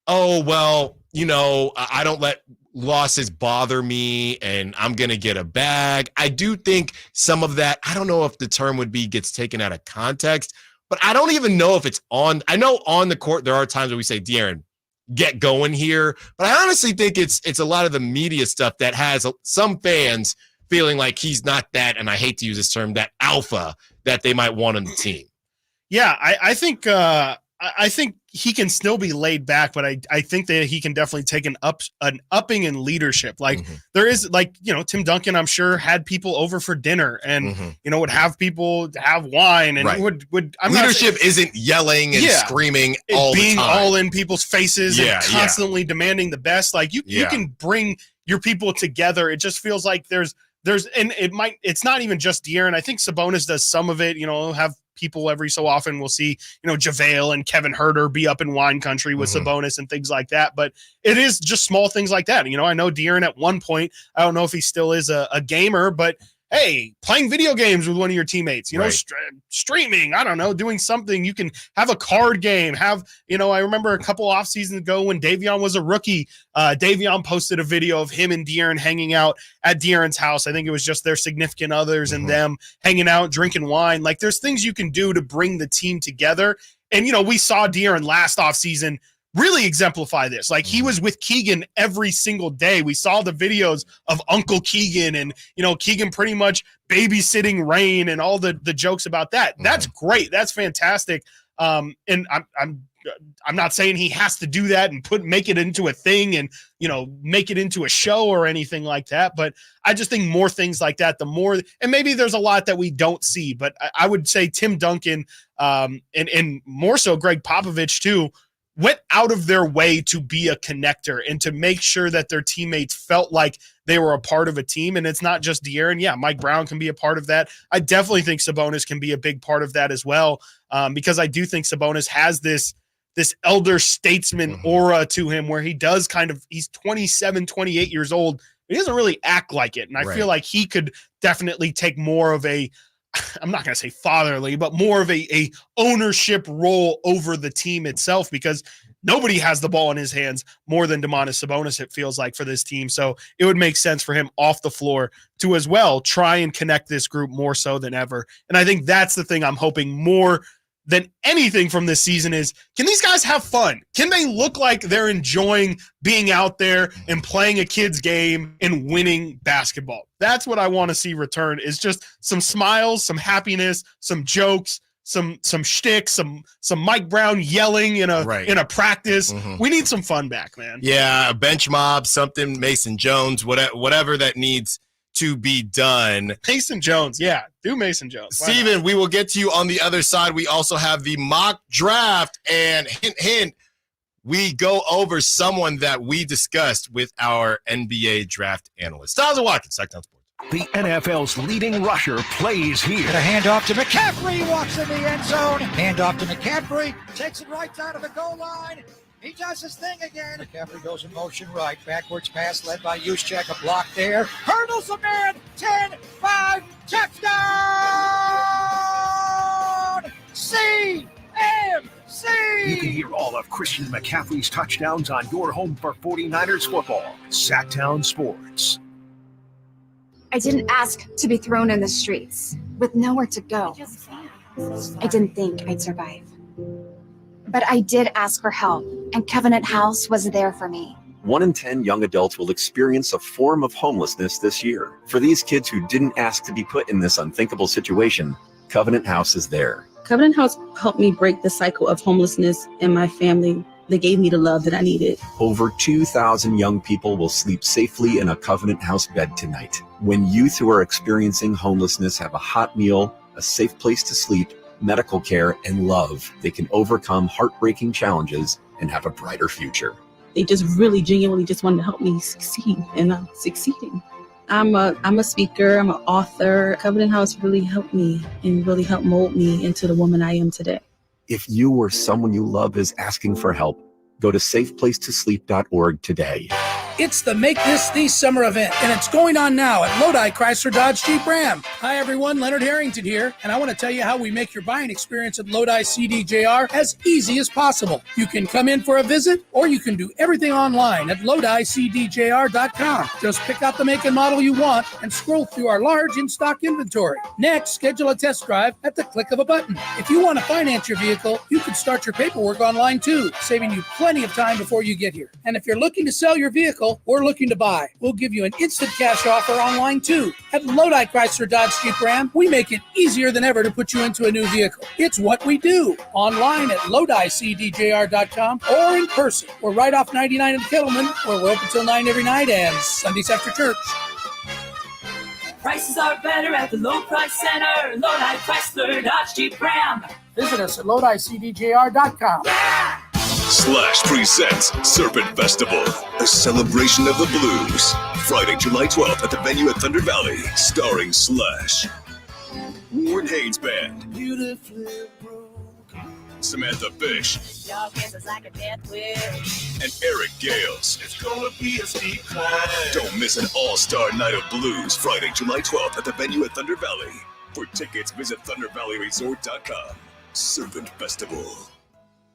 I don't let losses bother me and I'm going to get a bag. I do think some of that, I don't know if the term would be gets taken out of context, but I don't even know if it's on. I know on the court, there are times where we say, De'Aaron, get going here. But I honestly think it's a lot of the media stuff that has some fans feeling like he's not that, and I hate to use this term, that alpha that they might want on the team. Yeah, I think he can still be laid back, but I think that he can definitely take an upping in leadership. Like there is Tim Duncan, I'm sure, had people over for dinner and would have people have wine and would leadership isn't yelling and screaming all being the time. all in people's faces and constantly demanding the best. Like you can bring your people together. It just feels like there's it's not even just De'Aaron. I think Sabonis does some of it, have people every so often we'll see, JaVale and Kevin Huerter be up in wine country with Sabonis and things like that. But it is just small things like that. I know De'Aaron at one point, I don't know if he still is a gamer, but hey, playing video games with one of your teammates, streaming, I don't know, doing something. You can have a card game, I remember a couple off seasons ago when Davion was a rookie, Davion posted a video of him and De'Aaron hanging out at De'Aaron's house. I think it was just their significant others and them hanging out, drinking wine. Like there's things you can do to bring the team together. And, we saw De'Aaron last off season really exemplify this. Like he was with Keegan every single day. We saw the videos of Uncle Keegan and, Keegan pretty much babysitting Rain and all the jokes about that. That's great. That's fantastic. And I'm I'm not saying he has to do that and make it into a thing and, make it into a show or anything like that. But I just think more things like that, the more, and maybe there's a lot that we don't see, but I would say Tim Duncan and more so Greg Popovich too, went out of their way to be a connector and to make sure that their teammates felt like they were a part of a team. And it's not just De'Aaron. Yeah, Mike Brown can be a part of that. I definitely think Sabonis can be a big part of that as well, because I do think Sabonis has this elder statesman aura to him where he does he's 27, 28 years old. He doesn't really act like it. And I feel like he could definitely take more of I'm not going to say fatherly, but more of a ownership role over the team itself, because nobody has the ball in his hands more than Domantas Sabonis, it feels like, for this team. So it would make sense for him off the floor to as well try and connect this group more so than ever. And I think that's the thing I'm hoping more than anything from this season is, can these guys have fun? Can they look like they're enjoying being out there and playing a kid's game and winning basketball? That's what I want to see return, is just some smiles, some happiness, some jokes, some shtick, some Mike Brown yelling in a practice. We need some fun back, man. Yeah, a bench mob, something, Mason Jones, whatever that needs to be done. Mason Jones, yeah, do Mason Jones. Steven, we will get to you on the other side. We also have the mock draft, and hint, we go over someone that we discussed with our NBA draft analyst. Stiles and Watkins, Sactown Sports. The NFL's leading rusher plays here. And a handoff to McCaffrey, walks in the end zone. Handoff to McCaffrey, takes it right down to the goal line. He does his thing again. McCaffrey goes in motion right. Backwards pass led by Juszczyk. A block there. Hurdles a man. 10, 5, touchdown! CMC! You can hear all of Christian McCaffrey's touchdowns on your home for 49ers football. Sactown Sports. I didn't ask to be thrown in the streets with nowhere to go. I didn't think I'd survive. But I did ask for help, and Covenant House was there for me. 1 in 10 young adults will experience a form of homelessness this year. For these kids who didn't ask to be put in this unthinkable situation, Covenant House is there. Covenant House helped me break the cycle of homelessness in my family. They gave me the love that I needed. Over 2,000 young people will sleep safely in a Covenant House bed tonight. When youth who are experiencing homelessness have a hot meal, a safe place to sleep, medical care, and love, they can overcome heartbreaking challenges and have a brighter future. They just really genuinely just wanted to help me succeed, and I'm succeeding. I'm a speaker, I'm an author. Covenant House really helped me and really helped mold me into the woman I am today. If you or someone you love is asking for help, go to safeplacetosleep.org today. It's the Make This the Summer event, and it's going on now at Lodi Chrysler Dodge Jeep Ram. Hi everyone, Leonard Harrington here, and I want to tell you how we make your buying experience at Lodi CDJR as easy as possible. You can come in for a visit, or you can do everything online at LodiCDJR.com. Just pick out the make and model you want and scroll through our large in-stock inventory. Next, schedule a test drive at the click of a button. If you want to finance your vehicle, you can start your paperwork online too, saving you plenty of time before you get here. And if you're looking to sell your vehicle or looking to buy, we'll give you an instant cash offer online too. At Lodi Chrysler Dodge Jeep Ram, we make it easier than ever to put you into a new vehicle. It's what we do. Online at LodiCDJR.com or in person. We're right off 99 in Kettleman, where we're open till 9 every night and Sundays after church. Prices are better at the Low Price Center. Lodi Chrysler Dodge Jeep Ram. Visit us at LodiCDJR.com. Yeah! Slash presents Serpent Festival, a celebration of the blues. Friday, July 12th at the venue at Thunder Valley, starring Slash, Warren Haynes Band, Samantha Fish, and Eric Gales. It's gonna be a steep climb. Don't miss an all-star night of blues, Friday, July 12th at the venue at Thunder Valley. For tickets, visit ThunderValleyResort.com. Serpent Festival.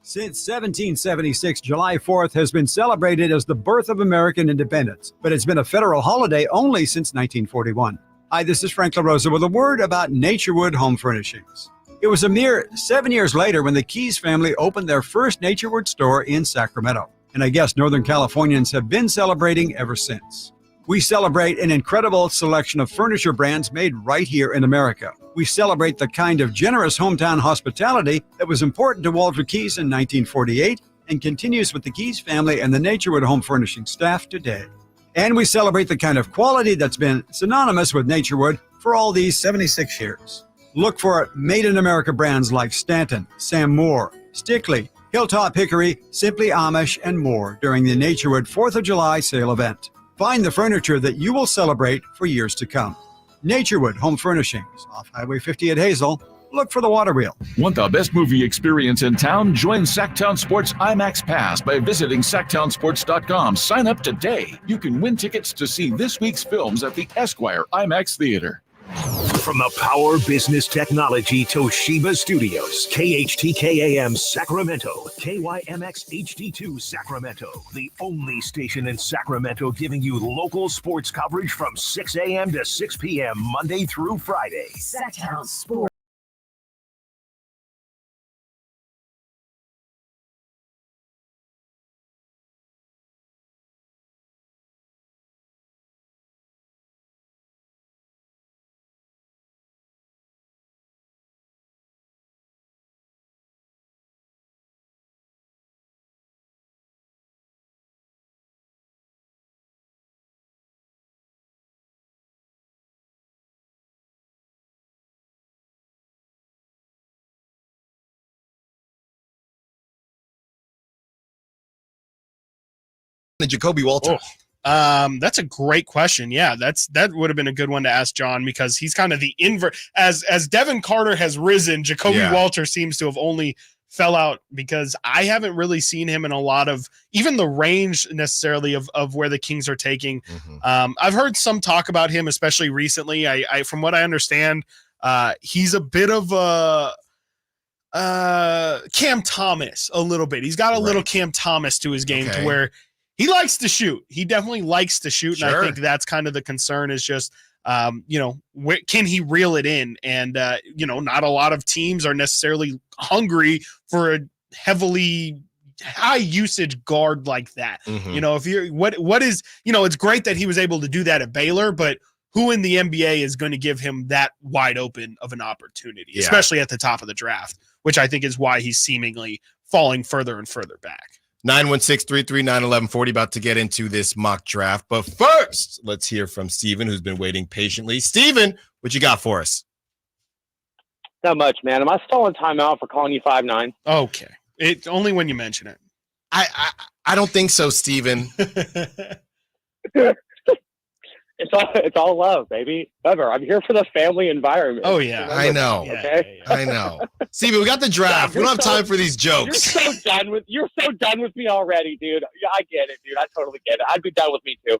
Since 1776, July 4th has been celebrated as the birth of American independence, but it's been a federal holiday only since 1941. Hi, this is Frank LaRosa with a word about Naturewood Home Furnishings. It was a mere 7 years later when the Keys family opened their first Naturewood store in Sacramento, and I guess Northern Californians have been celebrating ever since. We celebrate an incredible selection of furniture brands made right here in America. We celebrate the kind of generous hometown hospitality that was important to Walter Keyes in 1948 and continues with the Keyes family and the Naturewood Home Furnishing staff today. And we celebrate the kind of quality that's been synonymous with Naturewood for all these 76 years. Look for Made in America brands like Stanton, Sam Moore, Stickley, Hilltop Hickory, Simply Amish, and more during the Naturewood 4th of July sale event. Find the furniture that you will celebrate for years to come. Naturewood Home Furnishings, off Highway 50 at Hazel. Look for the water wheel. Want the best movie experience in town? Join Sactown Sports IMAX Pass by visiting SactownSports.com. Sign up today. You can win tickets to see this week's films at the Esquire IMAX Theater. From the Power Business Technology Toshiba Studios, KHTK-AM Sacramento, KYMX HD2 Sacramento, the only station in Sacramento giving you local sports coverage from 6 a.m. to 6 p.m. Monday through Friday. Sactown Sports. Jacoby Walter? That's a great question. Yeah, that would have been a good one to ask John, because he's kind of the invert. As Devin Carter has risen, Jacoby Walter seems to have only fell out, because I haven't really seen him in a lot of even the range necessarily of where the Kings are taking. I've heard some talk about him, especially recently. I from what I understand, he's a bit of a Cam Thomas a little bit. He's got a little Cam Thomas to his game, to where he likes to shoot. He definitely likes to shoot. And I think that's kind of the concern, is just, where can he reel it in? And, not a lot of teams are necessarily hungry for a heavily high usage guard like that. If you're, what is, it's great that he was able to do that at Baylor, but who in the NBA is going to give him that wide open of an opportunity, especially at the top of the draft, which I think is why he's seemingly falling further and further back. 916-339-1140, about to get into this mock draft. But first, let's hear from Steven, who's been waiting patiently. Steven, what you got for us? Not much, man. Am I still on timeout for calling you 5'9"? Okay. It's only when you mention it. I don't think so, Steven. It's all love, baby. Ever. I'm here for the family environment. Oh yeah, I know. Okay, I know. Steven, we got the draft. We don't have time for these jokes. You're so done with me already, dude. Yeah, I get it, dude. I totally get it. I'd be done with me too.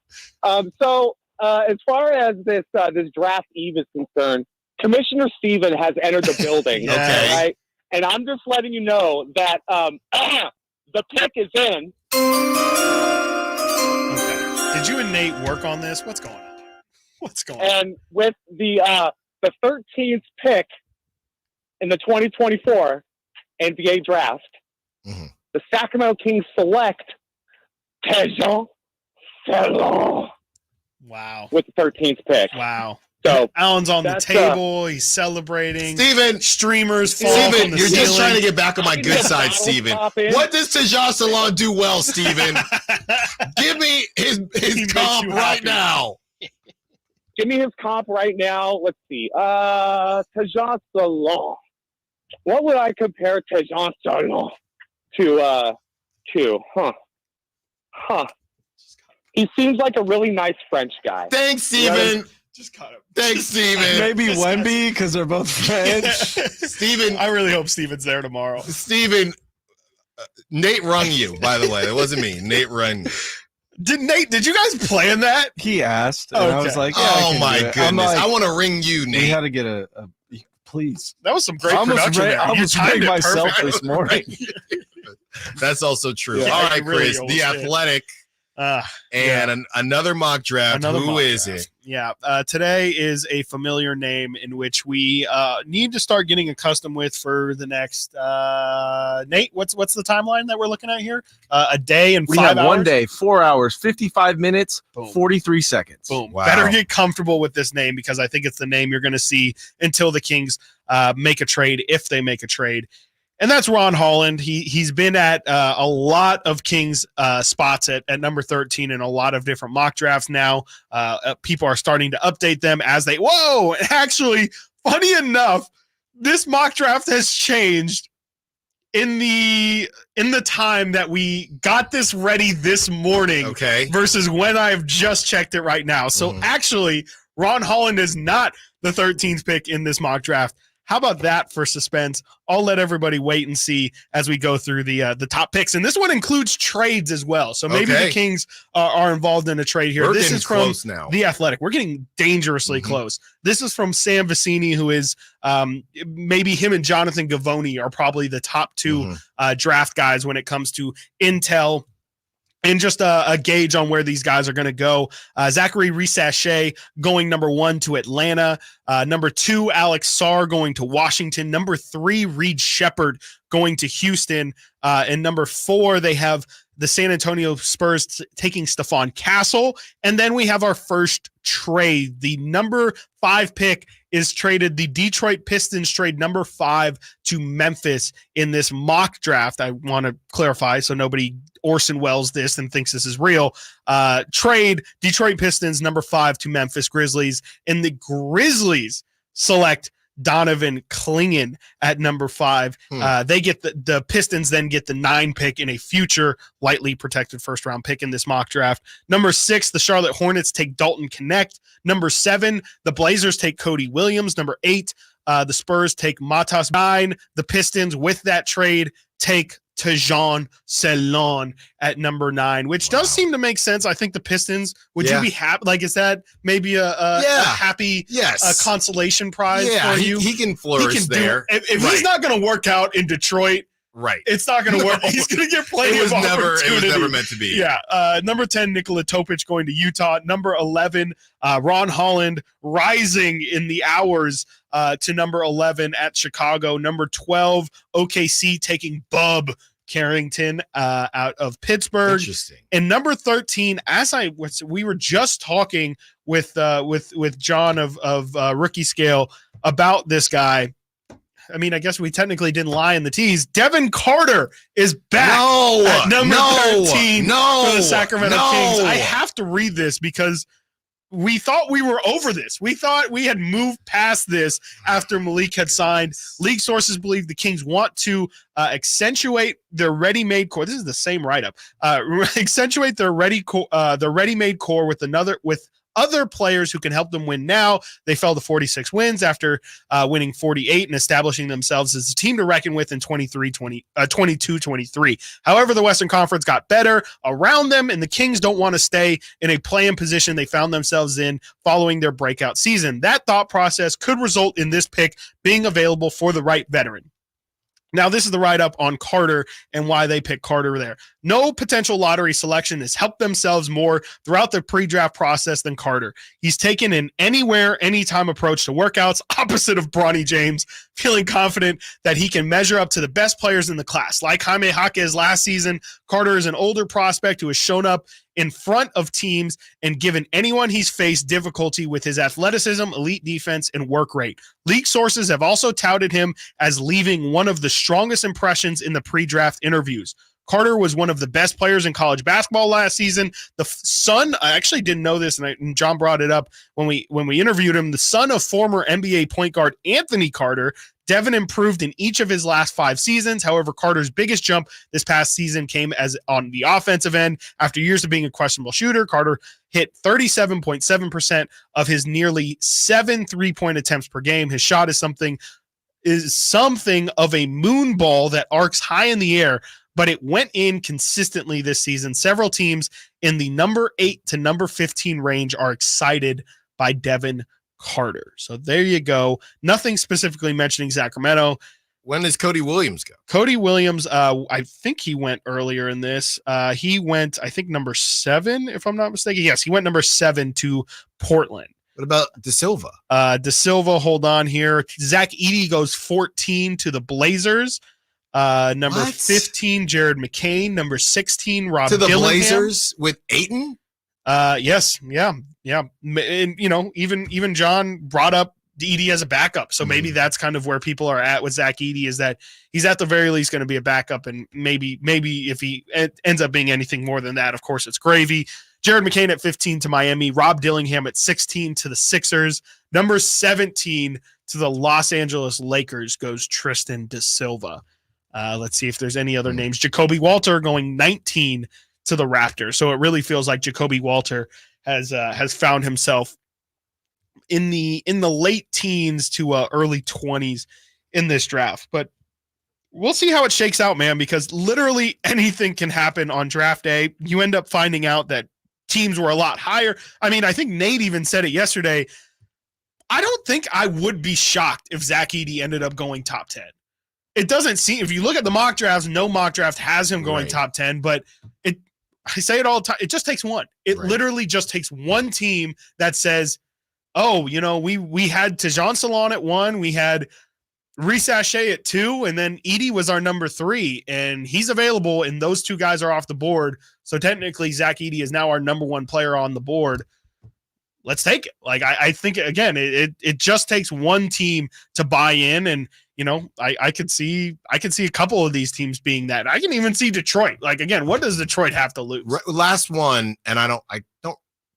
So as far as this draft eve is concerned, Commissioner Steven has entered the building. Okay. Right? And I'm just letting you know that the pick is in. Okay. Did you and Nate work on this? What's going on? And with the 13th pick in the 2024 NBA draft, the Sacramento Kings select Tejon Salon. Wow. With the 13th pick. Wow. So Alan's on the table. He's celebrating. Steven, streamers fall Steven, from the you're ceiling. just trying to get back on my good side, Steven. What does Tejon Salon do well, Steven? Give me his comp right now. Give me his comp right now. Let's see. Tejon Salon. What would I compare Tejon Salon to? He seems like a really nice French guy. Thanks, Steven. Thanks, Steven. Maybe Wemby, because they're both French. Steven. I really hope Steven's there tomorrow. Steven, Nate rung you, by the way. That wasn't me. Nate rung you. Did you guys plan that? He asked, and I was like, yeah, oh my goodness. Like, I want to ring you, Nate. We had to get a please. That was some great production there. I almost rang myself this morning. That's also true. Yeah, all right, really Chris, the athletic. Another mock draft. Who is it? Yeah, today is a familiar name in which we need to start getting accustomed with for the next Nate. What's the timeline that we're looking at here? A day and 5 hours. 1 day, 4 hours, 55 minutes, 43 seconds. Boom. Wow. Better get comfortable with this name because I think it's the name you're going to see until the Kings make a trade, if they make a trade. And that's Ron Holland. He's been at a lot of Kings spots at number 13 in a lot of different mock drafts now. People are starting to update them as they – whoa! Actually, funny enough, this mock draft has changed in the time that we got this ready this morning versus when I've just checked it right now. So actually, Ron Holland is not the 13th pick in this mock draft. How about that for suspense? I'll let everybody wait and see as we go through the top picks. And this one includes trades as well. So maybe the Kings are involved in a trade here. This is from The Athletic. We're getting dangerously close. This is from Sam Vecini, who is maybe him and Jonathan Gavoni are probably the top two draft guys when it comes to intel and just a gauge on where these guys are going to go. Zachary Risachet going number 1 to Atlanta. Number 2, Alex Sarr going to Washington. Number 3, Reed Shepherd going to Houston. And number 4, they have the San Antonio Spurs taking Stephon Castle. And then we have our first trade. The number 5 pick is traded. The Detroit Pistons trade number 5 to Memphis in this mock draft. I want to clarify so nobody Orson Welles this and thinks this is real. Trade Detroit Pistons number 5 to Memphis Grizzlies, and the Grizzlies select Donovan Clingan at number 5. They get the Pistons then get the 9 pick in a future lightly protected first round pick in this mock draft. Number 6, the Charlotte Hornets take Dalton Knecht. Number 7, the Blazers take Cody Williams. Number 8, the Spurs take Matas. 9, the Pistons with that trade take Tajon Selon at number 9, which does seem to make sense. I think the Pistons, would you be happy? Like, is that maybe a happy consolation prize for you? He can flourish there. If he's not going to work out in Detroit, it's not going to work. He's going to get plenty of opportunity. It was never meant to be. Yeah. Number 10, Nikola Topic going to Utah. Number 11, Ron Holland rising in the hours to number 11 at Chicago. Number 12, OKC taking Bub Carrington out of Pittsburgh. Interesting. And number 13, we were just talking with John of Rookie Scale about this guy. I mean, I guess we technically didn't lie in the tease. Devin Carter is back at number 13 for the Sacramento Kings. I have to read this because we thought we were over this. We thought we had moved past this after Malik had signed. League sources believe the Kings want to accentuate their ready-made core. This is the same write-up. Accentuate their ready-made core with other players who can help them win now. They fell to 46 wins after winning 48 and establishing themselves as a team to reckon with in 22-23. However, the Western Conference got better around them, and the Kings don't want to stay in a play-in position they found themselves in following their breakout season. That thought process could result in this pick being available for the right veteran. Now, this is the write-up on Carter and why they picked Carter there. No potential lottery selection has helped themselves more throughout the pre-draft process than Carter. He's taken an anywhere, anytime approach to workouts, opposite of Bronny James, feeling confident that he can measure up to the best players in the class. Like Jaime Jaquez last season, Carter is an older prospect who has shown up in front of teams and given anyone he's faced difficulty with his athleticism, elite defense, and work rate. League sources have also touted him as leaving one of the strongest impressions in the pre-draft interviews. Carter was one of the best players in college basketball last season. The son, I actually didn't know this, and John brought it up when we interviewed him, the son of former NBA point guard Anthony Carter. Devin improved in each of his last 5 seasons. However, Carter's biggest jump this past season came as on the offensive end. After years of being a questionable shooter, Carter hit 37.7% of his nearly 7 3-point attempts per game. His shot is something of a moon ball that arcs high in the air, but it went in consistently this season. Several teams in the number 8 to number 15 range are excited by Devin Carter. So there you go. Nothing specifically mentioning Sacramento. When does Cody Williams go? Cody Williams, I think he went earlier in this. He went, I think, number 7, if I'm not mistaken. Yes, he went number 7 to Portland. What about De Silva? De Silva, hold on here. Zach Edey goes 14 to the Blazers. Number 15, Jared McCain. Number 16, Rob to the Dillingham. Blazers with Ayton? Yes, yeah. And, even John brought up Edey as a backup. So maybe that's kind of where people are at with Zach Edey, is that he's at the very least going to be a backup. And maybe if he ends up being anything more than that, of course, it's gravy. Jared McCain at 15 to Miami. Rob Dillingham at 16 to the Sixers. Number 17 to the Los Angeles Lakers goes Tristan De Silva. Let's see if there's any other names. Jacoby Walter going 19 to the Raptors. So it really feels like Jacoby Walter has found himself in the late teens to early 20s in this draft. But we'll see how it shakes out, man, because literally anything can happen on draft day. You end up finding out that teams were a lot higher. I mean, I think Nate even said it yesterday. I don't think I would be shocked if Zach Edey ended up going top 10. It doesn't seem, if you look at the mock drafts, no mock draft has him going top 10, but I say it all the time. It just takes one. It literally just takes one team that says, oh, we had Tejan Salon at 1, we had Reese Ashe at 2, and then Edey was our number 3, and he's available, and those 2 guys are off the board. So technically, Zach Edey is now our number 1 player on the board. Let's take it. Like, I think, again, it just takes one team to buy in, and I could see a couple of these teams being that. I can even see Detroit. Like, again, what does Detroit have to lose? Last one, and I don't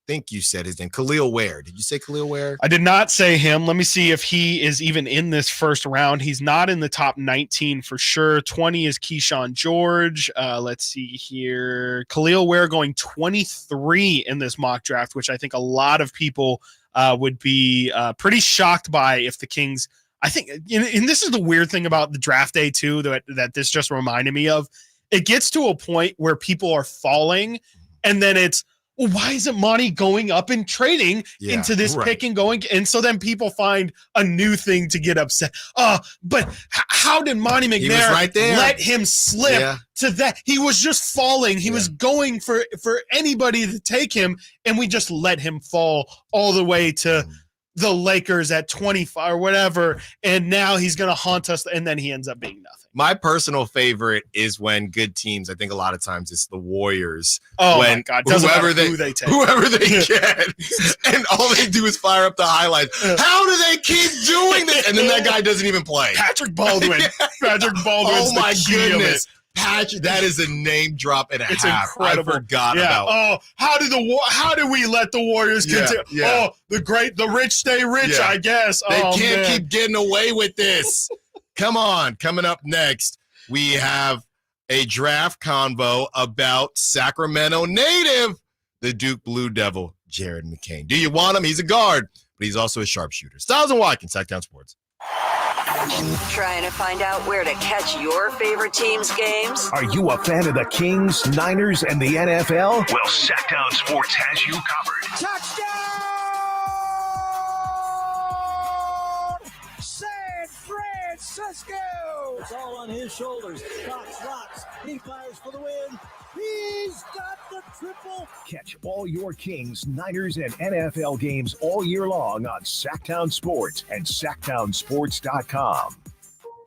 think you said his name. Khalil Ware. Did you say Khalil Ware? I did not say him. Let me see if he is even in this first round. He's not in the top 19 for sure. 20 is Keyshawn George. Let's see here. Khalil Ware going 23 in this mock draft, which I think a lot of people would be pretty shocked by if the Kings. I think, and this is the weird thing about the draft day too, that this just reminded me of. It gets to a point where people are falling, and then it's, well, why isn't Monty going up and trading into this pick and going? And so then people find a new thing to get upset. But how did Monty McNair let him slip to that? He was just falling. He was going for anybody to take him, and we just let him fall all the way to the Lakers at 25 or whatever, and now he's going to haunt us, and then he ends up being nothing. My personal favorite is when good teams, I think a lot of times it's the Warriors. Oh, when my God. Whoever they take. Whoever they get. And all they do is fire up the highlights. How do they keep doing this? And then that guy doesn't even play. Patrick Baldwin. Patrick Baldwin's oh, my goodness. Patrick, that is a name drop and a half. Incredible. I forgot about. Oh, how do we let the Warriors continue? Yeah. Oh, the rich stay rich, I guess. They can't keep getting away with this. Come on. Coming up next, we have a draft convo about Sacramento native, the Duke Blue Devil, Jared McCain. Do you want him? He's a guard, but he's also a sharpshooter. Stiles and Watkins, Sactown Sports. Trying to find out where to catch your favorite team's games? Are you a fan of the Kings, Niners, and the NFL? Well, Sactown Sports has you covered. Touchdown! San Francisco! It's all on his shoulders. Cox rocks. He fires for the win. He's got the triple. Catch all your Kings, Niners, and NFL games all year long on Sactown Sports and SactownSports.com.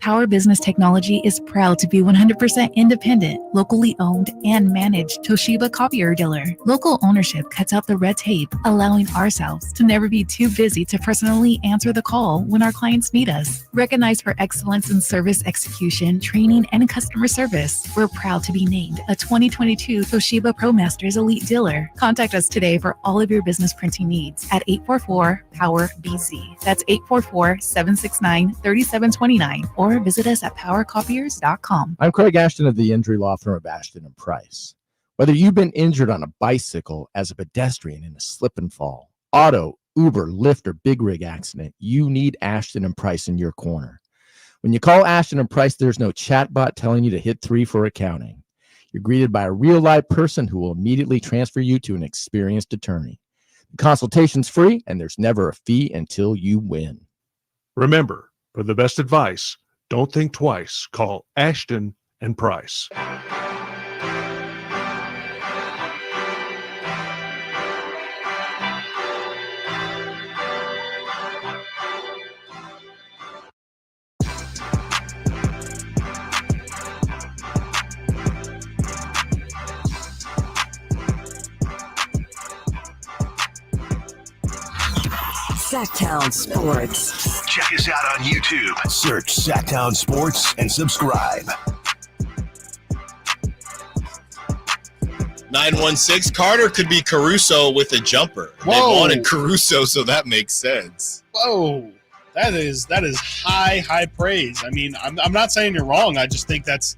Power Business Technology is proud to be 100% independent, locally owned, and managed Toshiba copier dealer. Local ownership cuts out the red tape, allowing ourselves to never be too busy to personally answer the call when our clients need us. Recognized for excellence in service execution, training, and customer service, we're proud to be named a 2022 Toshiba ProMasters Elite Dealer. Contact us today for all of your business printing needs at 844-POWER-BZ. That's 844-769-3729, or visit us at powercopiers.com. I'm Craig Ashton of the injury law firm of Ashton & Price. Whether you've been injured on a bicycle, as a pedestrian in a slip and fall, auto, Uber, Lyft, or big rig accident, you need Ashton & Price in your corner. When you call Ashton & Price, there's no chatbot telling you to hit 3 for accounting. You're greeted by a real-life person who will immediately transfer you to an experienced attorney. The consultation's free, and there's never a fee until you win. Remember, for the best advice, Don't think twice. Call Ashton and Price. Sactown Sports. Check us out on YouTube. Search Sactown Sports and subscribe. 916 Carter could be Caruso with a jumper. They wanted Caruso, so that makes sense. Whoa. That is high praise. I mean, I'm not saying you're wrong. I just think those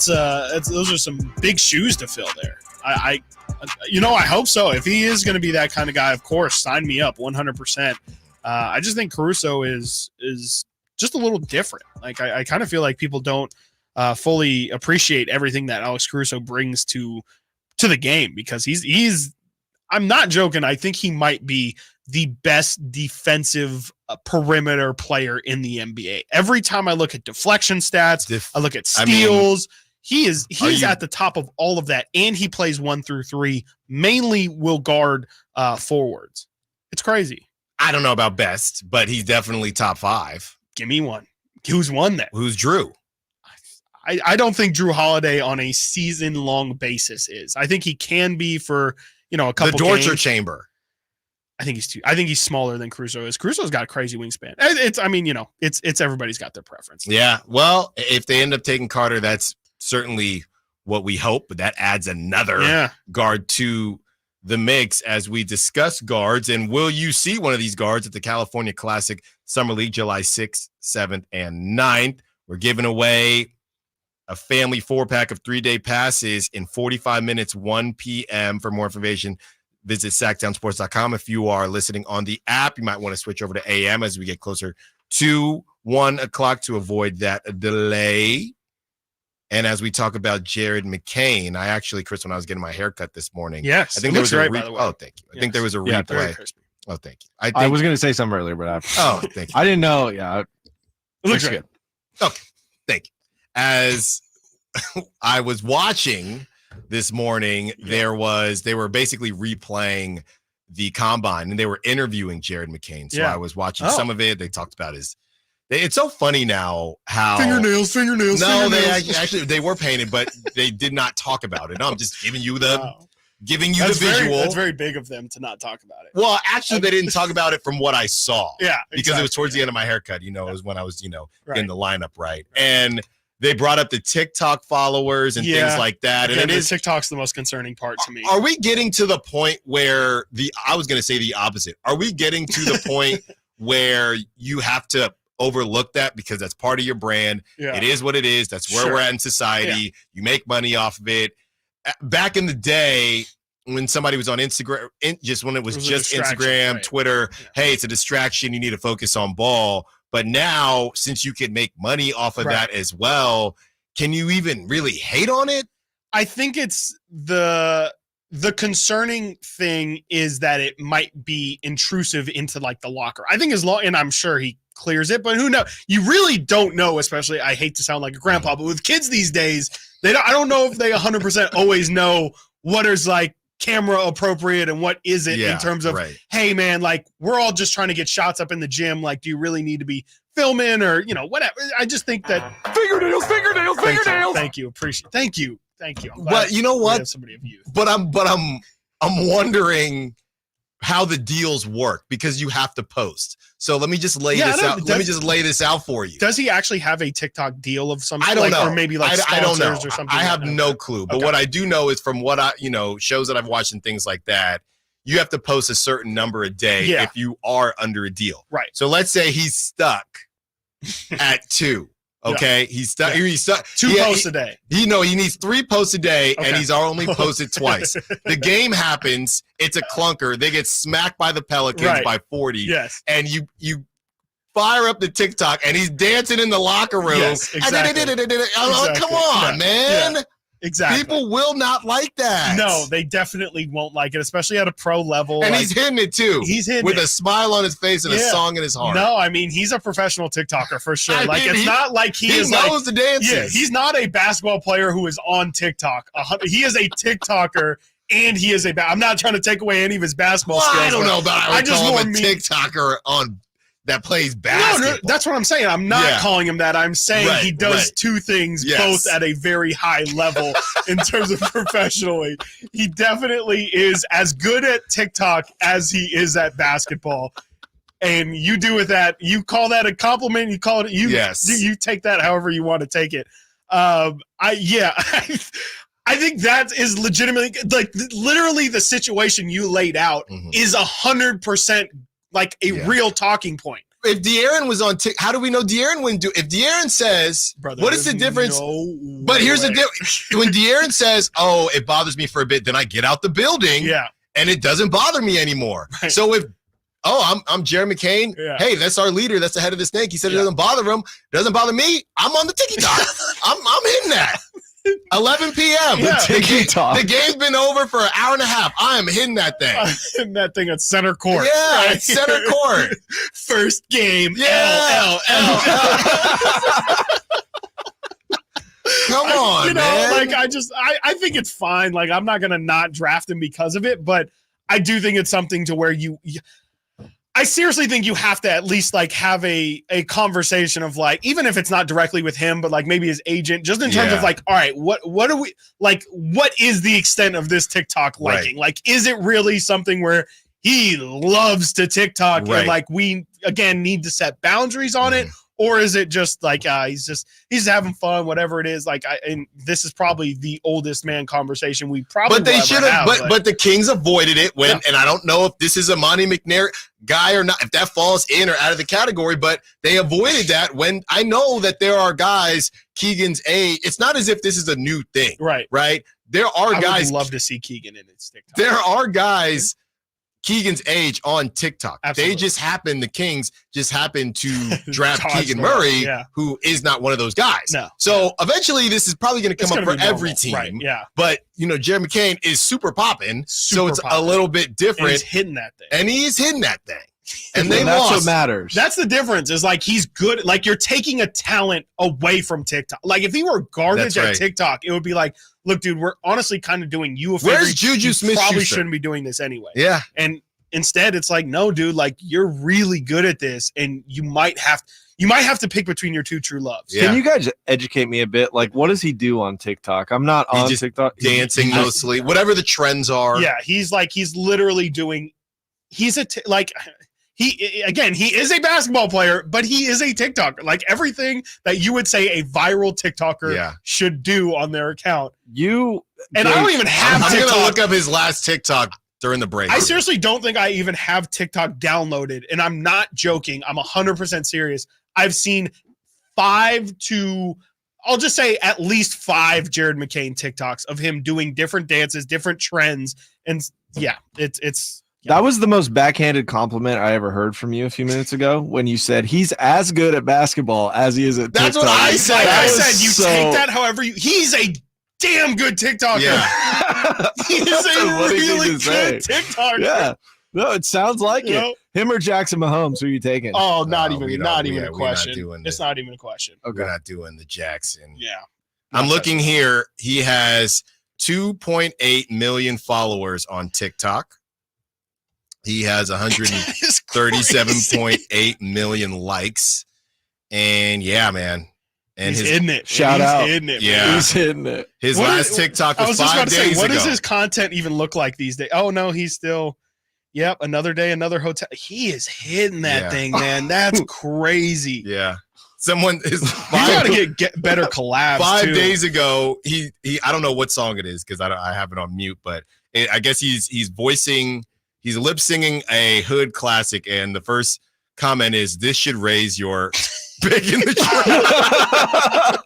are some big shoes to fill there. I hope so. If he is going to be that kind of guy, of course, sign me up 100%. I just think Caruso is just a little different. Like I kind of feel like people don't fully appreciate everything that Alex Caruso brings to the game, because he's I'm not joking. I think he might be the best defensive perimeter player in the NBA. Every time I look at deflection stats, I look at steals. He's at the top of all of that, and he plays 1 through 3. Mainly will guard forwards. It's crazy. I don't know about best, but he's definitely top 5. Give me one. Who's won that? Who's Drew? I don't think Drew Holiday on a season-long basis is. I think he can be for a couple. The torture games. chamber. I think he's smaller than Caruso is. Caruso's got a crazy wingspan. It's everybody's got their preference. Yeah. Well, if they end up taking Carter, that's certainly what we hope, but that adds another guard to the mix as we discuss guards. And will you see one of these guards at the California Classic Summer League, July 6th, 7th, and 9th? We're giving away a family 4-pack of 3-day passes in 45 minutes, 1 p.m. For more information, visit SactownSports.com. If you are listening on the app, you might want to switch over to AM as we get closer to 1 o'clock to avoid that delay. And as we talk about Jared McCain, I actually, Chris, when I was getting my haircut this morning, I think there was a by the way. Oh, thank you. I think there was a replay. Very crispy. Oh, thank you. I was going to say something earlier, but thank you. I didn't know. Yeah, it looks good. Okay, thank you. As I was watching this morning, they were basically replaying the combine, and they were interviewing Jared McCain. So I was watching some of it. They talked about it's so funny now how fingernails. No, they were painted, but they did not talk about it. No, I'm just giving you the visual. That's very big of them to not talk about it. Well, actually, they didn't talk about it from what I saw. Yeah, because it was towards the end of my haircut. It was when I was getting the lineup right, and they brought up the TikTok followers and things like that. Again, and TikTok's the most concerning part to me. Are we getting to the point where I was going to say the opposite? Are we getting to the point where you have to overlook that because that's part of your brand? It is what it is. That's where we're at in society. You make money off of it. Back in the day when somebody was on Instagram, when it was just Instagram, Twitter, hey, it's a distraction. You need to focus on ball. But now, since you can make money off of that as well, can you even really hate on it? I think it's the concerning thing is that it might be intrusive into like the locker. I think and I'm sure he clears it, but who knows? You really don't know, especially, I hate to sound like a grandpa, but with kids these days, I don't know if they 100% always know what is like camera appropriate and what isn't in terms of, hey man, like we're all just trying to get shots up in the gym. Like, do you really need to be filming or, whatever? I just think that fingernails. Thank you. Appreciate. Thank you. Well, you know what? Somebody of youth. But I'm wondering how the deals work because you have to post. So let me just lay this out. Let me just lay this out for you. Does he actually have a TikTok deal of some? I don't know. Or maybe like I don't know. Or something I have no clue. But what I do know is from what I, shows that I've watched and things like that, you have to post a certain number a day if you are under a deal. Right. So let's say he's stuck at 2. Okay, he's stuck. He's stuck. 2 posts a day. He needs 3 posts a day, and he's only posted twice. The game happens. It's a clunker. They get smacked by the Pelicans by 40. Yes, and you fire up the TikTok, and he's dancing in the locker room. Yes, exactly. Come on, man. Exactly. People will not like that. No, they definitely won't like it, especially at a pro level. And he's hitting it too. He's hitting with it. a smile on his face and a song in his heart. No, I mean, he's a professional TikToker for sure. I Like, mean, it's not like he is knows the dances. Yeah, he's not a basketball player who is on TikTok. He is a TikToker. And he is I'm not trying to take away any of his basketball skills. I don't know about I just call him a mean, TikToker that plays basketball. No, that's what I'm saying. I'm not calling him that. I'm saying he does two things both at a very high level in terms of professionally. He definitely is as good at TikTok as he is at basketball. And you do with that, you call that a compliment, you call it you take that however you want to take it. I think that is legitimately, like, literally the situation you laid out is 100% like a real talking point. If De'Aaron was on how do we know De'Aaron wouldn't do? If De'Aaron says, what is the difference? But here's the difference. When De'Aaron says, oh, it bothers me for a bit, then I get out the building and it doesn't bother me anymore. Right. So if, I'm Jared McCain. Yeah. Hey, that's our leader. That's the head of the snake. He said it doesn't bother him. It doesn't bother me. I'm on the TikTok. I'm hitting that. 11 p.m. The game's been over for an hour and a half. I am hitting that thing. Hitting that thing at center court. Yeah, at center court. First game. Yeah. Come on, man. Like I think it's fine. Like, I'm not gonna not draft him because of it, but I do think it's something to where I seriously think you have to at least like have a conversation of like, even if it's not directly with him, but like maybe his agent, just in terms of like, all right, what are we like? What is the extent of this TikTok liking? Like, is it really something where he loves to TikTok and like we again need to set boundaries on it? Or is it just like he's having fun, whatever it is? Like, and this is probably the oldest man conversation we probably. But they should have. But the Kings avoided it and I don't know if this is a Monty McNair guy or not, if that falls in or out of the category. But they avoided that when I know that there are guys. Keegan's it's not as if this is a new thing, right? There are guys. I would love to see Keegan in his TikTok. There are guys. Keegan's age on TikTok. Absolutely. The Kings just happen to draft Keegan Murray, who is not one of those guys. No. So eventually this is probably going to come up for every team. Right, yeah. But, Jared McCain is super popping, so it's a little bit different. And he's hitting that thing. And he is hitting that thing. And that's lost. what matters. That's the difference is like he's good. Like you're taking a talent away from TikTok. Like if he were garbage at TikTok, it would be like, look, dude, we're honestly kind of doing you a favor. Where's Juju Smith-Schuster? Probably shouldn't be doing this anyway. Yeah. And instead, it's like, no, dude, like you're really good at this, and you might have to pick between your two true loves. Yeah. Can you guys educate me a bit? Like, what does he do on TikTok? I'm not on TikTok. Dancing mostly, whatever the trends are. Yeah, he's literally doing. He is a basketball player, but he is a TikToker. Like everything that you would say a viral TikToker should do on their account. I don't even have. I'm gonna look up his last TikTok during the break. I seriously don't think I even have TikTok downloaded, and I'm not joking. I'm 100% serious. I've seen 5 to, I'll just say at least 5 Jared McCain TikToks of him doing different dances, different trends, and it's. That was the most backhanded compliment I ever heard from you a few minutes ago when you said he's as good at basketball as he is at TikTok. That's what I said. I said you take that however you. He's a damn good TikToker. Yeah. He's a really good TikToker. Yeah. No, it sounds like it. Him or Jackson Mahomes, who are you taking? Oh, not even a question. It's not even a question. Okay. We're not doing the Jackson. Yeah. I'm looking here. He has 2.8 million followers on TikTok. He has 137.8 million likes. And yeah, man. And he's hitting it. Shout out. Hitting it, yeah. He's hitting it. His last TikTok was 5 days ago. What does his content even look like these days? Oh, no, he's still, another day, another hotel. He is hitting that thing, man. That's crazy. Yeah. Someone is. You got to get better collabs. 5 days ago, he I don't know what song it is because I have it on mute, but I guess he's lip singing a hood classic, and the first comment is, "This should raise your pick in the trap."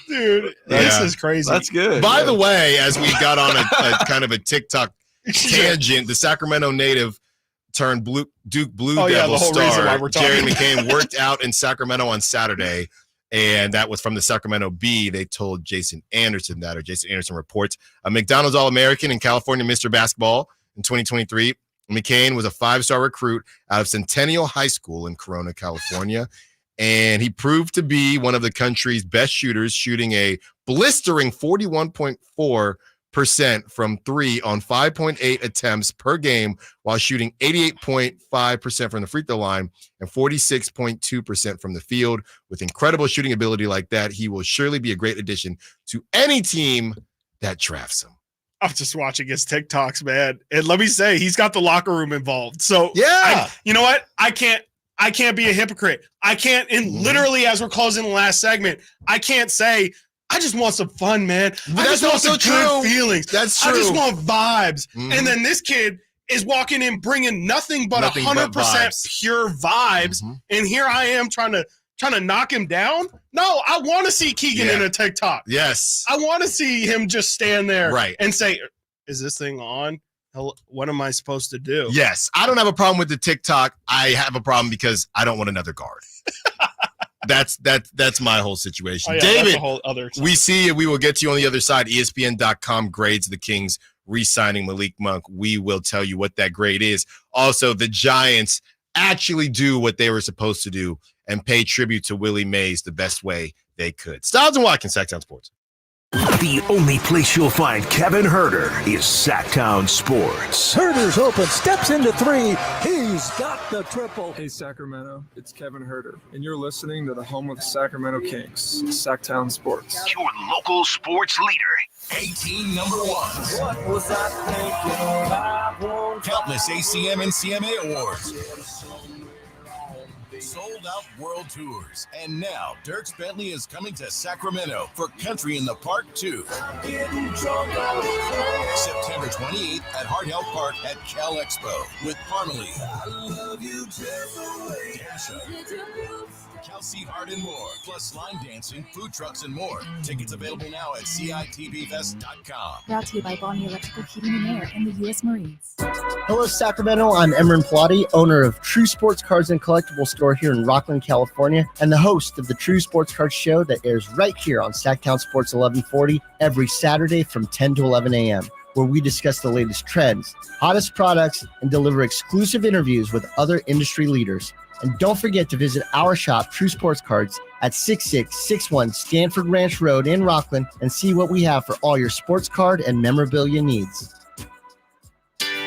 Dude, this is crazy. That's good. By the way, as we got on a kind of a TikTok tangent, the Sacramento native turned Duke Blue Devil star Jerry McCain worked out in Sacramento on Saturday. And that was from the Sacramento Bee. They told Jason Anderson that, or Jason Anderson reports. A McDonald's All-American and California Mr. Basketball in 2023. McCain was a 5-star recruit out of Centennial High School in Corona, California. And he proved to be one of the country's best shooters, shooting a blistering 41.4% from 3 on 5.8 attempts per game, while shooting 88.5% from the free throw line and 46.2% from the field. With incredible shooting ability like that, he will surely be a great addition to any team that drafts him. I'm just watching his TikToks, man. And let me say, he's got the locker room involved. So yeah, you know what? I can't be a hypocrite. I can't, and literally as we're closing the last segment, I can't say, I just want some fun, man. I just want some good feelings. That's true. I just want vibes. And then this kid is walking in bringing nothing but 100% pure vibes. And here I am trying to knock him down. No, I want to see Keegan in a TikTok. Yes. I want to see him just stand there Right. and say, is this thing on? What am I supposed to do? Yes. I don't have a problem with the TikTok. I have a problem because I don't want another guard. That's my whole situation. Oh, yeah, David, that's a whole other we see you. We will get to you on the other side. ESPN.com grades the Kings re-signing Malik Monk. We will tell you what that grade is. Also, the Giants actually do what they were supposed to do and pay tribute to Willie Mays the best way they could. Stiles and Watkins, Sactown Sports. The only place you'll find Kevin Herter is Sactown Sports. Herter's open, steps into 3. He's got the triple. Hey, Sacramento, it's Kevin Herter, and you're listening to the home of the Sacramento Kings, Sactown Sports. Your local sports leader. 18 number ones. What was I thinking? I won't Countless ACM and CMA awards. Sold out world tours. And now Dierks Bentley is coming to Sacramento for Country in the Park 2. September 28th at Hart Health Park at Cal Expo with Parmalee, Dasha, Kelsey Hart, and more. Plus line dancing, food trucks, and more. Tickets available now at CITVFest.com. Brought to you by Bonnie Electrical Heating and Air and the U.S. Marines. Hello, Sacramento. I'm Emran Pilati, owner of True Sports Cards and Collectible Store here in Rockland, California, and the host of the True Sports Cards Show that airs right here on Sactown Sports 1140 every Saturday from 10 to 11 a.m., where we discuss the latest trends, hottest products, and deliver exclusive interviews with other industry leaders. And don't forget to visit our shop, True Sports Cards, at 6661 Stanford Ranch Road in Rockland and see what we have for all your sports card and memorabilia needs.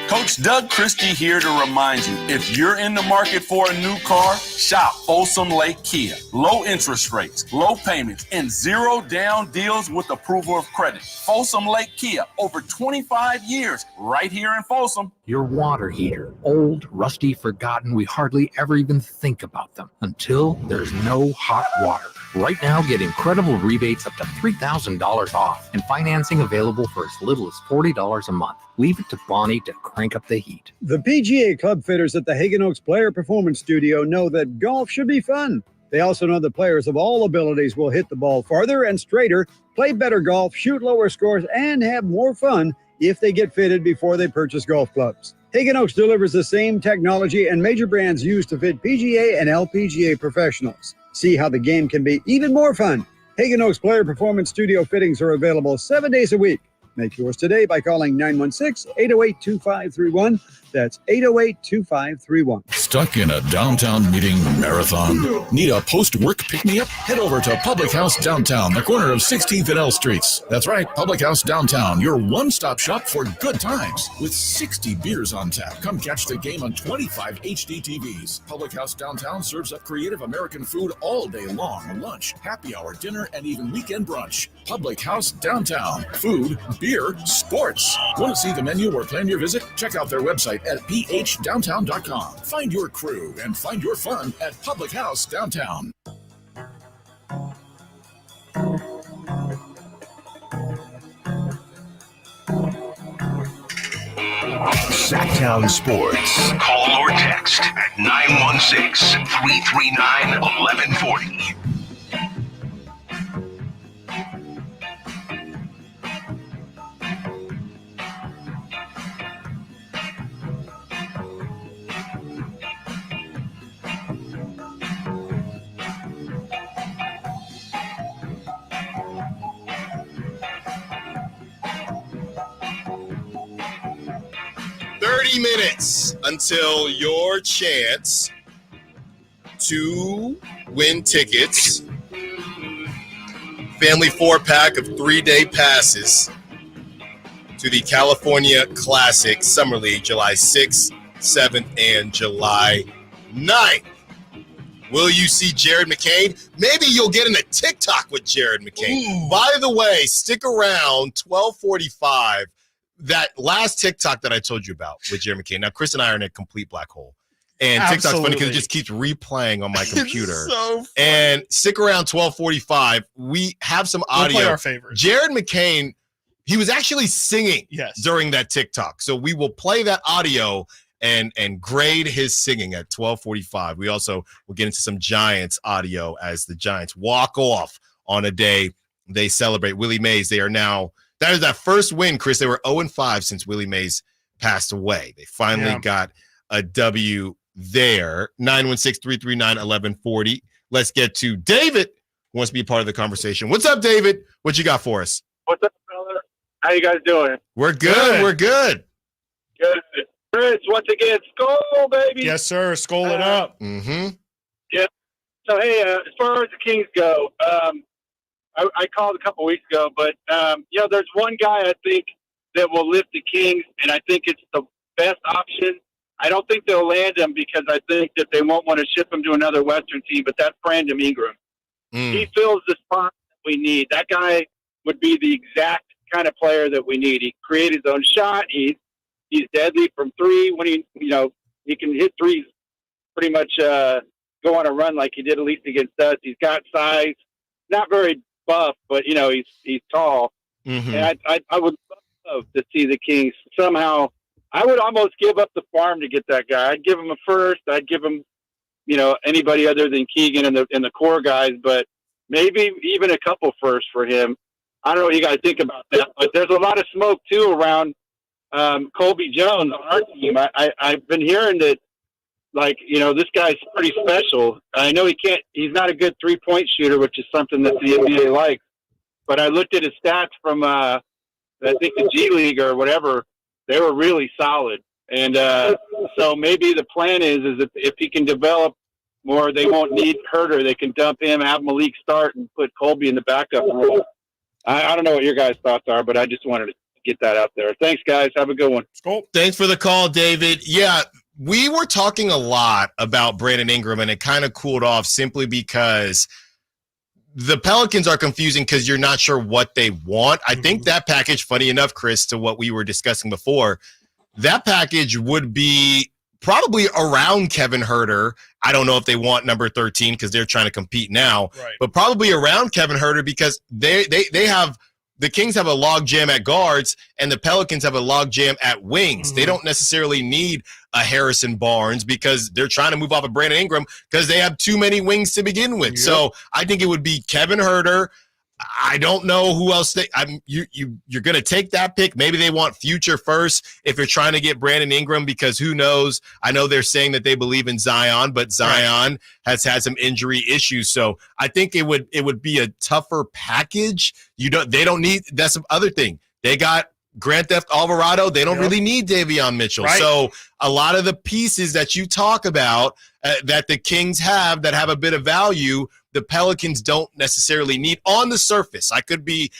Coach Doug Christie here to remind you, if you're in the market for a new car, shop Folsom Lake Kia. Low interest rates, low payments, and zero down deals with approval of credit. Folsom Lake Kia, over 25 years, right here in Folsom. Your water heater, old, rusty, forgotten. We hardly ever even think about them until there's no hot water. Right now, get incredible rebates up to $3,000 off and financing available for as little as $40 a month. Leave it to Bonnie to crank up the heat. The PGA club fitters at the Hagen Oaks Player Performance Studio know that golf should be fun. They also know that players of all abilities will hit the ball farther and straighter, play better golf, shoot lower scores, and have more fun if they get fitted before they purchase golf clubs. Hagen Oaks delivers the same technology and major brands used to fit PGA and LPGA professionals. See how the game can be even more fun. Hagen Oaks Player Performance Studio fittings are available 7 days a week. Make yours today by calling 916-808-2531. That's 808-2531. Stuck in a downtown meeting marathon? Need a post-work pick-me-up? Head over to Public House Downtown, the corner of 16th and L Streets. That's right, Public House Downtown, your one-stop shop for good times. With 60 beers on tap, come catch the game on 25 HD TVs. Public House Downtown serves up creative American food all day long. Lunch, happy hour, dinner, and even weekend brunch. Public House Downtown. Food, beer, sports. Want to see the menu or plan your visit? Check out their website at phdowntown.com. Find your crew and find your fun at Public House Downtown. Sactown Sports. Call or text at 916-339-1140. 30 minutes until your chance to win tickets. Family 4-pack of 3-day passes to the California Classic Summer League, July 6th, 7th, and July 9th. Will you see Jared McCain? Maybe you'll get in a TikTok with Jared McCain. Ooh. By the way, stick around, 12:45. That last TikTok that I told you about with Jared McCain. Now, Chris and I are in a complete black hole. And TikTok's funny because it just keeps replaying on my computer. So and stick around 12:45. We have some audio. We'll play our favorites. Jared McCain, he was actually singing during that TikTok. So we will play that audio and grade his singing at 12:45. We also will get into some Giants audio as the Giants walk off on a day they celebrate. Willie Mays, they are now, that is that first win, Chris. They were 0-5 since Willie Mays passed away. They finally got a W there. 916-339-1140. Let's get to David, who wants to be a part of the conversation. What's up, David? What you got for us? What's up, brother? How you guys doing? We're good. We're good. Good. Chris, once again, Skol, baby. Yes, sir. Skol it up. Mm-hmm. Yeah. So, hey, as far as the Kings go, I called a couple weeks ago, but, there's one guy I think that will lift the Kings, and I think it's the best option. I don't think they'll land him because I think that they won't want to ship him to another Western team, but that's Brandon Ingram. He fills the spot that we need. That guy would be the exact kind of player that we need. He created his own shot. He's deadly from three when he can hit threes pretty much go on a run like he did at least against us. He's got size, not very buff, but he's tall. Mm-hmm. And I would love to see the Kings somehow. I would almost give up the farm to get that guy. I'd give him a first. I'd give him, anybody other than Keegan and the core guys, but maybe even a couple firsts for him. I don't know what you guys think about that, but there's a lot of smoke too around Colby Jones on our team. I've been hearing that, this guy's pretty special. I know he's not a good 3-point shooter, which is something that the NBA likes, but I looked at his stats from, I think the G League or whatever. They were really solid. And so maybe the plan is if he can develop more, they won't need Herter. They can dump him, have Malik start, and put Colby in the backup role. I don't know what your guys' thoughts are, but I just wanted to get that out there. Thanks, guys. Have a good one. Cool. Thanks for the call, David. Yeah, we were talking a lot about Brandon Ingram, and it kind of cooled off simply because the Pelicans are confusing because you're not sure what they want. I think that package, funny enough, Chris, to what we were discussing before, that package would be probably around Kevin Herter. I don't know if they want number 13 because they're trying to compete now, but probably around Kevin Herter because they have the Kings have a log jam at guards and the Pelicans have a log jam at wings. They don't necessarily need a Harrison Barnes because they're trying to move off of Brandon Ingram because they have too many wings to begin with. So I think it would be Kevin Herter. I don't know who else you're going to take that pick. Maybe they want future first if you're trying to get Brandon Ingram because who knows? I know they're saying that they believe in Zion, but Zion has had some injury issues. So I think it would be a tougher package. They don't need, that's the other thing. They got Grand Theft Alvarado. They don't really need Davion Mitchell. So a lot of the pieces that you talk about that the Kings have that have a bit of value, the Pelicans don't necessarily need on the surface. I could be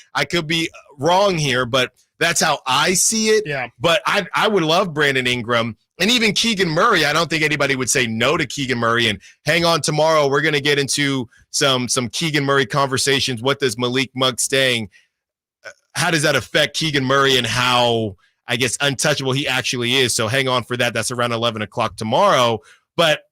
wrong here, but that's how I see it. Yeah. But I would love Brandon Ingram and even Keegan Murray. I don't think anybody would say no to Keegan Murray. And hang on, tomorrow we're going to get into some Keegan Murray conversations. What does Malik Monk staying? How does that affect Keegan Murray and how, I guess, untouchable he actually is? So hang on for that. That's around 11 o'clock tomorrow. But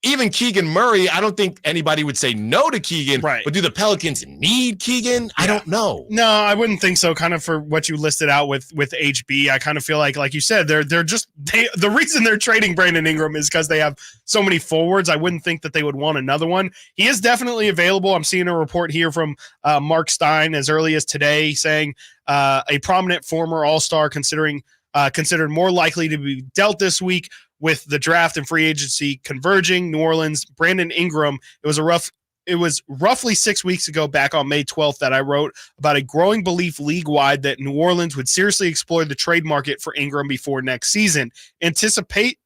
even Keegan Murray, I don't think anybody would say no to Keegan. But do the Pelicans need Keegan? I don't know. No, I wouldn't think so. Kind of for what you listed out with HB, I kind of feel like you said, the reason they're trading Brandon Ingram is because they have so many forwards. I wouldn't think that they would want another one. He is definitely available. I'm seeing a report here from Mark Stein as early as today saying a prominent former All-Star considered more likely to be dealt this week. With the draft and free agency converging, New Orleans, Brandon Ingram, it was a rough it was roughly 6 weeks ago, back on May 12th, that I wrote about a growing belief league-wide that New Orleans would seriously explore the trade market for Ingram before next season. Anticipation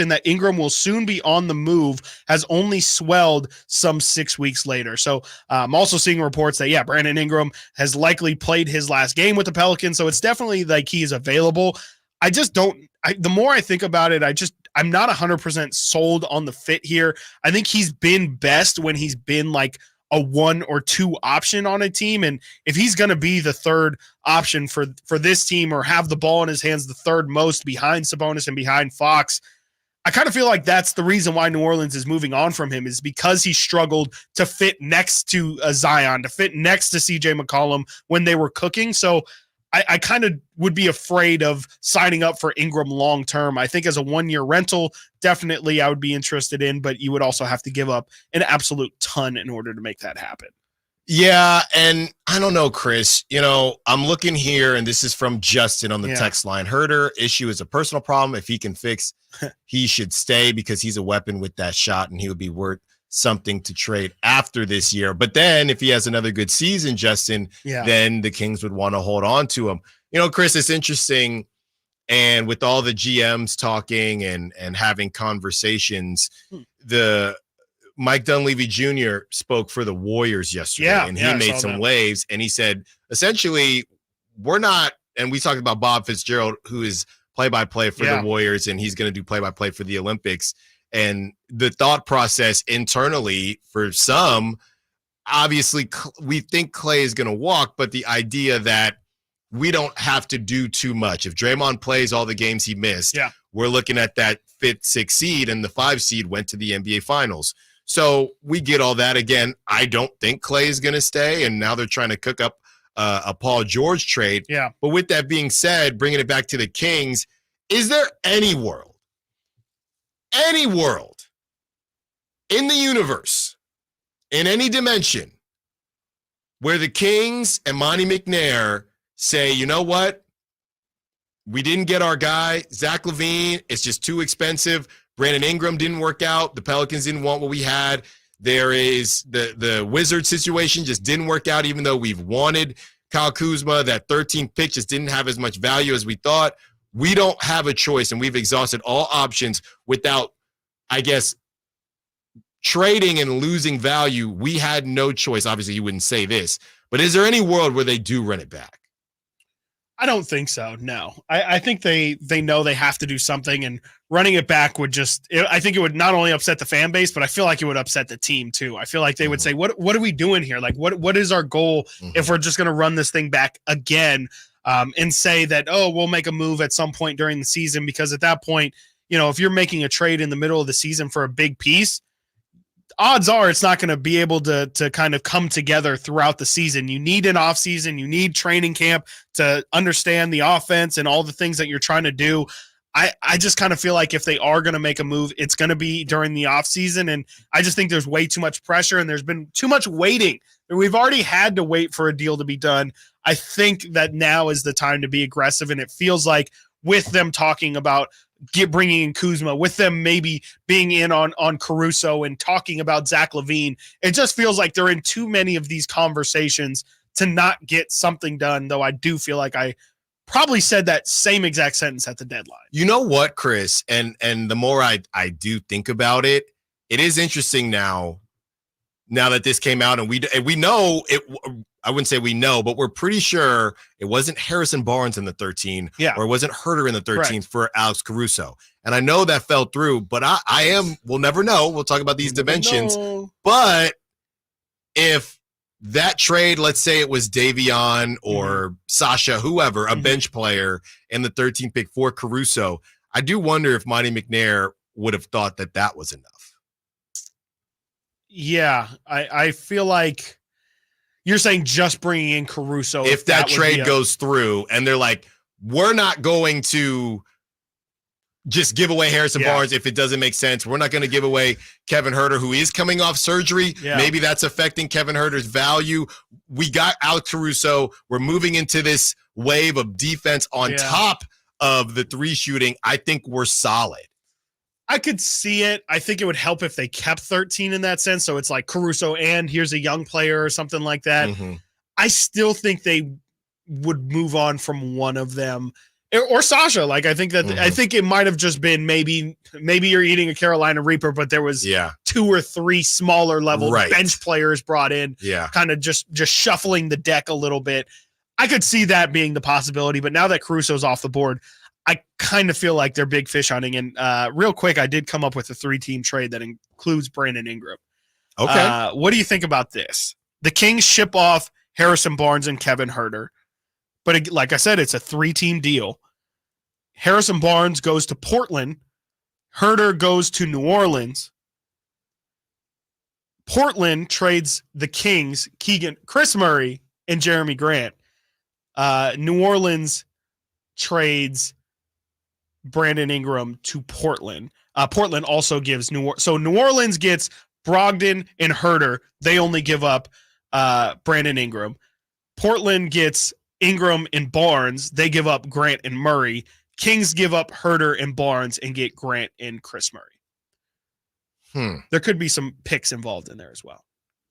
that Ingram will soon be on the move has only swelled some 6 weeks later. So I'm also seeing reports that, Brandon Ingram has likely played his last game with the Pelicans. So it's definitely like he is available. I just the more I think about it, I'm not 100% sold on the fit here. I think he's been best when he's been like a 1 or 2 option on a team. And if he's going to be the third option for this team, or have the ball in his hands the third most behind Sabonis and behind Fox, I kind of feel like that's the reason why New Orleans is moving on from him, is because he struggled to fit next to Zion, to fit next to CJ McCollum when they were cooking. So I kind of would be afraid of signing up for Ingram long-term. I think as a 1-year rental, definitely I would be interested in, but you would also have to give up an absolute ton in order to make that happen. Yeah, and I don't know, Chris. I'm looking here, and this is from Justin on the text line. Herder issue is a personal problem. If he can fix, he should stay because he's a weapon with that shot, and he would be worth something to trade after this year. But then if he has another good season, Justin, then the Kings would want to hold on to him. Chris, it's interesting. And with all the GMs talking and having conversations, the Mike Dunleavy Jr. spoke for the Warriors yesterday, and he made some waves, and he said, essentially, we're not, and we talked about Bob Fitzgerald, who is play-by-play for the Warriors, and he's going to do play-by-play for the Olympics. And the thought process internally for some, obviously, we think Klay is going to walk, but the idea that we don't have to do too much. If Draymond plays all the games he missed, we're looking at that 5th, 6th seed, and the 5 seed went to the NBA Finals. So we get all that. Again, I don't think Klay is going to stay, and now they're trying to cook up a Paul George trade. Yeah. But with that being said, bringing it back to the Kings, is there any world in the universe, in any dimension, where the Kings and Monty McNair say, you know what? We didn't get our guy, Zach LaVine. It's just too expensive. Brandon Ingram didn't work out. The Pelicans didn't want what we had. There is the Wizards situation just didn't work out, even though we've wanted Kyle Kuzma. That 13th pick just didn't have as much value as we thought. We don't have a choice, and we've exhausted all options without, I guess, trading and losing value. We had no choice. Obviously, you wouldn't say this, but is there any world where they do run it back? I don't think so. No, I think they know they have to do something, and running it back would I think it would not only upset the fan base, but I feel like it would upset the team too. I feel like they would say, what are we doing here? Like, what is our goal if we're just going to run this thing back again, and say that, we'll make a move at some point during the season? Because at that point, if you're making a trade in the middle of the season for a big piece, odds are it's not going to be able to kind of come together throughout the season. You need an off season. You need training camp to understand the offense and all the things that you're trying to do. I just kind of feel like if they are going to make a move, it's going to be during the off season. And I just think there's way too much pressure, and there's been too much waiting. We've already had to wait for a deal to be done. I think that now is the time to be aggressive. And it feels like with them talking about bringing in Kuzma, with them maybe being in on Caruso and talking about Zach LaVine, it just feels like they're in too many of these conversations to not get something done, though I do feel like I probably said that same exact sentence at the deadline. You know what, Chris? And the more I do think about it, it is interesting now that this came out, and we know it. I wouldn't say we know, but we're pretty sure it wasn't Harrison Barnes in the 13, or it wasn't Herter in the 13th for Alex Caruso. And I know that fell through, but we'll never know. We'll talk about these dimensions. But if that trade, let's say it was Davion or Sasha, whoever, a bench player in the 13th pick for Caruso, I do wonder if Monty McNair would have thought that was enough. Yeah, I feel like you're saying just bringing in Caruso. If that trade goes through and they're like, we're not going to just give away Harrison Barnes if it doesn't make sense. We're not going to give away Kevin Huerter, who is coming off surgery. Maybe that's affecting Kevin Huerter's value. We got Alex Caruso. We're moving into this wave of defense on top of the 3 shooting. I think we're solid. I could see it. I think it would help if they kept 13 in that sense. So it's like Caruso and here's a young player or something like that. Mm-hmm. I still think they would move on from one of them or Sasha. Like, I think that I think it might have just been maybe you're eating a Carolina Reaper, but there was 2 or 3 smaller level bench players brought in, kind of just shuffling the deck a little bit. I could see that being the possibility, but now that Caruso's off the board, I kind of feel like they're big fish hunting. And real quick, I did come up with a 3-team trade that includes Brandon Ingram. Okay. What do you think about this? The Kings ship off Harrison Barnes and Kevin Huerter. But like I said, it's a 3-team deal. Harrison Barnes goes to Portland. Huerter goes to New Orleans. Portland trades the Kings, Chris Murray, and Jeremy Grant. New Orleans trades Brandon Ingram to Portland. Portland also gives New Orleans gets Brogdon and Huerter. They only give up Brandon Ingram. Portland gets Ingram and Barnes. They give up Grant and Murray. Kings give up Huerter and Barnes and get Grant and Chris Murray. There could be some picks involved in there as well.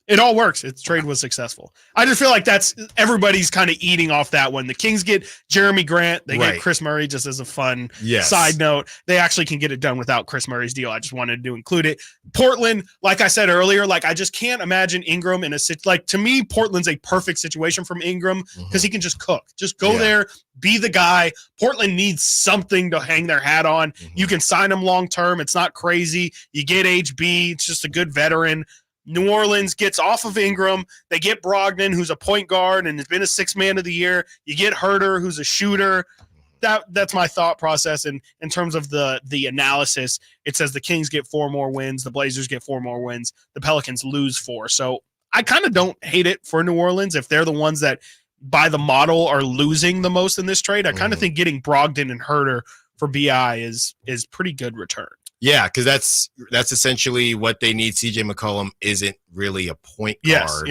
It all works. Its trade was successful. I just feel like that's everybody's kind of eating off that one. The Kings get Jeremy Grant. They get Chris Murray just as a fun side note. They actually can get it done without Chris Murray's deal. I just wanted to include it. Portland, like I said earlier, like I just can't imagine Ingram in to me, Portland's a perfect situation from Ingram because he can just cook. Just go there, be the guy. Portland needs something to hang their hat on. You can sign him long term. It's not crazy. You get HB. It's just a good veteran. New Orleans gets off of Ingram. They get Brogdon, who's a point guard and has been a 6th man of the year. You get Huerter, who's a shooter. That's my thought process. And in terms of the analysis, it says the Kings get 4 more wins. The Blazers get 4 more wins. The Pelicans lose 4. So I kind of don't hate it for New Orleans if they're the ones that, by the model, are losing the most in this trade. I kind of think getting Brogdon and Huerter for BI is pretty good return. Yeah, because that's essentially what they need. CJ McCollum isn't really a point guard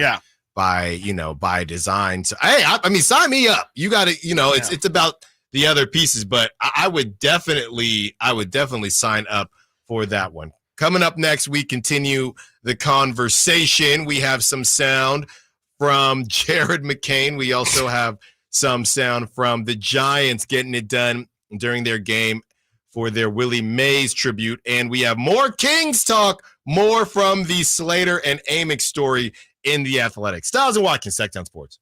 by design. So hey, I mean, sign me up. You got to, it's about the other pieces, but I would definitely sign up for that one. Coming up next, we continue the conversation. We have some sound from Jared McCain. We also have some sound from the Giants getting it done during their game for their Willie Mays tribute. And we have more Kings talk, more from the Slater and Amick story in The Athletic. Stiles and Watkins, Sactown Sports.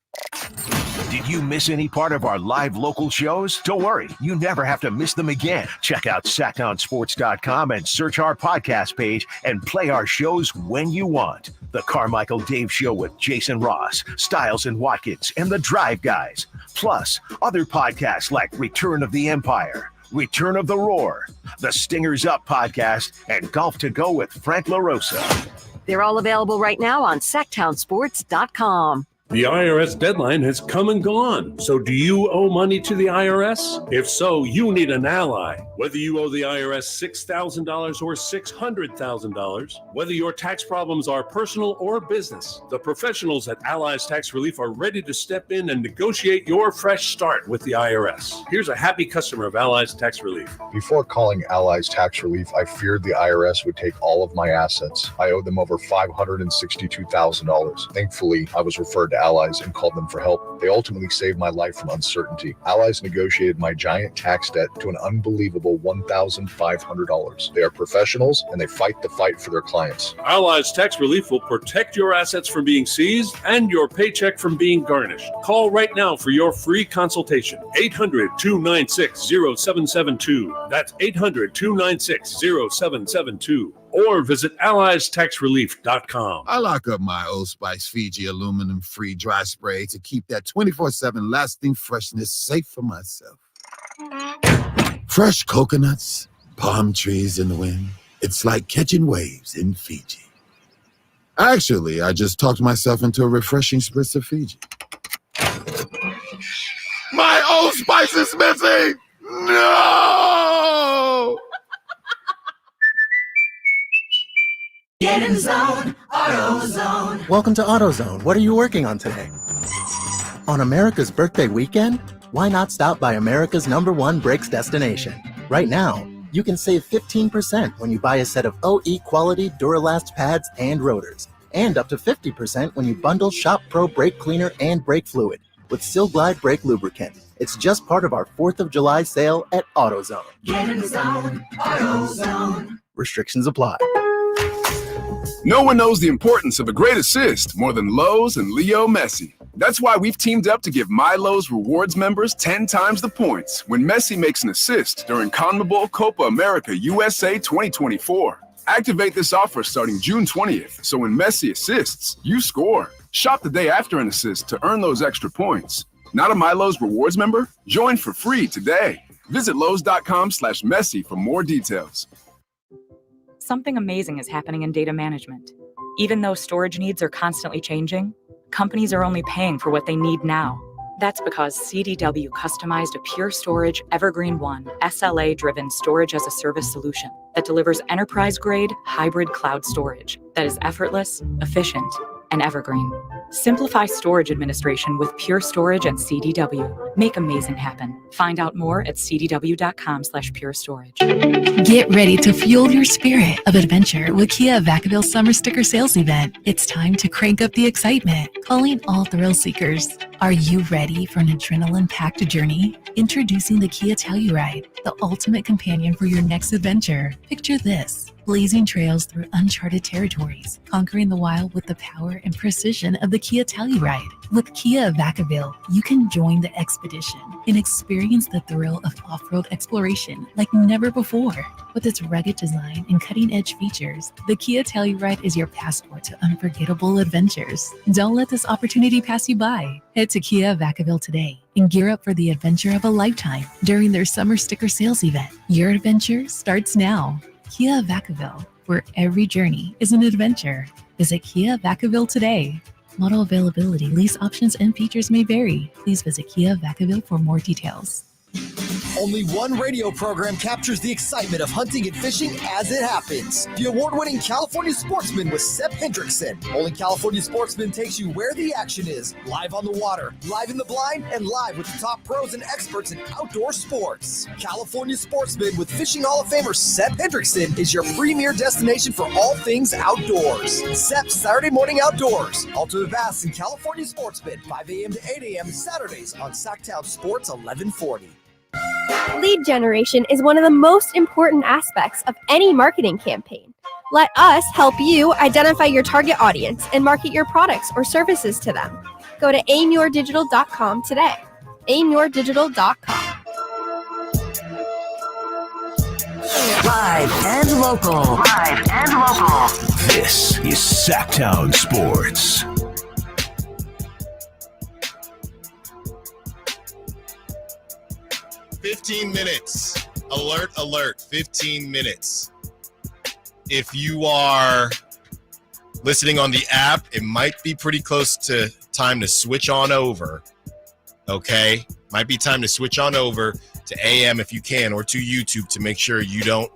Did you miss any part of our live local shows? Don't worry, you never have to miss them again. Check out SactownSports.com and search our podcast page and play our shows when you want. The Carmichael Dave Show with Jason Ross, Stiles and Watkins, and The Drive Guys. Plus, other podcasts like Return of the Empire, Return of the Roar, the Stingers Up podcast, and Golf to Go with Frank LaRosa. They're all available right now on SactownSports.com. The IRS deadline has come and gone. So do you owe money to the IRS? If so, you need an ally. Whether you owe the IRS $6,000 or $600,000, whether your tax problems are personal or business, the professionals at Allies Tax Relief are ready to step in and negotiate your fresh start with the IRS. Here's a happy customer of Allies Tax Relief. Before calling Allies Tax Relief, I feared the IRS would take all of my assets. I owed them over $562,000. Thankfully, I was referred to Allies and called them for help. They ultimately saved my life from uncertainty. Allies negotiated my giant tax debt to an unbelievable $1,500. They are professionals and they fight the fight for their clients. Allies Tax Relief will protect your assets from being seized and your paycheck from being garnished. Call right now for your free consultation. 800-296-0772. That's 800-296-0772. Or visit AlliesTaxRelief.com. I lock up my Old Spice Fiji aluminum-free dry spray to keep that 24/7 lasting freshness safe for myself. Fresh coconuts, palm trees in the wind. It's like catching waves in Fiji. Actually, I just talked myself into a refreshing spritz of Fiji. My Old Spice is missing! No! Get in the zone, AutoZone. Welcome to AutoZone. What are you working on today? On America's birthday weekend? Why not stop by America's #1 brakes destination? Right now, You can save 15% when you buy a set of OE quality Duralast pads and rotors, and up to 50% when you bundle Shop Pro brake cleaner and brake fluid with Sil Glide brake lubricant. It's just part of our 4th of July sale at AutoZone. Get in the zone, AutoZone. Restrictions apply. No one knows the importance of a great assist more than Lowe's and Leo Messi. That's why we've teamed up to give My Lowe's Rewards members 10 times the points when Messi makes an assist during CONMEBOL Copa America USA 2024. Activate this offer starting June 20th, so when Messi assists, you score. Shop the day after an assist to earn those extra points. Not a My Lowe's Rewards member? Join for free today. Visit Lowe's.com/Messi for more details. Something amazing is happening in data management. Even though storage needs are constantly changing, companies are only paying for what they need now. That's because CDW customized a Pure Storage Evergreen One SLA-driven storage as a service solution that delivers enterprise-grade hybrid cloud storage that is effortless, efficient, and evergreen. Simplify storage administration with Pure Storage and CDW. Make amazing happen. Find out more at cdw.com/purestorage. Get ready to fuel your spirit of adventure with Kia Vacaville Summer Sticker Sales Event. It's time to crank up the excitement. Calling all thrill seekers. Are you ready for an adrenaline-packed journey? Introducing the Kia Telluride, the ultimate companion for your next adventure. Picture this. Blazing trails through uncharted territories, conquering the wild with the power and precision of the Kia Telluride. With Kia Vacaville, you can join the expedition and experience the thrill of off-road exploration like never before. With its rugged design and cutting-edge features, the Kia Telluride is your passport to unforgettable adventures. Don't let this opportunity pass you by. Head to Kia Vacaville today and gear up for the adventure of a lifetime during their Summer Sticker Sales Event. Your adventure starts now. Kia Vacaville, where every journey is an adventure. Visit Kia Vacaville today. Model availability, lease options, and features may vary. Please visit Kia Vacaville for more details. Only one radio program captures the excitement of hunting and fishing as it happens. The award-winning California Sportsman with Sep Hendrickson. Only California Sportsman takes you where the action is. Live on the water, live in the blind, and live with the top pros and experts in outdoor sports. California Sportsman with Fishing Hall of Famer Sep Hendrickson is your premier destination for all things outdoors. Sep's Saturday Morning Outdoors. Ultimate Bass and California Sportsman, 5 a.m. to 8 a.m. Saturdays on Sactown Sports 1140. Lead generation is one of the most important aspects of any marketing campaign. Let us help you identify your target audience and market your products or services to them. Go to aimyourdigital.com today. aimyourdigital.com. Live and local. Live and local. This is Sactown Sports. $15 minutes. Alert, alert. 15 minutes. If you are listening on the app, it might be pretty close to time to switch on over. Okay? Might be time to switch on over to AM if you can, or to YouTube to make sure you don't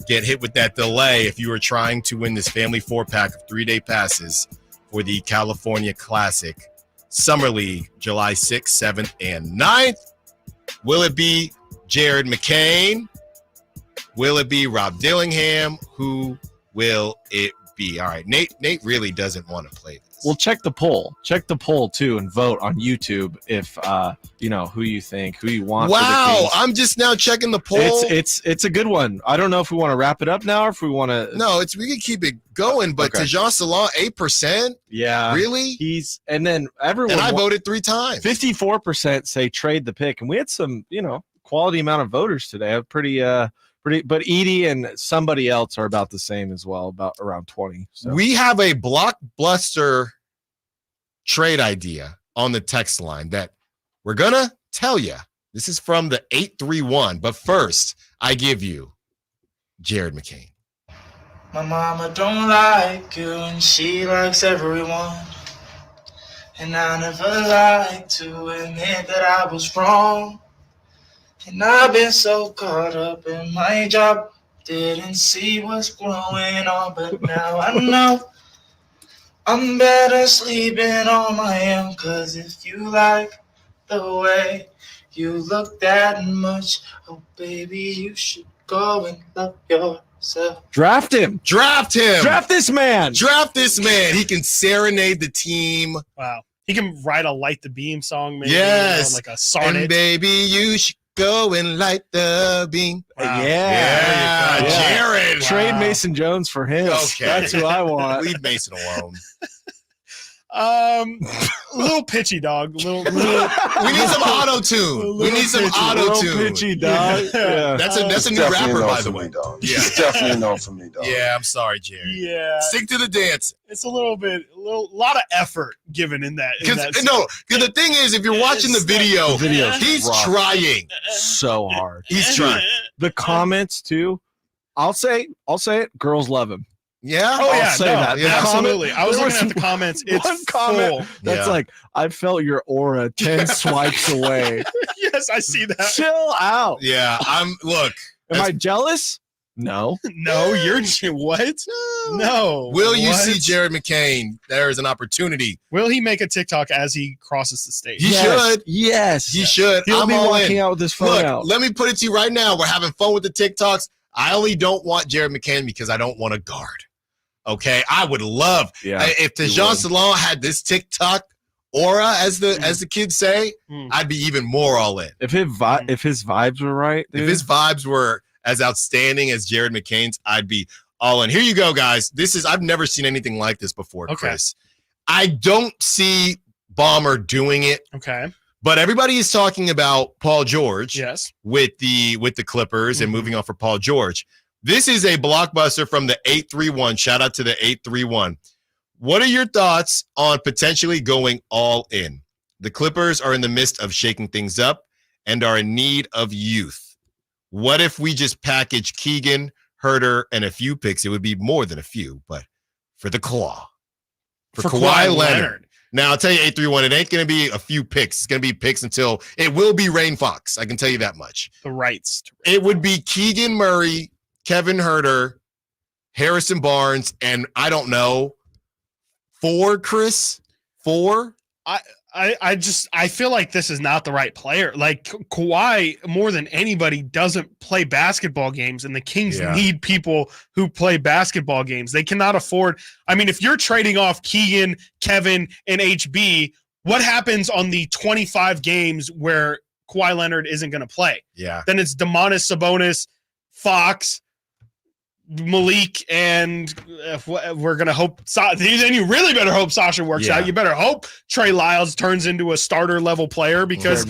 get hit with that delay if you are trying to win this family 4-pack of 3-day passes for the California Classic Summer League, July 6th, 7th, and 9th. Will it be Jared McCain? Will it be Rob Dillingham? Who will it be? All right, Nate really doesn't want to play this. Well, check the poll. Check the poll, too, and vote on YouTube if, who you think, who you want. Wow, I'm just now checking the poll. It's a good one. I don't know if we want to wrap it up now or if we want to. No, we can keep it going, but okay. Tejan Salon, 8%? Yeah. Really? And then everyone. And I voted 3 times. 54% say trade the pick. And we had some, quality amount of voters today. Pretty, but Edie and somebody else are about the same as well, about around 20. So. We have a blockbuster trade idea on the text line that we're going to tell you. This is from the 831. But first, I give you Jared McCain. My mama don't like you and she likes everyone. And I never like to admit that I was wrong. And I've been so caught up in my job, didn't see what's going on, but now I know I'm better sleeping on my own. Cause if you like the way you look that much, oh baby, you should go and love yourself. Draft him. Draft him. Draft this man. Draft this man. He can serenade the team. Wow. He can write a Light the Beam song, maybe. Yes. Like a sonnet. And baby, you should go and light the beam. Wow. Yeah. Jared. Trade Mason Jones for him. Okay. That's who I want. Leave Mason alone. A little pitchy, dog. We need some auto-tune. We need some auto-tune. Pitchy, dog. Yeah. That's a new rapper, by the way. Dog. Yeah. It's definitely a no for me, dog. Yeah, I'm sorry, Jerry. Yeah. Stick to the dance. It's a lot of effort given in that. Because the thing is, if you're watching the video, he's rough. trying So hard. He's trying. The comments too. I'll say it. Girls love him. Yeah. Oh, I'll yeah. say No, that. The absolutely. I was there looking at the comments. It's one comment full. that's like, I felt your aura 10 swipes away. Yes, I see that. Chill out. Yeah. Look. Am I jealous? No. No, you're what? No. Will you What? see Jared McCain? There is an opportunity. Will he make a TikTok as he crosses the stage? He should. Yes. He should. He'll I'm be all walking in. out with his phone Look, out. let me put it to you right now. We're having fun with the TikToks. I only don't want Jared McCain because I don't want a guard. Okay, I would love if Tejan Salon had this TikTok aura, as the kids say, I'd be even more all in. If his vibes were right, dude. If his vibes were as outstanding as Jared McCain's, I'd be all in. Here you go, guys. I've never seen anything like this before, Chris. I don't see Bomber doing it. Okay. But everybody is talking about Paul George. Yes. With the Clippers and moving on for Paul George. This is a blockbuster from the 831. Shout out to the 831. What are your thoughts on potentially going all in? The Clippers are in the midst of shaking things up and are in need of youth. What if we just package Keegan, Herter, and a few picks? It would be more than a few, but for the Claw. For Kawhi Leonard. Now, I'll tell you, 831, it ain't going to be a few picks. It's going to be picks until it will be Rain Fox. I can tell you that much. The rights. It would be Keegan Murray, Kevin Herter, Harrison Barnes, and I don't know, 4, Chris? 4? I feel like this is not the right player. Like Kawhi, more than anybody, doesn't play basketball games, and the Kings need people who play basketball games. They cannot afford. I mean, if you're trading off Keegan, Kevin, and HB, what happens on the 25 games where Kawhi Leonard isn't going to play? Yeah. Then it's Domantas Sabonis, Fox, Malik, and we're going to hope then you really better hope Sasha works out. You better hope Trey Lyles turns into a starter level player because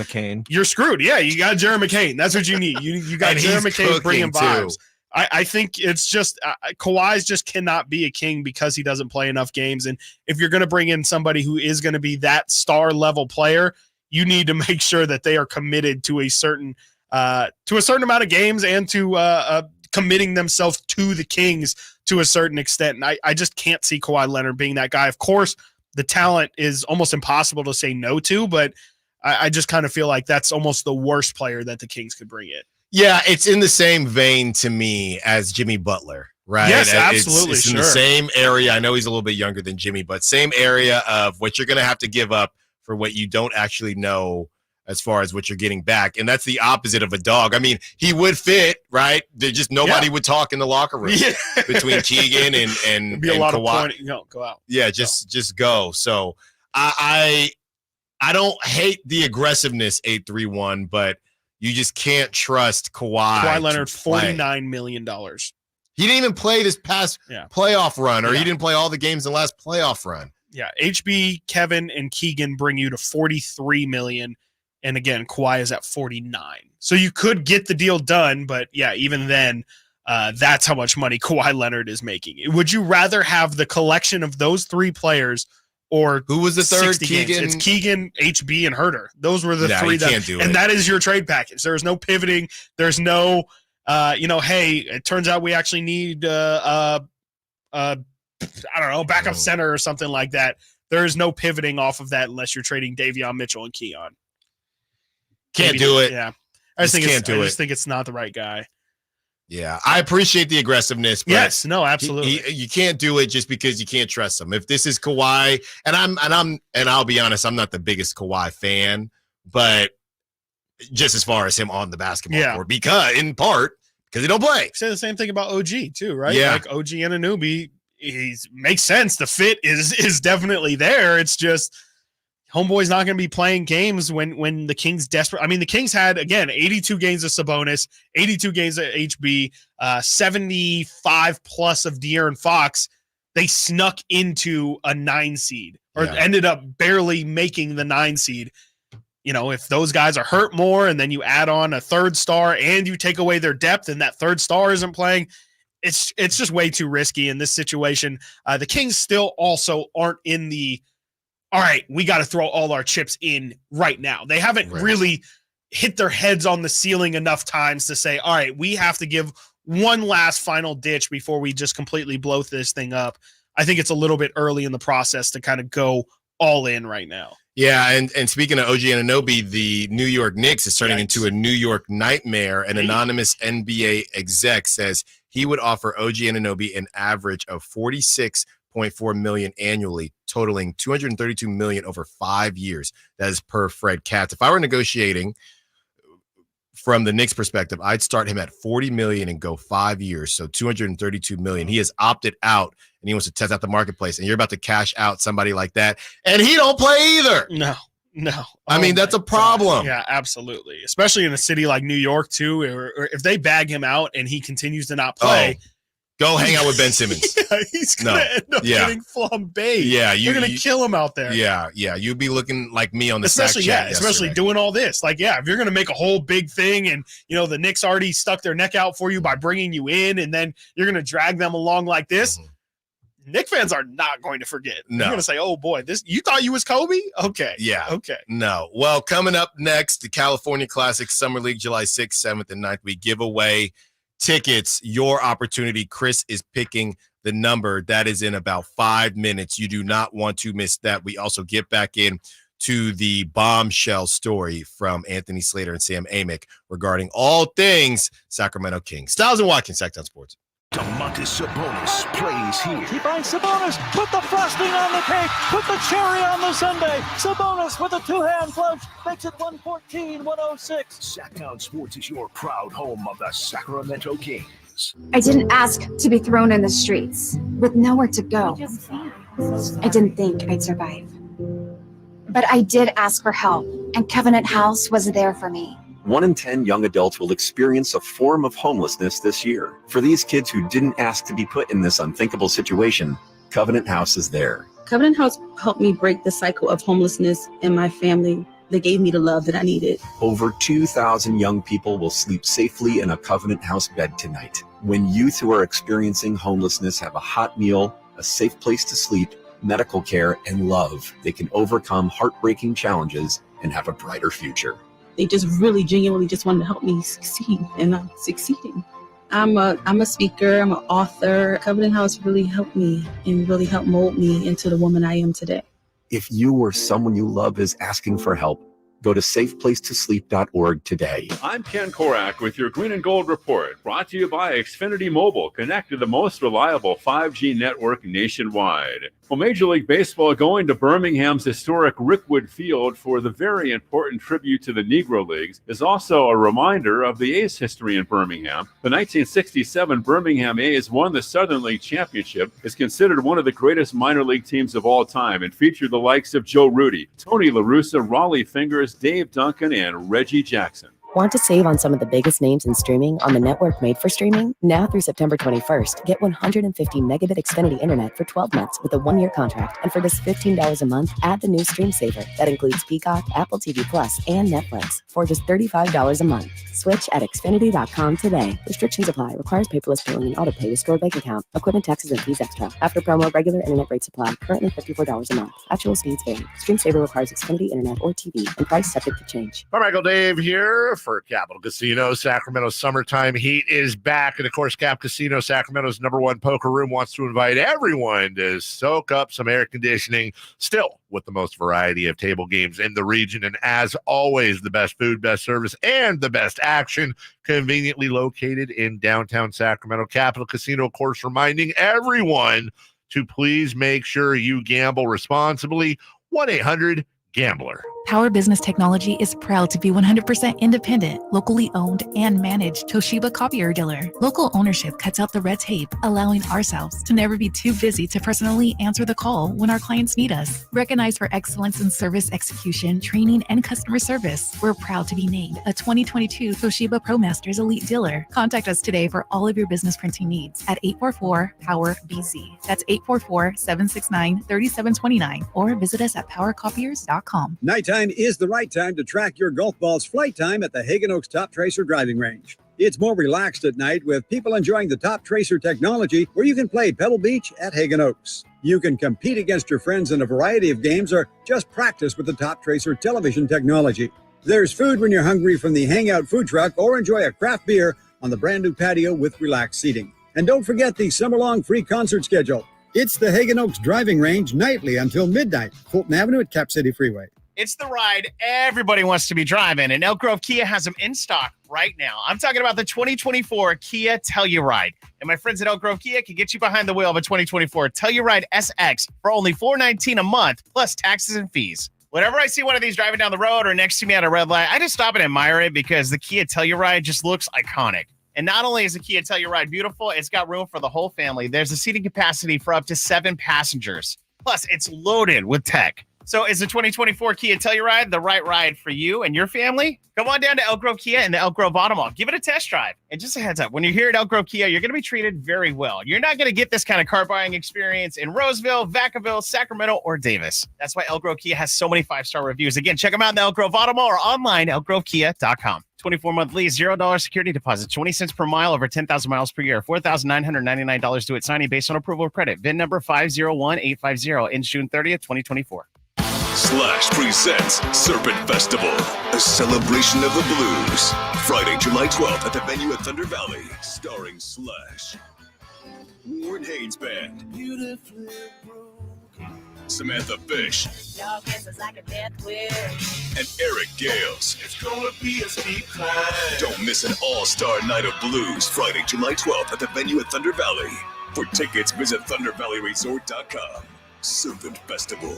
you're screwed. Yeah, you got Jared McCain. That's what you need. You got Jared McCain bringing vibes. I think it's just Kawhi's just cannot be a king because he doesn't play enough games. And if you're going to bring in somebody who is going to be that star level player, you need to make sure that they are committed to a certain amount of games and to committing themselves to the Kings to a certain extent. And I just can't see Kawhi Leonard being that guy. Of course, the talent is almost impossible to say no to, but I just kind of feel like that's almost the worst player that the Kings could bring in. Yeah, it's in the same vein to me as Jimmy Butler, right? Yes, absolutely. It's in the same area. I know he's a little bit younger than Jimmy, but same area of what you're going to have to give up for what you don't actually know as far as what you're getting back. And that's the opposite of a dog. I mean, he would fit, right? There just nobody would talk in the locker room between Keegan and It'd be a lot Kawhi. of pointing. No, go out. Yeah, just go. So I don't hate the aggressiveness, 831, but you just can't trust Kawhi. Kawhi Leonard, $49 million. He didn't even play this past playoff run, or he didn't play all the games in the last playoff run. Yeah, HB, Kevin, and Keegan bring you to $43 million. And again, Kawhi is at 49. So you could get the deal done, but yeah, even then, that's how much money Kawhi Leonard is making. Would you rather have the collection of those three players or who was the third? Keegan? It's Keegan, HB, and Herter. Those were the three can't do it. And that is your trade package. There's no pivoting. There's no, hey, it turns out we actually need I don't know, backup center or something like that. There is no pivoting off of that unless you're trading Davion Mitchell and Keon. Can't do it. Yeah. I just think it's not the right guy. Yeah. I appreciate the aggressiveness. But yes, no, absolutely. You can't do it just because you can't trust him. If this is Kawhi, and I'll be honest, I'm not the biggest Kawhi fan, but just as far as him on the basketball court, because Because he don't play. Say the same thing about OG too, right? Yeah. Like OG Anunoby, makes sense. The fit is definitely there. It's just homeboy's not going to be playing games when the Kings desperate. I mean, the Kings had, again, 82 games of Sabonis, 82 games of HB, 75 plus of De'Aaron Fox. They snuck into a 9 seed or ended up barely making the 9 seed. You know, if those guys are hurt more and then you add on a third star and you take away their depth and that third star isn't playing, it's just way too risky in this situation. The Kings still also aren't in the, all right, we got to throw all our chips in right now. They haven't really hit their heads on the ceiling enough times to say, all right, we have to give one last final ditch before we just completely blow this thing up. I think it's a little bit early in the process to kind of go all in right now. Yeah, and speaking of OG Anunoby, the New York Knicks is turning into a New York nightmare. An anonymous NBA exec says he would offer OG Anunoby an average of $46.4 million annually, totaling $232 million over 5 years. That is per Fred Katz. If I were negotiating from the Knicks perspective, I'd start him at $40 million and go 5 years, so $232 million. He has opted out and he wants to test out the marketplace, and you're about to cash out somebody like that, and he don't play either. No. I mean, that's a problem. Yeah, absolutely. Especially in a city like New York, too, or if they bag him out and he continues to not play. Go hang out with Ben Simmons. He's going to end up getting flambéed. Yeah, you're going to kill him out there. Yeah. You'd be looking like me on the especially yesterday. Doing all this. Like, if you're going to make a whole big thing and, the Knicks already stuck their neck out for you by bringing you in, and then you're going to drag them along like this, Knick fans are not going to forget. No. You're going to say, oh, boy, you thought you was Kobe? Okay. Yeah. Okay. No. Well, coming up next, the California Classic Summer League, July 6th, 7th, and 9th. We give away tickets. Your opportunity. Chris is picking the number. That is in about 5 minutes. You do not want to miss that. We also get back in to the bombshell story from Anthony Slater and Sam Amick regarding all things Sacramento Kings. Stiles and Watkins, Sactown Sports. Domantas Sabonis plays here. He finds Sabonis, put the frosting on the cake, put the cherry on the sundae. Sabonis with a two-hand clutch makes it 114-106. Sactown Sports is your proud home of the Sacramento Kings. I didn't ask to be thrown in the streets with nowhere to go. I didn't think I'd survive. But I did ask for help, and Covenant House was there for me. 1 in 10 young adults will experience a form of homelessness this year. For these kids who didn't ask to be put in this unthinkable situation, Covenant House is there. Covenant House helped me break the cycle of homelessness in my family. They gave me the love that I needed. Over 2,000 young people will sleep safely in a Covenant House bed tonight. When youth who are experiencing homelessness have a hot meal, a safe place to sleep, medical care, and love, they can overcome heartbreaking challenges and have a brighter future. They just really genuinely just wanted to help me succeed, and I'm succeeding. I'm a speaker, I'm an author. Covenant House really helped me and really helped mold me into the woman I am today. If you or someone you love is asking for help, go to safeplacetosleep.org today. I'm Ken Korak with your Green and Gold Report, brought to you by Xfinity Mobile, connected the most reliable 5G network nationwide. Well, Major League Baseball going to Birmingham's historic Rickwood Field for the very important tribute to the Negro Leagues is also a reminder of the A's history in Birmingham. The 1967 Birmingham A's won the Southern League Championship, is considered one of the greatest minor league teams of all time, and featured the likes of Joe Rudy, Tony La Russa, Raleigh Fingers, Dave Duncan, and Reggie Jackson. Want to save on some of the biggest names in streaming on the network made for streaming? Now through September 21st, get 150 megabit Xfinity internet for 12 months with a 1-year contract. And for just $15 a month, add the new Stream Saver. That includes Peacock, Apple TV Plus, and Netflix for just $35 a month. Switch at Xfinity.com today. Restrictions apply. Requires paperless billing and auto pay with stored bank account. Equipment, taxes, and fees extra. After promo, regular internet rates apply. Currently $54 a month. Actual speeds vary. Stream Saver requires Xfinity internet or TV and price subject to change. Michael Dave here for Capital Casino. Sacramento's summertime heat is back. And of course, Cap Casino, Sacramento's #1 poker room, wants to invite everyone to soak up some air conditioning, still with the most variety of table games in the region. And as always, the best food, best service, and the best action, conveniently located in downtown Sacramento. Capital Casino, of course, reminding everyone to please make sure you gamble responsibly. 1-800-GAMBLER. Power Business Technology is proud to be 100% independent, locally owned, and managed Toshiba copier dealer. Local ownership cuts out the red tape, allowing ourselves to never be too busy to personally answer the call when our clients need us. Recognized for excellence in service execution, training, and customer service, we're proud to be named a 2022 Toshiba ProMasters Elite Dealer. Contact us today for all of your business printing needs at 844-POWER-BZ. That's 844-769-3729, or visit us at powercopiers.com. Nighttime is the right time to track your golf ball's flight time at the Hagen Oaks Top Tracer driving range. It's more relaxed at night with people enjoying the Top Tracer technology where you can play Pebble Beach at Hagen Oaks. You can compete against your friends in a variety of games or just practice with the Top Tracer television technology. There's food when you're hungry from the Hangout food truck or enjoy a craft beer on the brand new patio with relaxed seating. And don't forget the summer-long free concert schedule. It's the Hagen Oaks driving range nightly until midnight, Fulton Avenue at Cap City Freeway. It's the ride everybody wants to be driving, and Elk Grove Kia has them in stock right now. I'm talking about the 2024 Kia Telluride, and my friends at Elk Grove Kia can get you behind the wheel of a 2024 Telluride SX for only $419 a month, plus taxes and fees. Whenever I see one of these driving down the road or next to me at a red light, I just stop and admire it because the Kia Telluride just looks iconic. And not only is the Kia Telluride beautiful, it's got room for the whole family. There's a seating capacity for up to 7 passengers. Plus, it's loaded with tech. So is the 2024 Kia Telluride the right ride for you and your family? Come on down to Elk Grove Kia and the Elk Grove Auto Mall. Give it a test drive. And just a heads up, when you're here at Elk Grove Kia, you're going to be treated very well. You're not going to get this kind of car buying experience in Roseville, Vacaville, Sacramento, or Davis. That's why Elk Grove Kia has so many 5-star reviews. Again, check them out in the Elk Grove Auto Mall or online, elkgrovekia.com. 24-month lease, $0 security deposit, 20 cents per mile over 10,000 miles per year, $4,999 due at signing based on approval of credit. VIN number 501850, ends June 30th, 2024. Slash presents Serpent Festival, a celebration of the blues. Friday, July 12th at the venue at Thunder Valley, starring Slash, Warren Haynes Band, Samantha Fish, and Eric Gales. It's gonna be a steep climb. Don't miss an all-star night of blues, Friday, July 12th at the venue at Thunder Valley. For tickets, visit thundervalleyresort.com. Serpent Festival.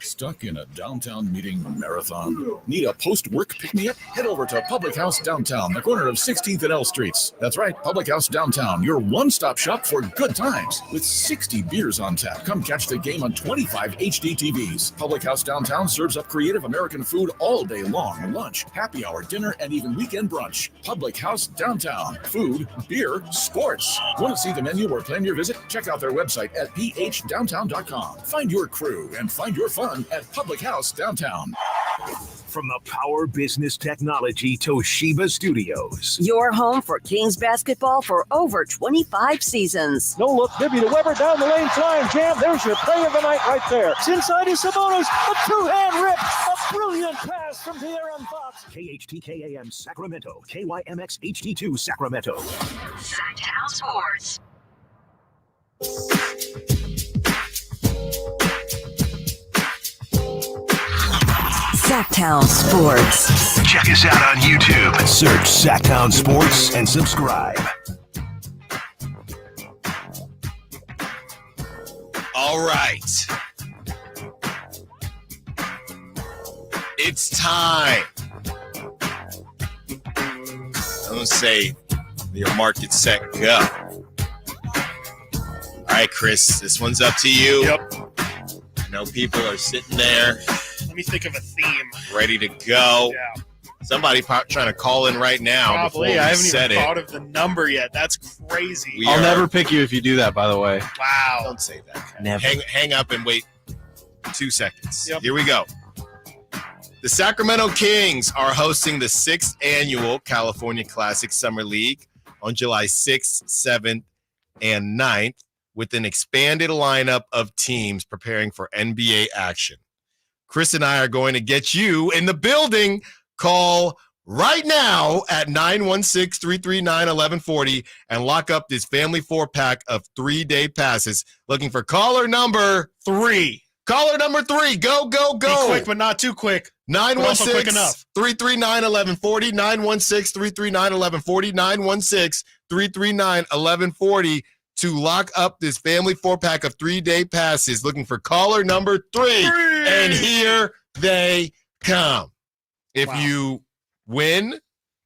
Stuck in a downtown meeting marathon? Need a post-work pick-me-up? Head over to Public House Downtown, the corner of 16th and L Streets. That's right, Public House Downtown, your one-stop shop for good times. With 60 beers on tap, come catch the game on 25 HD TVs. Public House Downtown serves up creative American food all day long. Lunch, happy hour, dinner, and even weekend brunch. Public House Downtown. Food, beer, sports. Want to see the menu or plan your visit? Check out their website at phdowntown.com. Find your crew and find your fun at Public House Downtown. From the Power Business Technology Toshiba Studios. Your home for Kings basketball for over 25 seasons. No look, Bibby to Weber, down the lane, flying jam. There's your play of the night right there. It's inside is Sabonis, a two-hand rip, a brilliant pass from De'Aaron Fox. KHTKAM Sacramento, KYMX HD2 Sacramento. Sactown Sports. Sactown Sports. Check us out on YouTube. Search Sactown Sports and subscribe. All right. It's time. I'm going to say your market set go. All right, Chris, this one's up to you. Yep. I know people are sitting there. Let me think of a theme. Ready to go. Yeah. Somebody trying to call in right now. Probably. Before we I haven't said even it. thought of the number yet. That's crazy. I'll never pick you if you do that, by the way. Wow. Don't say that. Never. Hang up and wait 2 seconds. Yep. Here we go. The Sacramento Kings are hosting the 6th annual California Classic Summer League on July 6th, 7th, and 9th with an expanded lineup of teams preparing for NBA action. Chris and I are going to get you in the building. Call right now at 916-339-1140 and lock up this family 4-pack of 3-day passes. Looking for caller number 3. Caller number 3. Go, go, go. Be quick, but not too quick. 916-339-1140. 916-339-1140. 916-339-1140 to lock up this family 4-pack of 3-day passes. Looking for caller number 3. And here they Sactown.com. If you win,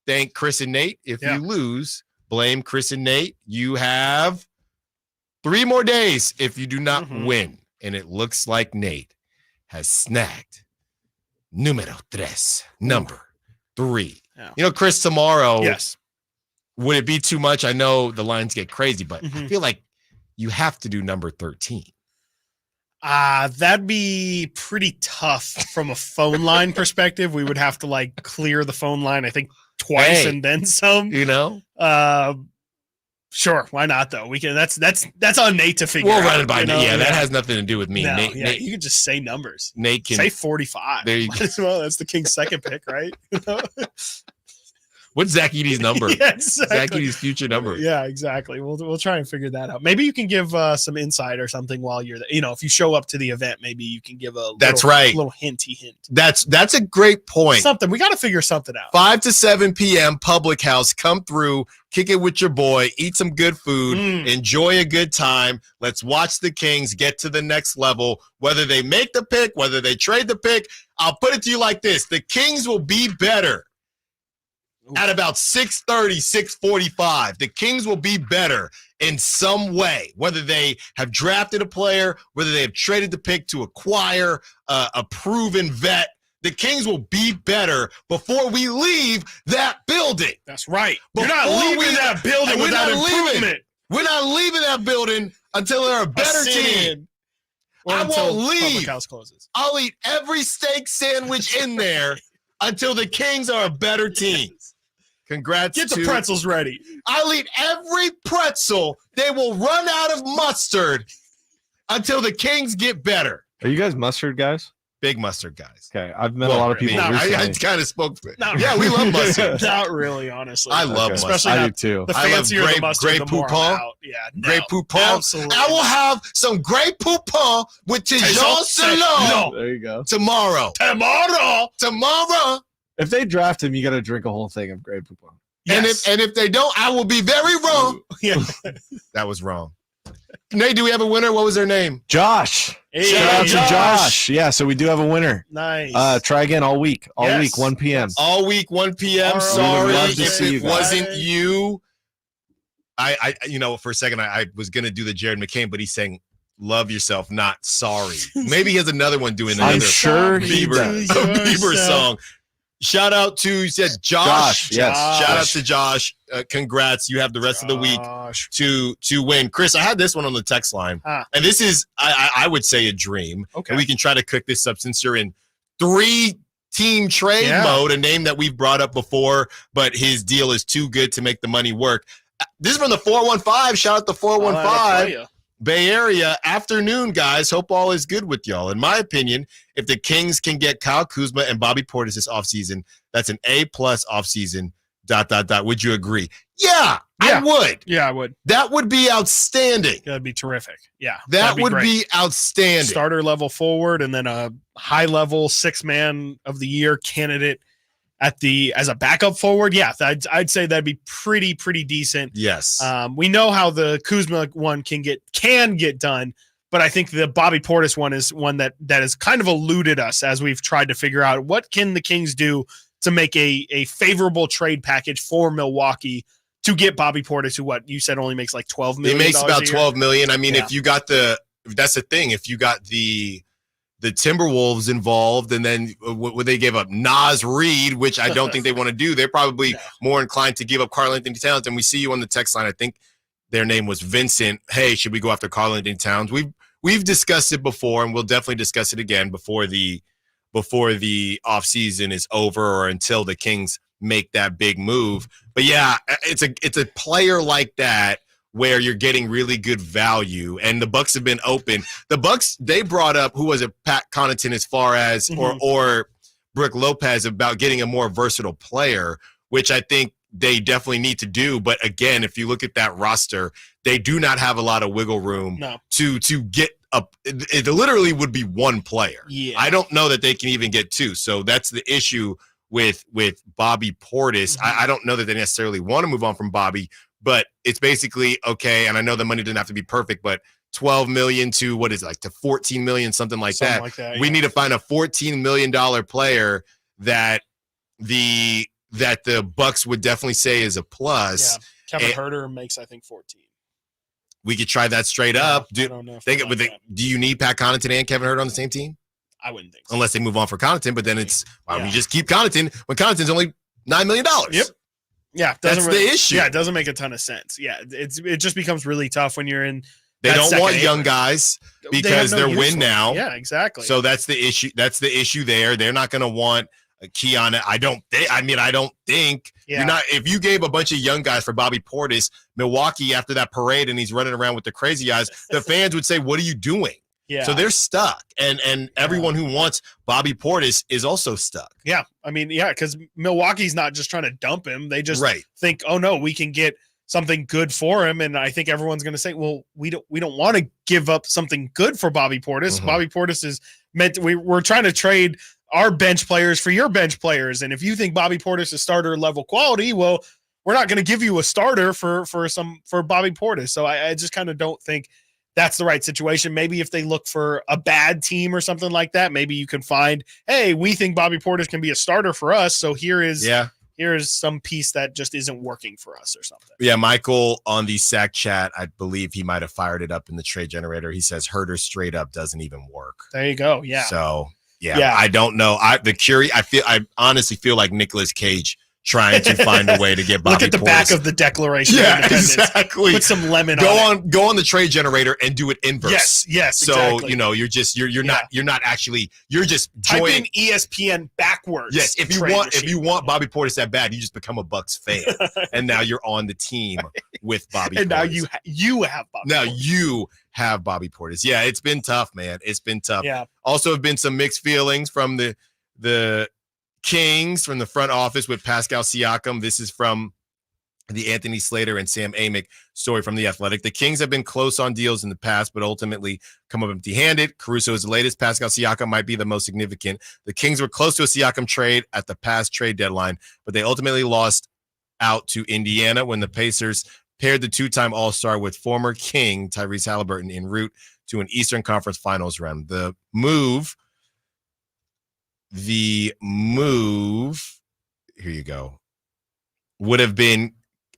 thank Chris and Nate. If you lose, blame Chris and Nate. You have 3 more days if you do not win. And it looks like Nate has snagged number 3. Yeah. You know, Chris, tomorrow, Yes. would it be too much? I know the lines get crazy, but I feel like you have to do number 13. That'd be pretty tough from a phone line perspective. We would have to like clear the phone line, I think, twice and then some. You know? Sure, why not though? We can. That's on Nate to figure out. We'll run it by you know? Nate. Yeah, that has nothing to do with me. No, Nate, you can just say numbers. Nate can say 45. There you Might as well. That's the King's second pick, right? What's Zach Edey's number? Yeah, exactly. Zach Edey's future number. Yeah, exactly. We'll try and figure that out. Maybe you can give some insight or something while you're there. You know, if you show up to the event, maybe you can give a little hinty hint. That's a great point. Something. We got to figure something out. 5 to 7 p.m. Public House. Come through, kick it with your boy, eat some good food, enjoy a good time. Let's watch the Kings get to the next level. Whether they make the pick, whether they trade the pick, I'll put it to you like this. The Kings will be better at about 6:30, 6:45. The Kings will be better in some way, whether they have drafted a player, whether they have traded the pick to acquire a proven vet. The Kings will be better before we leave that building. That's right. You're not leaving that building without improvement. We're not leaving that building until they're a better team. I won't leave. Public House closes. I'll eat every steak sandwich in there until the Kings are a better team. Congrats. Get the pretzels ready. I'll eat every pretzel. They will run out of mustard until the Kings get better. Are you guys mustard guys? Big mustard guys. Okay, I've met a lot of people recently. I kind of spoke. We love mustard. Not really, honestly. I love mustard. Especially I do too. The fancier the mustard, Grey the more Poupon. I'm out. Yeah, Grey Poupon. Absolutely. I will have some Grey Poupon with Tijon Salon There you go. tomorrow. If they draft him, you got to drink a whole thing of Grey Poupon. Yes. And if they don't, I will be very wrong. Yeah. That was wrong. Nate, do we have a winner? What was their name? Josh. Hey, Shout out to Josh. Yeah, so we do have a winner. Nice. Try again all week. All week, 1 p.m. All week, 1 p.m. All Sorry right. Love to if see it you guys. wasn't you. I for a second, I was going to do the Jared McCain, but he's saying, love yourself, not sorry. Maybe he has another one doing another I'm sure he Bieber song. Shout out to, you said Josh. Yes. Shout out to Josh. Congrats. You have the rest of the week to win. Chris, I had this one on the text line. And this is, I would say, a dream. Okay. And we can try to cook this up since you're in 3-team trade mode, a name that we've brought up before, but his deal is too good to make the money work. This is from the 415. Shout out to 415. Bay Area afternoon, guys. Hope all is good with y'all. In my opinion, if the Kings can get Kyle Kuzma and Bobby Portis this offseason, that's an A+ offseason. ... Would you agree? Yeah, I would. Yeah, I would. That would be outstanding. That'd be terrific. Yeah. That would great. be outstanding. Starter level forward and then a high level 6-man of the year candidate as a backup forward. Yeah, I'd say that'd be pretty decent. Yes. We know how the Kuzma one can get done, but I think the Bobby Portis one is one that has kind of eluded us as we've tried to figure out what can the Kings do to make a favorable trade package for Milwaukee to get Bobby Portis, who what you said only makes like $12 million. It makes about a year. $12 million. I mean, if you got that's the thing. If you got the Timberwolves involved, and then what they gave up Naz Reid, which I don't think they want to do. They're probably more inclined to give up Karl-Anthony Towns. And we see you on the text line. I think their name was Vincent. Hey, should we go after Karl-Anthony Towns? We've discussed it before, and we'll definitely discuss it again before the offseason is over or until the Kings make that big move. But yeah, it's a player like that where you're getting really good value, and the Bucks have been open. The Bucks, they brought up, who was it, Pat Connaughton, as far as or Brook Lopez, about getting a more versatile player, which I think they definitely need to do. But again, if you look at that roster, they do not have a lot of wiggle room to get up. It literally would be one player. Yeah. I don't know that they can even get two. So that's the issue with Bobby Portis. I don't know that they necessarily want to move on from Bobby, but it's basically okay. And I know the money doesn't have to be perfect, but $12 million to what is it, like to $14 million, something like that. We need to find a $14 million player that the Bucks would definitely say is a plus. Yeah. Kevin Huerter makes, I think, 14. We could try that straight up. I don't know. Do you need Pat Connaughton and Kevin Huerter on the same team? I wouldn't think so. Unless they move on for Connaughton, but then it's why don't we just keep Connaughton when Connaughton's only $9 million? Yep. Yeah, that's the issue. Yeah, it doesn't make a ton of sense. Yeah, it just becomes really tough when you're in. They don't want young guys because they're win now. Yeah, exactly. So that's the issue. That's the issue there. They're not going to want a Keon. I don't think you're not. If you gave a bunch of young guys for Bobby Portis, Milwaukee after that parade, and he's running around with the crazy eyes, the fans would say, "What are you doing?" Yeah. So they're stuck, and everyone who wants Bobby Portis is also stuck. Yeah, I mean, because Milwaukee's not just trying to dump him; they just think, "Oh no, we can get something good for him." And I think everyone's going to say, "Well, we don't want to give up something good for Bobby Portis. Mm-hmm. Bobby Portis is meant. We're trying to trade our bench players for your bench players, and if you think Bobby Portis is starter level quality, well, we're not going to give you a starter for Bobby Portis." So I just kind of don't think that's the right situation. Maybe if they look for a bad team or something like that, maybe you can find, hey, we think Bobby Portis can be a starter for us. So here is some piece that just isn't working for us or something. Yeah, Michael on the Sack chat, I believe he might have fired it up in the trade generator. He says Herder straight up doesn't even work. There you go. Yeah. So I don't know. I honestly feel like Nicolas Cage trying to find a way to get Bobby Look at the Portis. back of the Declaration of Independence. Exactly. Put some lemon on it. Go on the trade generator and do it inverse. Yes, so exactly. you're just type in ESPN backwards. Yes, if you want Bobby Portis that bad, you just become a Bucks fan, and now you're on the team with Bobby. And Portis. now you have Bobby. Now Portis. you have Bobby Portis. Yeah, it's been tough, man. It's been tough. Yeah. Also, have been some mixed feelings from the Kings from the front office with Pascal Siakam. This is from the Anthony Slater and Sam Amick story from The Athletic. The Kings have been close on deals in the past, but ultimately come up empty-handed. Caruso is the latest. Pascal Siakam might be the most significant. The Kings were close to a Siakam trade at the past trade deadline, but they ultimately lost out to Indiana when the Pacers paired the two-time All-Star with former King Tyrese Halliburton en route to an Eastern Conference Finals run. The move, here you go, would have been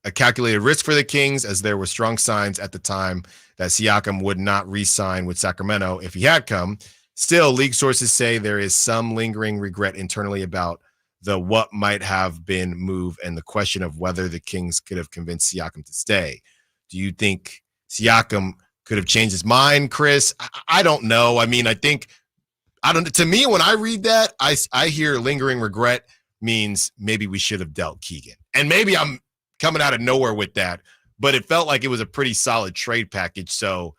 a calculated risk for the Kings, as there were strong signs at the time that Siakam would not re-sign with Sacramento if he had come. Still, league sources say there is some lingering regret internally about the what might have been move and the question of whether the Kings could have convinced Siakam to stay. Do you think Siakam could have changed his mind, Chris? I don't know. I mean, to me, when I read that, I hear lingering regret means maybe we should have dealt Keegan. And maybe I'm coming out of nowhere with that, but it felt like it was a pretty solid trade package. So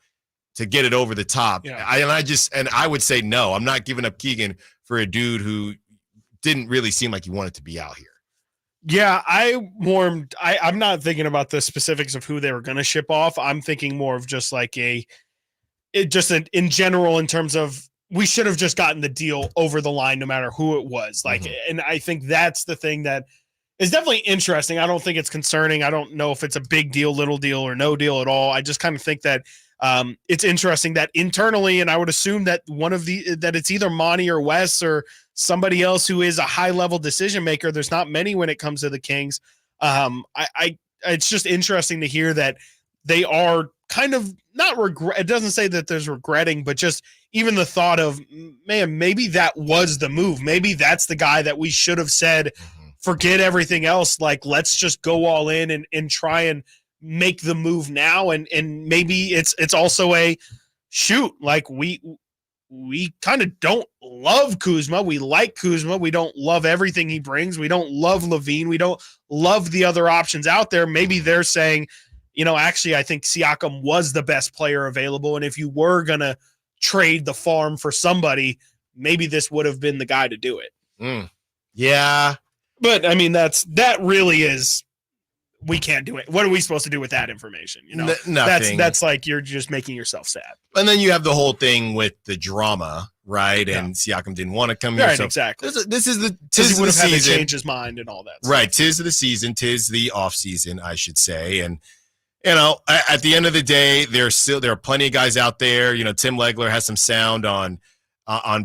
to get it over the top, I would say no, I'm not giving up Keegan for a dude who didn't really seem like he wanted to be out here. Yeah, I'm not thinking about the specifics of who they were going to ship off. I'm thinking more of just like in general, in terms of, we should have just gotten the deal over the line no matter who it was. Like, and I think that's the thing that is definitely interesting. I don't think it's concerning. I don't know if it's a big deal, little deal, or no deal at all. I just kind of think that it's interesting that internally, and I would assume that that it's either Monty or Wes or somebody else who is a high level decision maker. There's not many when it comes to the Kings. It's just interesting to hear that they are kind of not regret. It doesn't say that there's regretting, but just even the thought of, man, maybe that was the move. Maybe that's the guy that we should have said, forget everything else. Like, let's just go all in and try and make the move now. And maybe it's also a shoot. Like, we kind of don't love Kuzma. We like Kuzma. We don't love everything he brings. We don't love Levine. We don't love the other options out there. Maybe they're saying, actually, I think Siakam was the best player available. And if you were going to trade the farm for somebody, maybe this would have been the guy to do it. Yeah. But I mean, that really is, we can't do it. What are we supposed to do with that information? Nothing. That's like, you're just making yourself sad. And then you have the whole thing with the drama, right? Yeah. And Siakam didn't want to come here. Right, so exactly. This is the he would have had to season. change his mind and all that. Right. Tis the season. Tis the off season, I should say. And At the end of the day, there are plenty of guys out there. Tim Legler has some sound on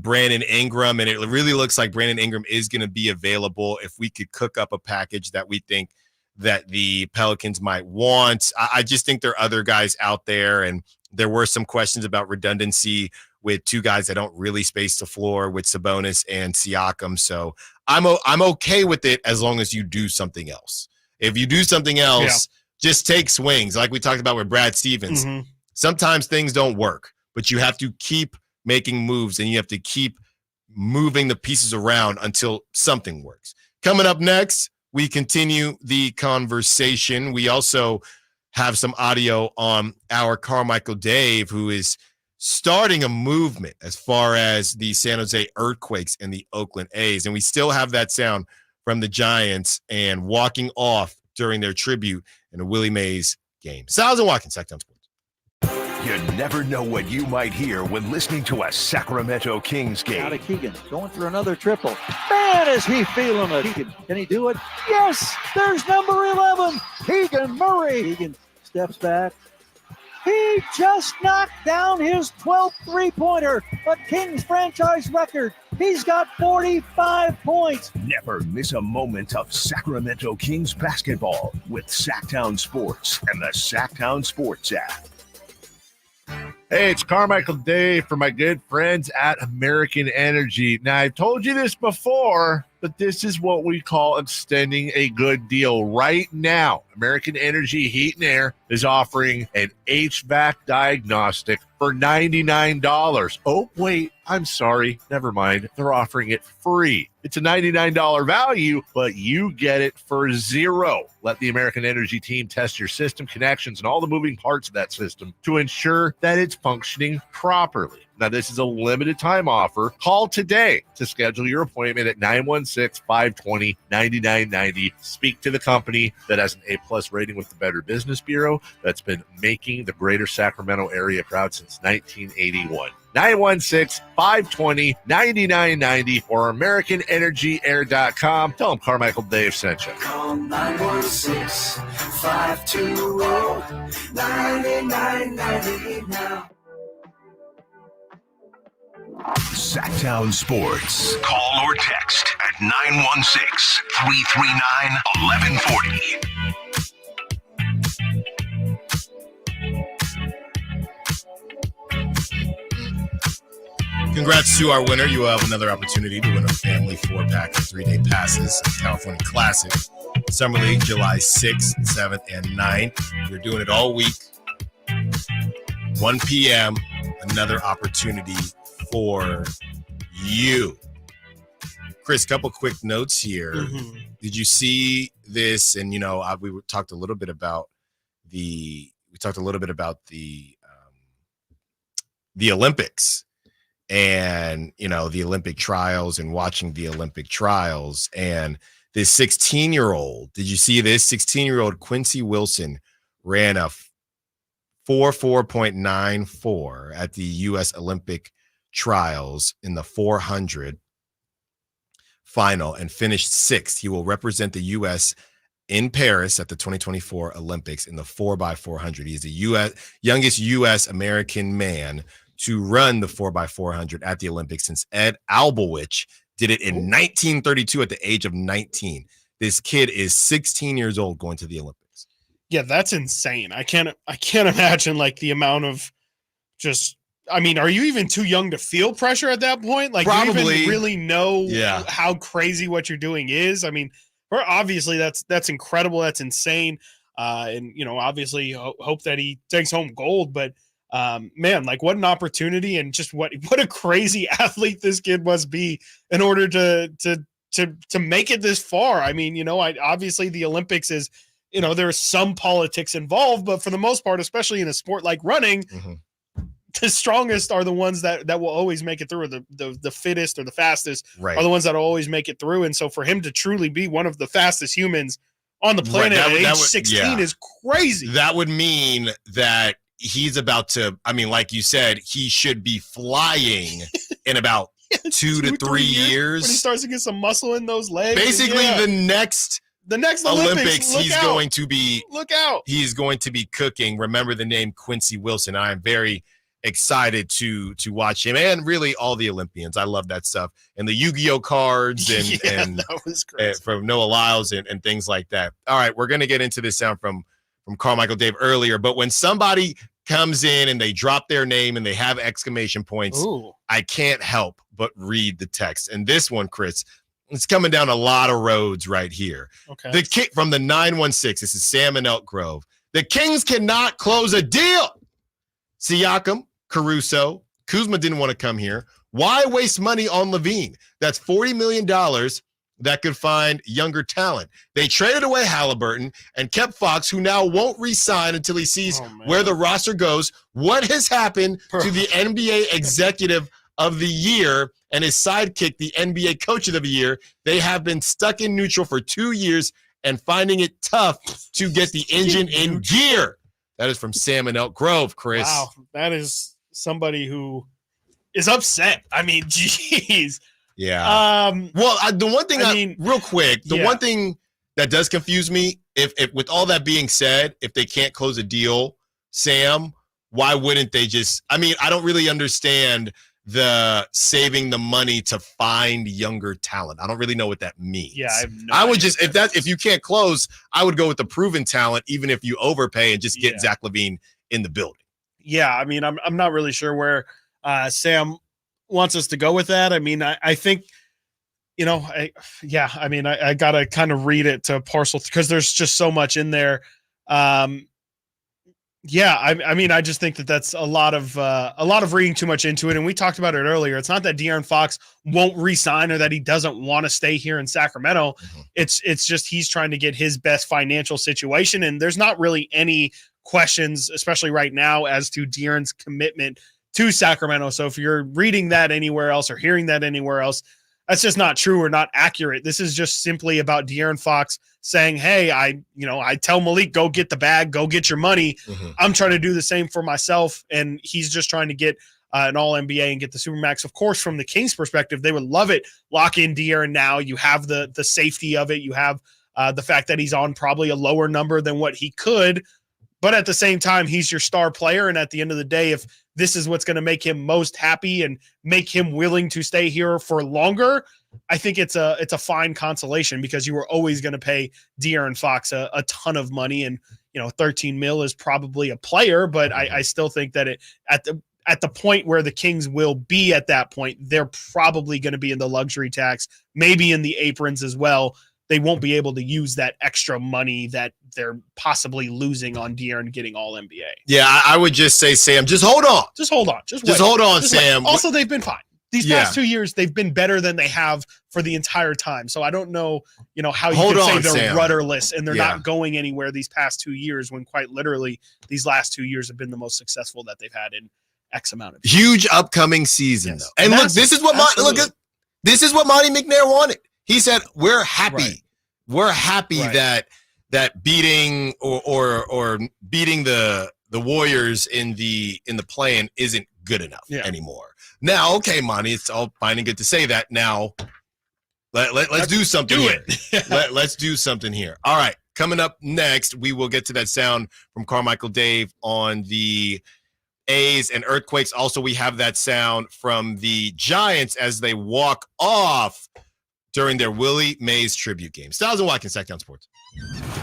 Brandon Ingram, and it really looks like Brandon Ingram is going to be available if we could cook up a package that we think that the Pelicans might want. I just think there are other guys out there, and there were some questions about redundancy with two guys that don't really space the floor with Sabonis and Siakam. So I'm okay with it as long as you do something else. If you do something else, just take swings. Like we talked about with Brad Stevens. Mm-hmm. Sometimes things don't work, but you have to keep making moves and you have to keep moving the pieces around until something works. Coming up next, we continue the conversation. We also have some audio on our Carmichael Dave, who is starting a movement as far as the San Jose Earthquakes and the Oakland A's. And we still have that sound from the Giants and walking off during their tribute in a Willie Mays game. Stiles and Watkins, Sactown Sports. You never know what you might hear when listening to a Sacramento Kings game. Out of Keegan, going for another triple. Man, is he feeling it. Can he do it? Yes, there's number 11, Keegan Murray. Keegan steps back. He just knocked down his 12th three-pointer, a Kings franchise record. He's got 45 points. Never miss a moment of Sacramento Kings basketball with Sactown Sports and the Sactown Sports app. Hey, it's Carmichael Dave for my good friends at American Energy. Now, I've told you this before, but this is what we call extending a good deal. Right now, American Energy Heat and Air is offering an HVAC diagnostic for $99. Oh, wait, I'm sorry. Never mind. They're offering it free. It's a $99 value, but you get it for $0. Let the American Energy team test your system connections and all the moving parts of that system to ensure that it's functioning properly. Now, this is a limited time offer. Call today to schedule your appointment at 916-520-9990. Speak to the company that has an A+ rating with the Better Business Bureau that's been making the greater Sacramento area proud since 1981. 916-520-9990 or AmericanEnergyAir.com. Tell them Carmichael Dave sent you. Call 916-520-9990 now. Sactown Sports. Call or text at 916-339-1140. Congrats to our winner. You will have another opportunity to win a family 4-pack of 3-day passes at California Classic Summer League, July 6th, 7th, and 9th. We're doing it all week. 1 p.m., another opportunity for you. Chris, couple quick notes here. Mm-hmm. Did you see this? And we talked a little bit about the Olympics and the Olympic trials and watching the Olympic trials. And this 16-year-old, did you see this? 16-year-old Quincy Wilson ran a 4.94 at the U.S. Olympic trials in the 400 final and finished 6th. He will represent the U.S. in Paris at the 2024 Olympics in the 4x400. He is the youngest U.S. American man to run the 4x400 at the Olympics since Ed Albowich did it in 1932 at the age of 19. This kid is 16 years old going to the Olympics. Yeah, that's insane. I can't imagine the amount of are you even too young to feel pressure at that point? Probably. Do you even really know how crazy what you're doing is? Obviously that's incredible. That's insane. And obviously hope that he takes home gold, but man, what an opportunity and just what a crazy athlete this kid must be in order to make it this far. Obviously the Olympics is, there's some politics involved, but for the most part, especially in a sport like running, the strongest are the ones that will always make it through, or the fittest or the fastest are the ones that will always make it through. And so for him to truly be one of the fastest humans on the planet at age 16 is crazy. That would mean that he's about to, like you said, he should be flying in about 2 to 3 years. When he starts to get some muscle in those legs. Basically the next The next Olympics he's out. going to be look out. He's going to be cooking. Remember the name Quincy Wilson. I am very excited to watch him and really all the Olympians. I love that stuff. And the Yu-Gi-Oh cards and that was crazy. From Noah Lyles and things like that. All right, we're going to get into this sound from Carmichael Dave earlier, but when somebody comes in and they drop their name and they have exclamation points, I can't help but read the text. And this one, Chris, it's coming down a lot of roads right here. Okay. The kick from the 916. This is Sam in Elk Grove. The Kings cannot close a deal. Siakam, Caruso, Kuzma didn't want to come here. Why waste money on Levine? That's $40 million that could find younger talent. They traded away Halliburton and kept Fox, who now won't re-sign until he sees where the roster goes. What has happened to the NBA Executive of the Year and his sidekick, the NBA Coach of the Year? They have been stuck in neutral for 2 years and finding it tough to get the engine in gear. That is from Sam in Elk Grove, Chris. Wow, that is somebody who is upset. I mean, geez. Yeah. The one thing, real quick, one thing that does confuse me, if with all that being said, if they can't close a deal, Sam, why wouldn't they just? I mean, I don't really understand the saving the money to find younger talent. I don't really know what that means. Yeah, I would just if you can't close, I would go with the proven talent, even if you overpay and just get Zach LaVine in the building. Yeah, I mean, I'm not really sure where Sam wants us to go with that. I mean, I think, I got to kind of read it to parcel because there's just so much in there. I just think that's a lot of reading too much into it. And we talked about it earlier. It's not that De'Aaron Fox won't re-sign or that he doesn't want to stay here in Sacramento. Mm-hmm. It's just he's trying to get his best financial situation. And there's not really any questions, especially right now, as to De'Aaron's commitment to Sacramento. So if you're reading that anywhere else or hearing that anywhere else, that's just not true or not accurate. This is just simply about De'Aaron Fox saying, hey, I tell Malik, go get the bag, go get your money. Mm-hmm. I'm trying to do the same for myself. And he's just trying to get an all-NBA and get the Supermax. Of course, from the Kings perspective, they would love it. Lock in De'Aaron now. You have the safety of it. You have the fact that he's on probably a lower number than what he could. But at the same time, he's your star player. And at the end of the day, if this is what's going to make him most happy and make him willing to stay here for longer, I think it's a fine consolation because you were always going to pay De'Aaron Fox a ton of money. And, 13 mil is probably a player, but I still think that at the point where the Kings will be at that point, they're probably going to be in the luxury tax, maybe in the aprons as well. They won't be able to use that extra money that they're possibly losing on De'Aaron getting all NBA. Yeah, I would just say, Sam, just hold on. Just hold on. Just hold on, Sam. Wait. Also, they've been fine. These past 2 years, they've been better than they have for the entire time. So I don't know, how you can say they're rudderless and they're not going anywhere these past 2 years when quite literally these last 2 years have been the most successful that they've had in X amount of years. Huge upcoming season, though. And look, this is what Monty McNair wanted. He said, we're happy. Right. We're happy that beating or beating the Warriors in the play-in isn't good enough anymore. Now, okay, Monty, it's all fine and good to say that. Now, let's do something here. Let's do something here. All right, coming up next, we will get to that sound from Carmichael Dave on the A's and Earthquakes. Also, we have that sound from the Giants as they walk off during their Willie Mays tribute game. Stiles and Watkins, Sactown Sports.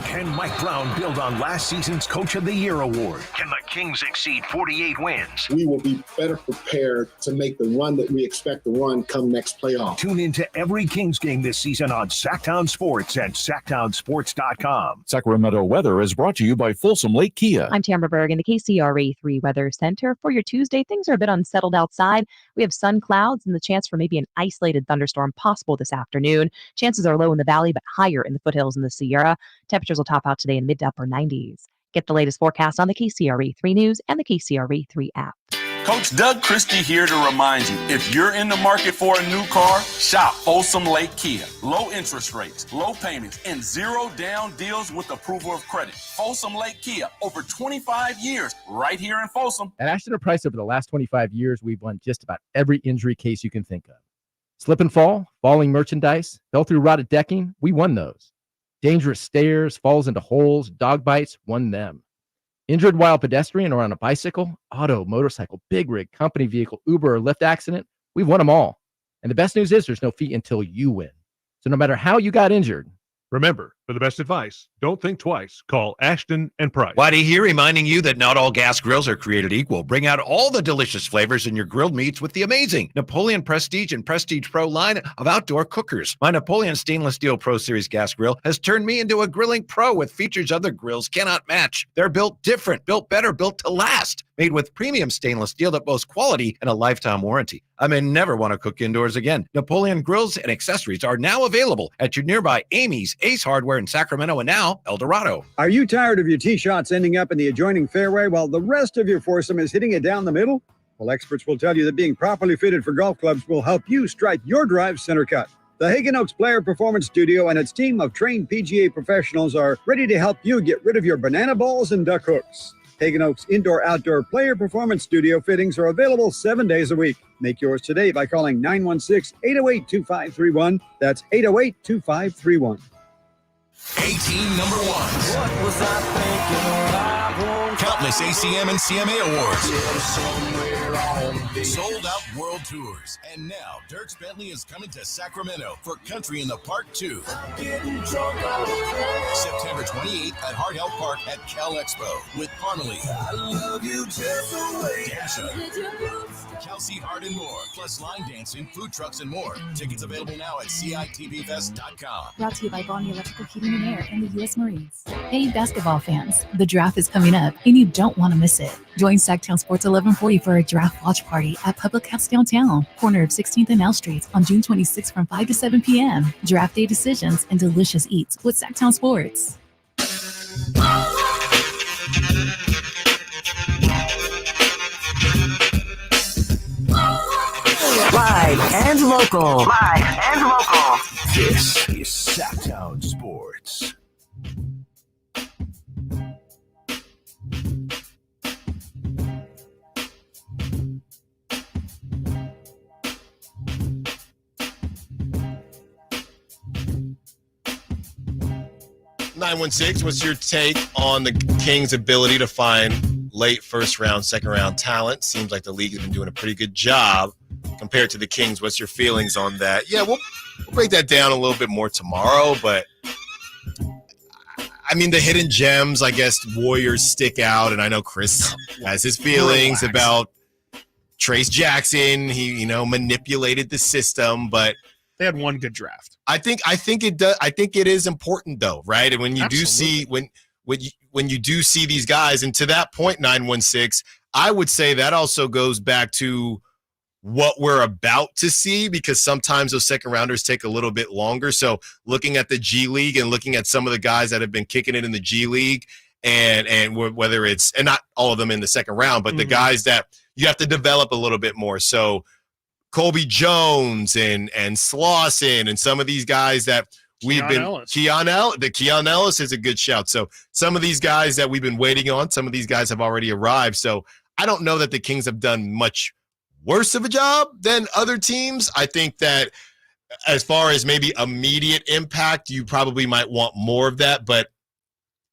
Can Mike Brown build on last season's Coach of the Year award? Can the Kings exceed 48 wins? We will be better prepared to make the run that we expect to run come next playoff. Tune into every Kings game this season on Sactown Sports at SactownSports.com. Sacramento weather is brought to you by Folsom Lake Kia. I'm Tamara Berg in the KCRA 3 Weather Center. For your Tuesday, things are a bit unsettled outside. We have sun clouds and the chance for maybe an isolated thunderstorm possible this afternoon. Chances are low in the valley, but higher in the foothills and the Sierra. Temperatures will top out today in mid to upper 90s. Get the latest forecast on the KCRA 3 News and the KCRA 3 app. Coach Doug Christie here to remind you, if you're in the market for a new car, shop Folsom Lake Kia. Low interest rates, low payments, and zero down deals with approval of credit. Folsom Lake Kia, over 25 years, right here in Folsom. At Ashton & Price, over the last 25 years, we've won just about every injury case you can think of. Slip and fall, falling merchandise, fell through rotted decking, we won those. Dangerous stairs, falls into holes, dog bites, won them. Injured while pedestrian or on a bicycle, auto, motorcycle, big rig, company vehicle, Uber, or Lyft accident, we've won them all. And the best news is there's no fee until you win. So no matter how you got injured, remember, for the best advice, don't think twice. Call Ashton and Price. Whitey here reminding you that not all gas grills are created equal. Bring out all the delicious flavors in your grilled meats with the amazing Napoleon Prestige and Prestige Pro line of outdoor cookers. My Napoleon Stainless Steel Pro Series gas grill has turned me into a grilling pro with features other grills cannot match. They're built different, built better, built to last. Made with premium stainless steel that boasts quality and a lifetime warranty. I may never want to cook indoors again. Napoleon grills and accessories are now available at your nearby Amy's, Ace Hardware in Sacramento, and now El Dorado. Are you tired of your tee shots ending up in the adjoining fairway while the rest of your foursome is hitting it down the middle? Well, experts will tell you that being properly fitted for golf clubs will help you strike your drive center cut. The Hagen Oaks Player Performance Studio and its team of trained PGA professionals are ready to help you get rid of your banana balls and duck hooks. Hagen Oaks Indoor-Outdoor Player Performance Studio fittings are available 7 days a week. Make yours today by calling 916-808-2531. That's 808-2531. 18 number ones. What was I thinking? Countless ACM and CMA awards. Sold out world tours. And now Dierks Bentley is coming to Sacramento for Country in the Park 2. September 28th at Hart Health Park at Cal Expo with Parmalee, Dasha, Kelsey Hart, and more. Plus line dancing, food trucks, and more. Tickets available now at CITVFest.com. Brought to you by Bonnie Electrical Heating and Air and the U.S. Marines. Hey, basketball fans, the draft is coming up, and you don't want to miss it. Join Sactown Sports 1140 for a draft watch party at Public House Downtown, corner of 16th and L Streets on June 26th from 5 to 7 p.m. Draft day decisions and delicious eats with Sactown Sports. Live and local. Live and local. This is Sactown Sports. (916) What's your take on the Kings' ability to find late first round, second round talent? Seems like the league has been doing a pretty good job compared to the Kings. What's your feelings on that? Yeah, we'll break that down a little bit more tomorrow, but I mean, the hidden gems, I guess, Warriors stick out, and I know Chris has his feelings about Trace Jackson. He, manipulated the system, but they had one good draft. I think it does. I think it is important, though, right? And when you do see when you do see these guys, and to that point, 916, I would say that also goes back to what we're about to see, because sometimes those second rounders take a little bit longer. So looking at the G League and looking at some of the guys that have been kicking it in the G League, and whether it's, and not all of them in the second round, but the guys that you have to develop a little bit more. So Colby Jones and Slauson and some of these guys that we've been Keon Ellis is a good shout. So some of these guys that we've been waiting on, some of these guys have already arrived. So I don't know that the Kings have done much worse of a job than other teams. I think that as far as maybe immediate impact, you probably might want more of that, but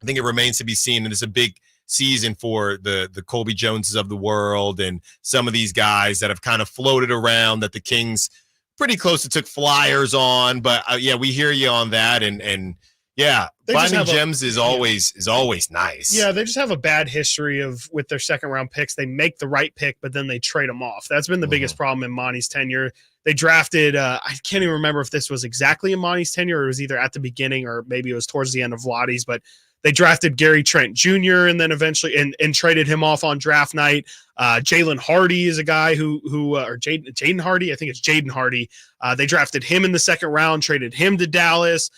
I think it remains to be seen. And it's a big season for the Colby Joneses of the world and some of these guys that have kind of floated around that the Kings pretty close to took flyers on. But yeah, we hear you on that. And yeah, finding gems is always nice. Yeah, they just have a bad history with their second round picks. They make the right pick, but then they trade them off. That's been the biggest problem in Monty's tenure. They drafted, I can't even remember if this was exactly in Monty's tenure or it was either at the beginning or maybe it was towards the end of Vlade's, but they drafted Gary Trent Jr. and then eventually and traded him off on draft night. Jalen Hardy is a guy or Jaden Hardy. I think it's Jaden Hardy. They drafted him in the second round, traded him to Dallas.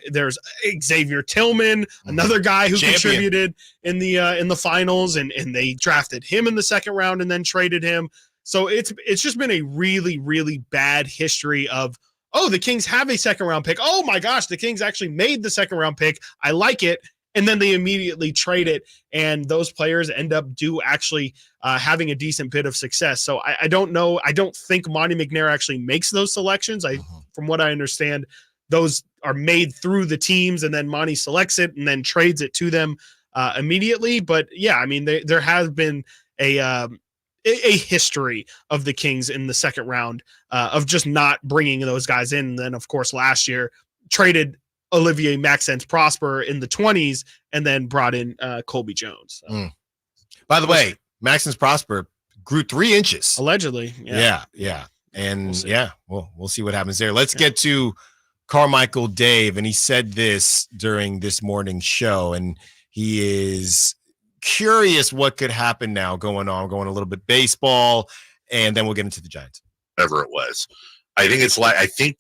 There's Xavier Tillman, another guy who contributed in the finals, and they drafted him in the second round and then traded him. So it's just been a really, really bad history of, oh, the Kings have a second round pick. Oh my gosh, the Kings actually made the second round pick. I like it. And then they immediately trade it. And those players end up actually having a decent bit of success. So I don't know. I don't think Monty McNair actually makes those selections. From what I understand, those are made through the teams, and then Monty selects it and then trades it to them immediately. But yeah, I mean, there has been a history of the Kings in the second round of just not bringing those guys in. And then, of course, last year traded Olivier Maxence Prosper in the 20s and then brought in Colby Jones. So. By the way, Maxence Prosper grew 3 inches. Allegedly. Yeah. And we'll see what happens there. Let's get to Carmichael Dave. And he said this during this morning's show, and he is curious what could happen now going a little bit baseball, and then we'll get into the Giants. Whatever it was. I think it's like, I think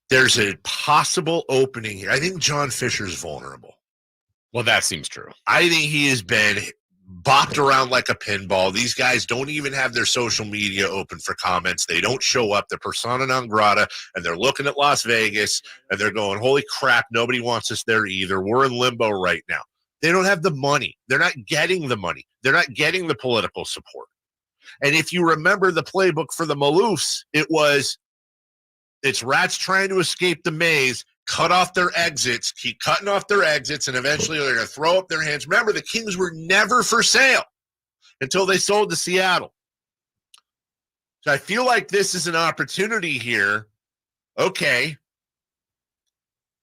there's a possible opening here. I think John Fisher's vulnerable. Well, that seems true. I think he has been bopped around like a pinball. These guys don't even have their social media open for comments. They don't show up. They're persona non grata, and they're looking at Las Vegas, and they're going, holy crap, nobody wants us there either. We're in limbo right now. They don't have the money. They're not getting the money. They're not getting the political support. And if you remember the playbook for the Maloofs, it's rats trying to escape the maze, cut off their exits, keep cutting off their exits, and eventually they're going to throw up their hands. Remember, the Kings were never for sale until they sold to Seattle. So I feel like this is an opportunity here. Okay.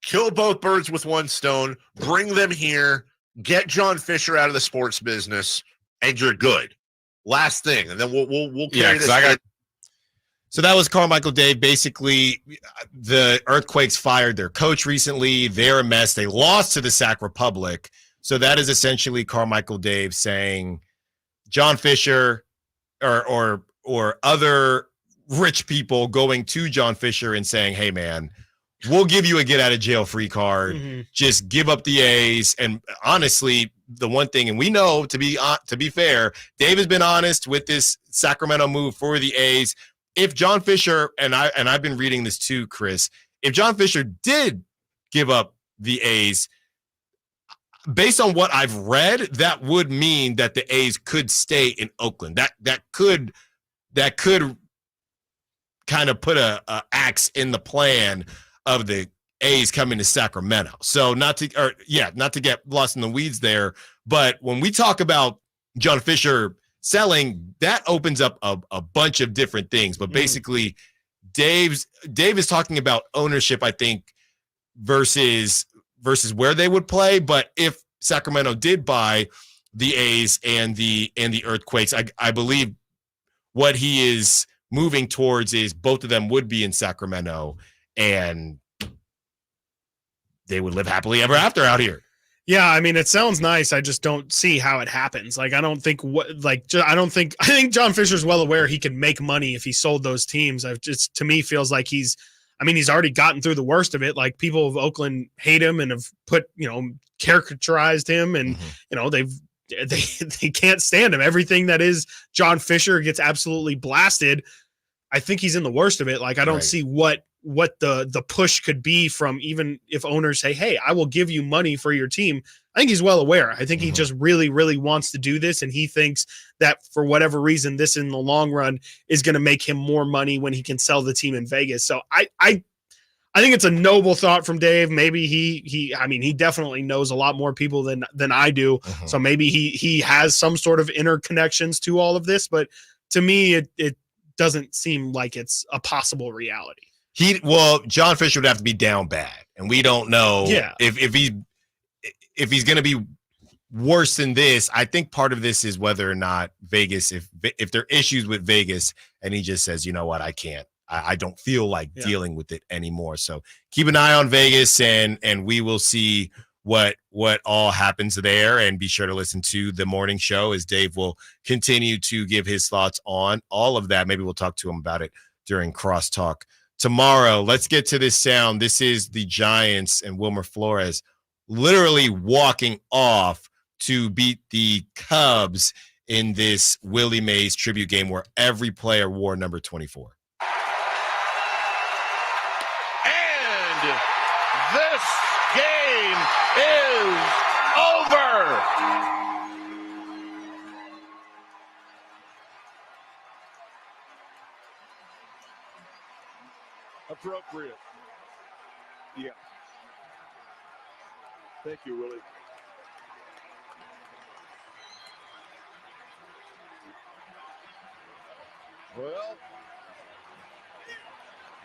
Kill both birds with one stone, bring them here, get John Fisher out of the sports business, and you're good. Last thing, and then we'll carry this. So that was Carmichael Dave. Basically, the Earthquakes fired their coach recently. They're a mess. They lost to the Sac Republic. So that is essentially Carmichael Dave saying John Fisher or other rich people going to John Fisher and saying, hey, man, we'll give you a get-out-of-jail-free card. Mm-hmm. Just give up the A's. And honestly, the one thing, and we know, to be fair, Dave has been honest with this Sacramento move for the A's. If John Fisher, and I've been reading this too, Chris, if John Fisher did give up the A's, based on what I've read, that would mean that the A's could stay in Oakland. That could kind of put a axe in the plan of the A's coming to Sacramento. So not to get lost in the weeds there, but when we talk about John Fisher selling, that opens up a bunch of different things. But basically, Dave is talking about ownership, I think, versus where they would play. But if Sacramento did buy the A's and the Earthquakes, I believe what he is moving towards is both of them would be in Sacramento, and they would live happily ever after out here. Yeah, I mean, it sounds nice. I just don't see how it happens. Like, I think John Fisher's well aware he can make money if he sold those teams. To me, feels like he's already gotten through the worst of it. Like, people of Oakland hate him and have caricaturized him, and they can't stand him. Everything that is John Fisher gets absolutely blasted. I think he's in the worst of it. Like, I don't see what the push could be from, even if owners say, hey, I will give you money for your team. I think he's well aware. I think he just really, really wants to do this. And he thinks that for whatever reason, this in the long run is going to make him more money when he can sell the team in Vegas. So I think it's a noble thought from Dave. Maybe he definitely knows a lot more people than I do. So maybe he has some sort of interconnections to all of this, but to me, it doesn't seem like it's a possible reality. John Fisher would have to be down bad, and we don't know if he's going to be worse than this. I think part of this is whether or not Vegas, if there are issues with Vegas, and he just says, you know what, I can't. I don't feel like dealing with it anymore. So keep an eye on Vegas, and we will see what all happens there. And be sure to listen to the morning show as Dave will continue to give his thoughts on all of that. Maybe we'll talk to him about it during Crosstalk tomorrow. Let's get to this sound. This is the Giants and Wilmer Flores literally walking off to beat the Cubs in this Willie Mays tribute game where every player wore number 24. And this game is over. appropriate. Yeah. Thank you, Willie. Well,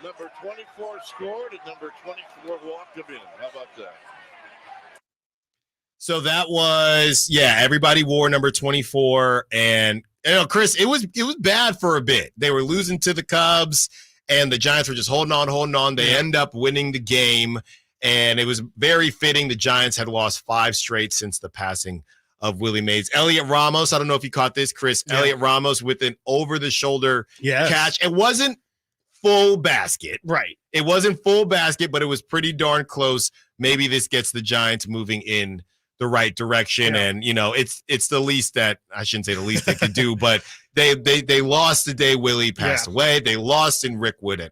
number 24 scored and number 24 walked him in. How about that? So that was, everybody wore number 24. And, Chris, it was bad for a bit. They were losing to the Cubs, and the Giants were just holding on. They end up winning the game, and it was very fitting. The Giants had lost 5 straight since the passing of Willie Mays. Elliot Ramos, I don't know if you caught this, Chris. Yeah. Elliot Ramos with an over-the-shoulder catch. It wasn't full basket. Right. It wasn't full basket, but it was pretty darn close. Maybe this gets the Giants moving in the right direction. Yeah. And, it's the least that, I shouldn't say the least they could do, but they lost the day Willie passed away. They lost in Rickwood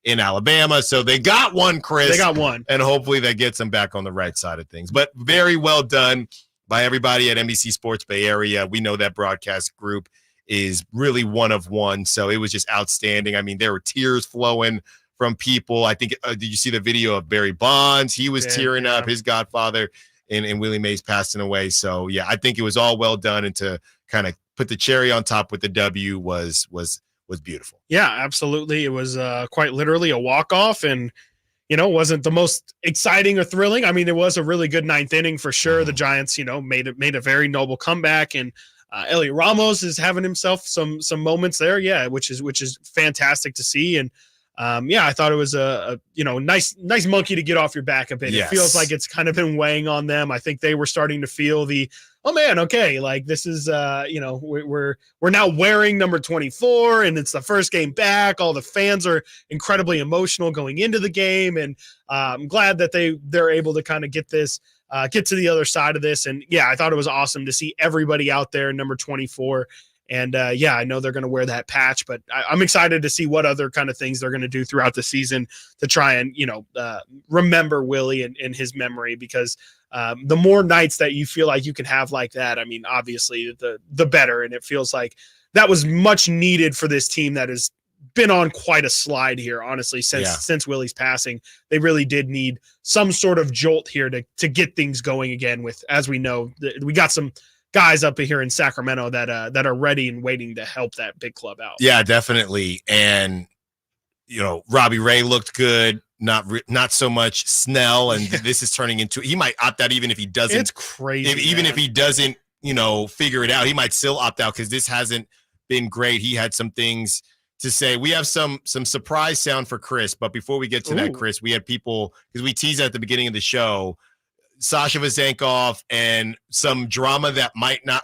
in Alabama. So they got one, Chris. They got one. And hopefully that gets them back on the right side of things. But very well done by everybody at NBC Sports Bay Area. We know that broadcast group is really one of one. So it was just outstanding. I mean, there were tears flowing from people. I think, did you see the video of Barry Bonds? He was tearing up, his godfather, and Willie Mays passing away. So, I think it was all well done. And to kind of put the cherry on top with the W was beautiful. Yeah, absolutely. It was quite literally a walk-off, and wasn't the most exciting or thrilling. I mean, it was a really good 9th inning for sure. The Giants, made a very noble comeback, and Elliot Ramos is having himself some moments there. Yeah, which is fantastic to see. And I thought it was a nice monkey to get off your back a bit. Yes. It feels like it's kind of been weighing on them. I think they were starting to feel like this is we're now wearing number 24, and it's the first game back. All the fans are incredibly emotional going into the game, and I'm glad that they're able to kind of get to the other side of this. And I thought it was awesome to see everybody out there in number 24. And I know they're going to wear that patch, but I'm excited to see what other kind of things they're going to do throughout the season to try and, remember Willie and his memory, because the more nights that you feel like you can have like that, I mean, obviously the better. And it feels like that was much needed for this team that has been on quite a slide here, honestly, since Willie's passing. They really did need some sort of jolt here to get things going again with, as we know, we got some guys up here in Sacramento that are ready and waiting to help that big club out. Yeah, definitely. And, Robbie Ray looked good, not so much Snell. And this is turning into, he might opt out even if he doesn't. It's crazy. If he doesn't, figure it out, he might still opt out because this hasn't been great. He had some things to say. We have some surprise sound for Chris. But before we get to that, Chris, we had people, because we teased at the beginning of the show, Sasha Vezenkov and some drama that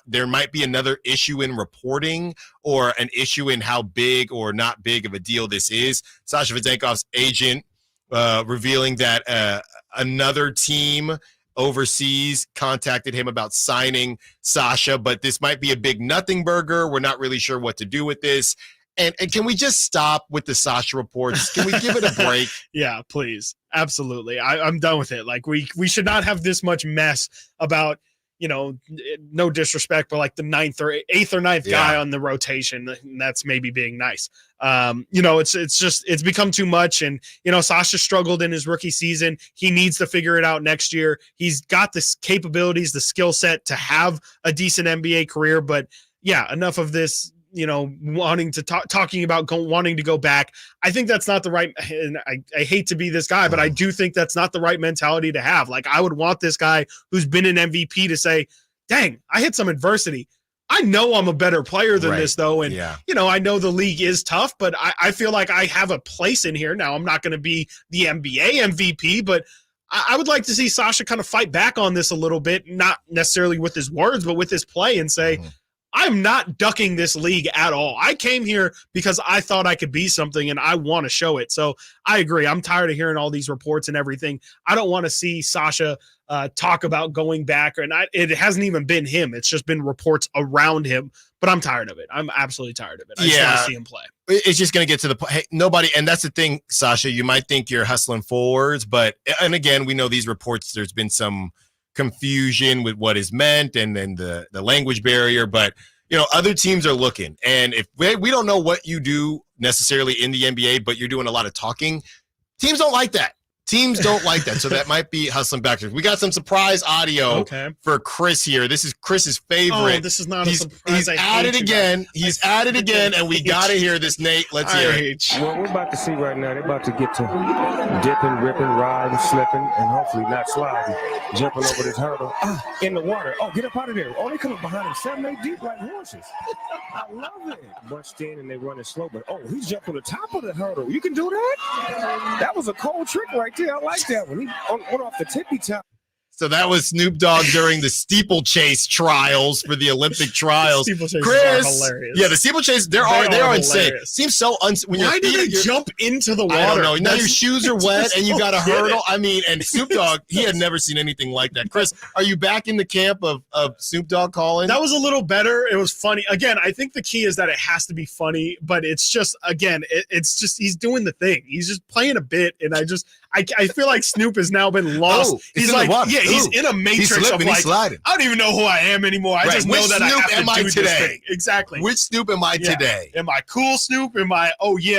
there might be another issue in reporting or an issue in how big or not big of a deal this is. Sasha Vezenkov's agent revealing that another team overseas contacted him about signing Sasha, but this might be a big nothing burger. We're not really sure what to do with this. And can we just stop with the Sasha reports? Can we give it a break? Yeah, please. Absolutely. I'm done with it. Like we should not have this much mess about, no disrespect, but like the 8th or 9th guy on the rotation. And that's maybe being nice. It's become too much. And, Sasha struggled in his rookie season. He needs to figure it out next year. He's got the capabilities, the skill set to have a decent NBA career. But enough of this, wanting to talking about wanting to go back. I think that's not the right, and I hate to be this guy, but I do think that's not the right mentality to have. Like, I would want this guy who's been an MVP to say, dang, I hit some adversity. I know I'm a better player than this though. And, I know the league is tough, but I feel like I have a place in here. Now I'm not going to be the NBA MVP, but I would like to see Sasha kind of fight back on this a little bit, not necessarily with his words, but with his play, and say, I'm not ducking this league at all. I came here because I thought I could be something, and I want to show it. So I agree. I'm tired of hearing all these reports and everything. I don't want to see Sasha talk about going back. And it hasn't even been him. It's just been reports around him. But I'm tired of it. I'm absolutely tired of it. I just want to see him play. It's just going to get to the point. Hey, nobody, and that's the thing, Sasha, you might think you're hustling forwards, and again, we know these reports, there's been some confusion with what is meant and then the language barrier, but other teams are looking. And if we don't know what you do necessarily in the NBA, but you're doing a lot of talking, teams don't like that. Teams don't like that. So that might be hustling back. We got some surprise audio for Chris here. This is Chris's favorite. Oh, this is not a surprise. He's at it again. He's at it again, and we got to hear this, Nate. Let's hear it. What we're about to see right now, they're about to get to dipping, ripping, riding, slipping, and hopefully not sliding, jumping over this hurdle in the water. Oh, get up out of there. Oh, they coming behind him 7-8 deep like horses. I love it. Bunched in, and they running slow, but he jumped on the top of the hurdle. You can do that? That was a cold trick right there. I like that one. He went off the tippy top. So that was Snoop Dogg during the steeplechase trials for the Olympic trials. Steeplechases Chris, are hilarious. yeah, the steeplechase, they are insane. Seems so when Why do they jump into the water? I don't know. Now your shoes are wet and you got a hurdle. I mean, and Snoop Dogg, he had never seen anything like that. Chris, are you back in the camp of Snoop Dogg calling? That was a little better. It was funny. Again, I think the key is that it has to be funny, but it's just, again, it's just he's doing the thing. He's just playing a bit, and I feel like Snoop has now been lost. He's like, yeah, he's in a matrix of like, I don't even know who I am anymore. I just know that I have to do this thing. Exactly. Which Snoop am I today? Am I cool Snoop? Am I,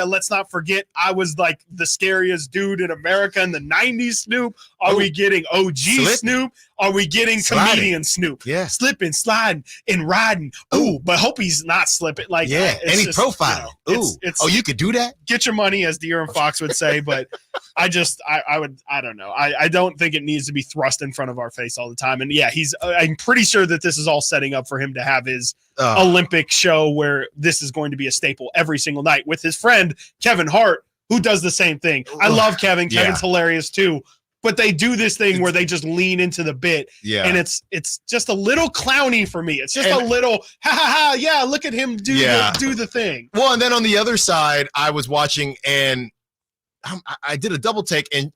let's not forget I was like the scariest dude in America in the 90s Snoop? Are we getting OG Snoop? Are we getting comedian Snoop? Yeah. Slipping, sliding, and riding. Ooh, but hope he's not slipping. Like, any profile. You could do that? Get your money, as De'Aaron Fox would say, but I don't know. I don't think it needs to be thrust in front of our face all the time. And I'm pretty sure that this is all setting up for him to have his Olympic show where this is going to be a staple every single night with his friend, Kevin Hart, who does the same thing. I love Kevin. Kevin's hilarious too. But they do this thing where they just lean into the bit, and it's just a little clowny for me. It's just a little look at him do the thing. Well, and then on the other side, I was watching and I did a double take, and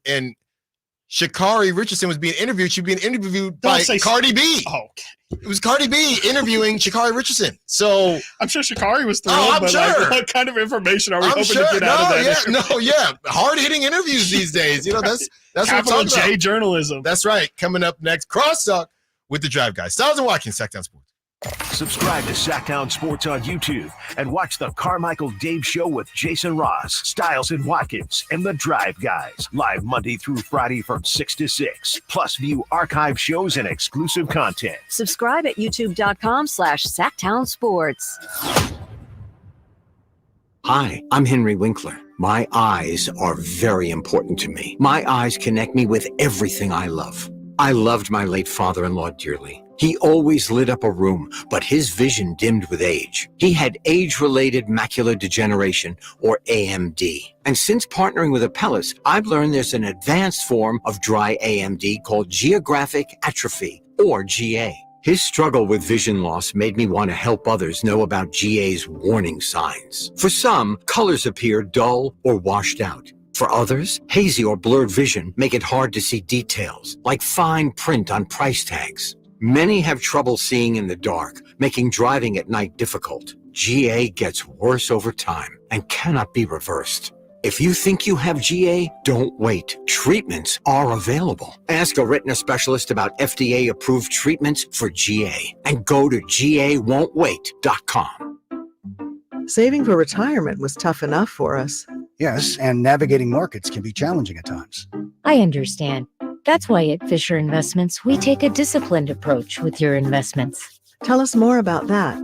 Sha'Carri Richardson was being interviewed. She'd being interviewed by Cardi B. Oh, okay. It was Cardi B interviewing Sha'Carri Richardson. So I'm sure Sha'Carri was thrilled, but like, what kind of information are we hoping to get out of that? Hard-hitting interviews these days. That's Capital what I'm talking J about. Journalism. That's right. Coming up next, Cross Talk with the Drive Guys. Stiles and Watkins, Sactown Sports. Subscribe to Sactown Sports on YouTube and watch the Carmichael Dave Show with Jason Ross, Stiles and Watkins, and the Drive Guys. Live Monday through Friday from 6 to 6. Plus view archive shows and exclusive content. Subscribe at youtube.com/Sactown Sports. Hi, I'm Henry Winkler. My eyes are very important to me. My eyes connect me with everything I love. I loved my late father-in-law dearly. He always lit up a room, but his vision dimmed with age. He had age-related macular degeneration, or AMD. And since partnering with Apellis, I've learned there's an advanced form of dry AMD called geographic atrophy, or GA. His struggle with vision loss made me want to help others know about GA's warning signs. For some, colors appear dull or washed out. For others, hazy or blurred vision make it hard to see details, like fine print on price tags. Many have trouble seeing in the dark, making driving at night difficult. GA gets worse over time and cannot be reversed. If you think you have GA, don't wait. Treatments are available. Ask a retina specialist about FDA-approved treatments for GA and go to GAWon'tWait.com. Saving for retirement was tough enough for us. Yes, and navigating markets can be challenging at times. I understand. That's why at Fisher Investments, we take a disciplined approach with your investments. Tell us more about that.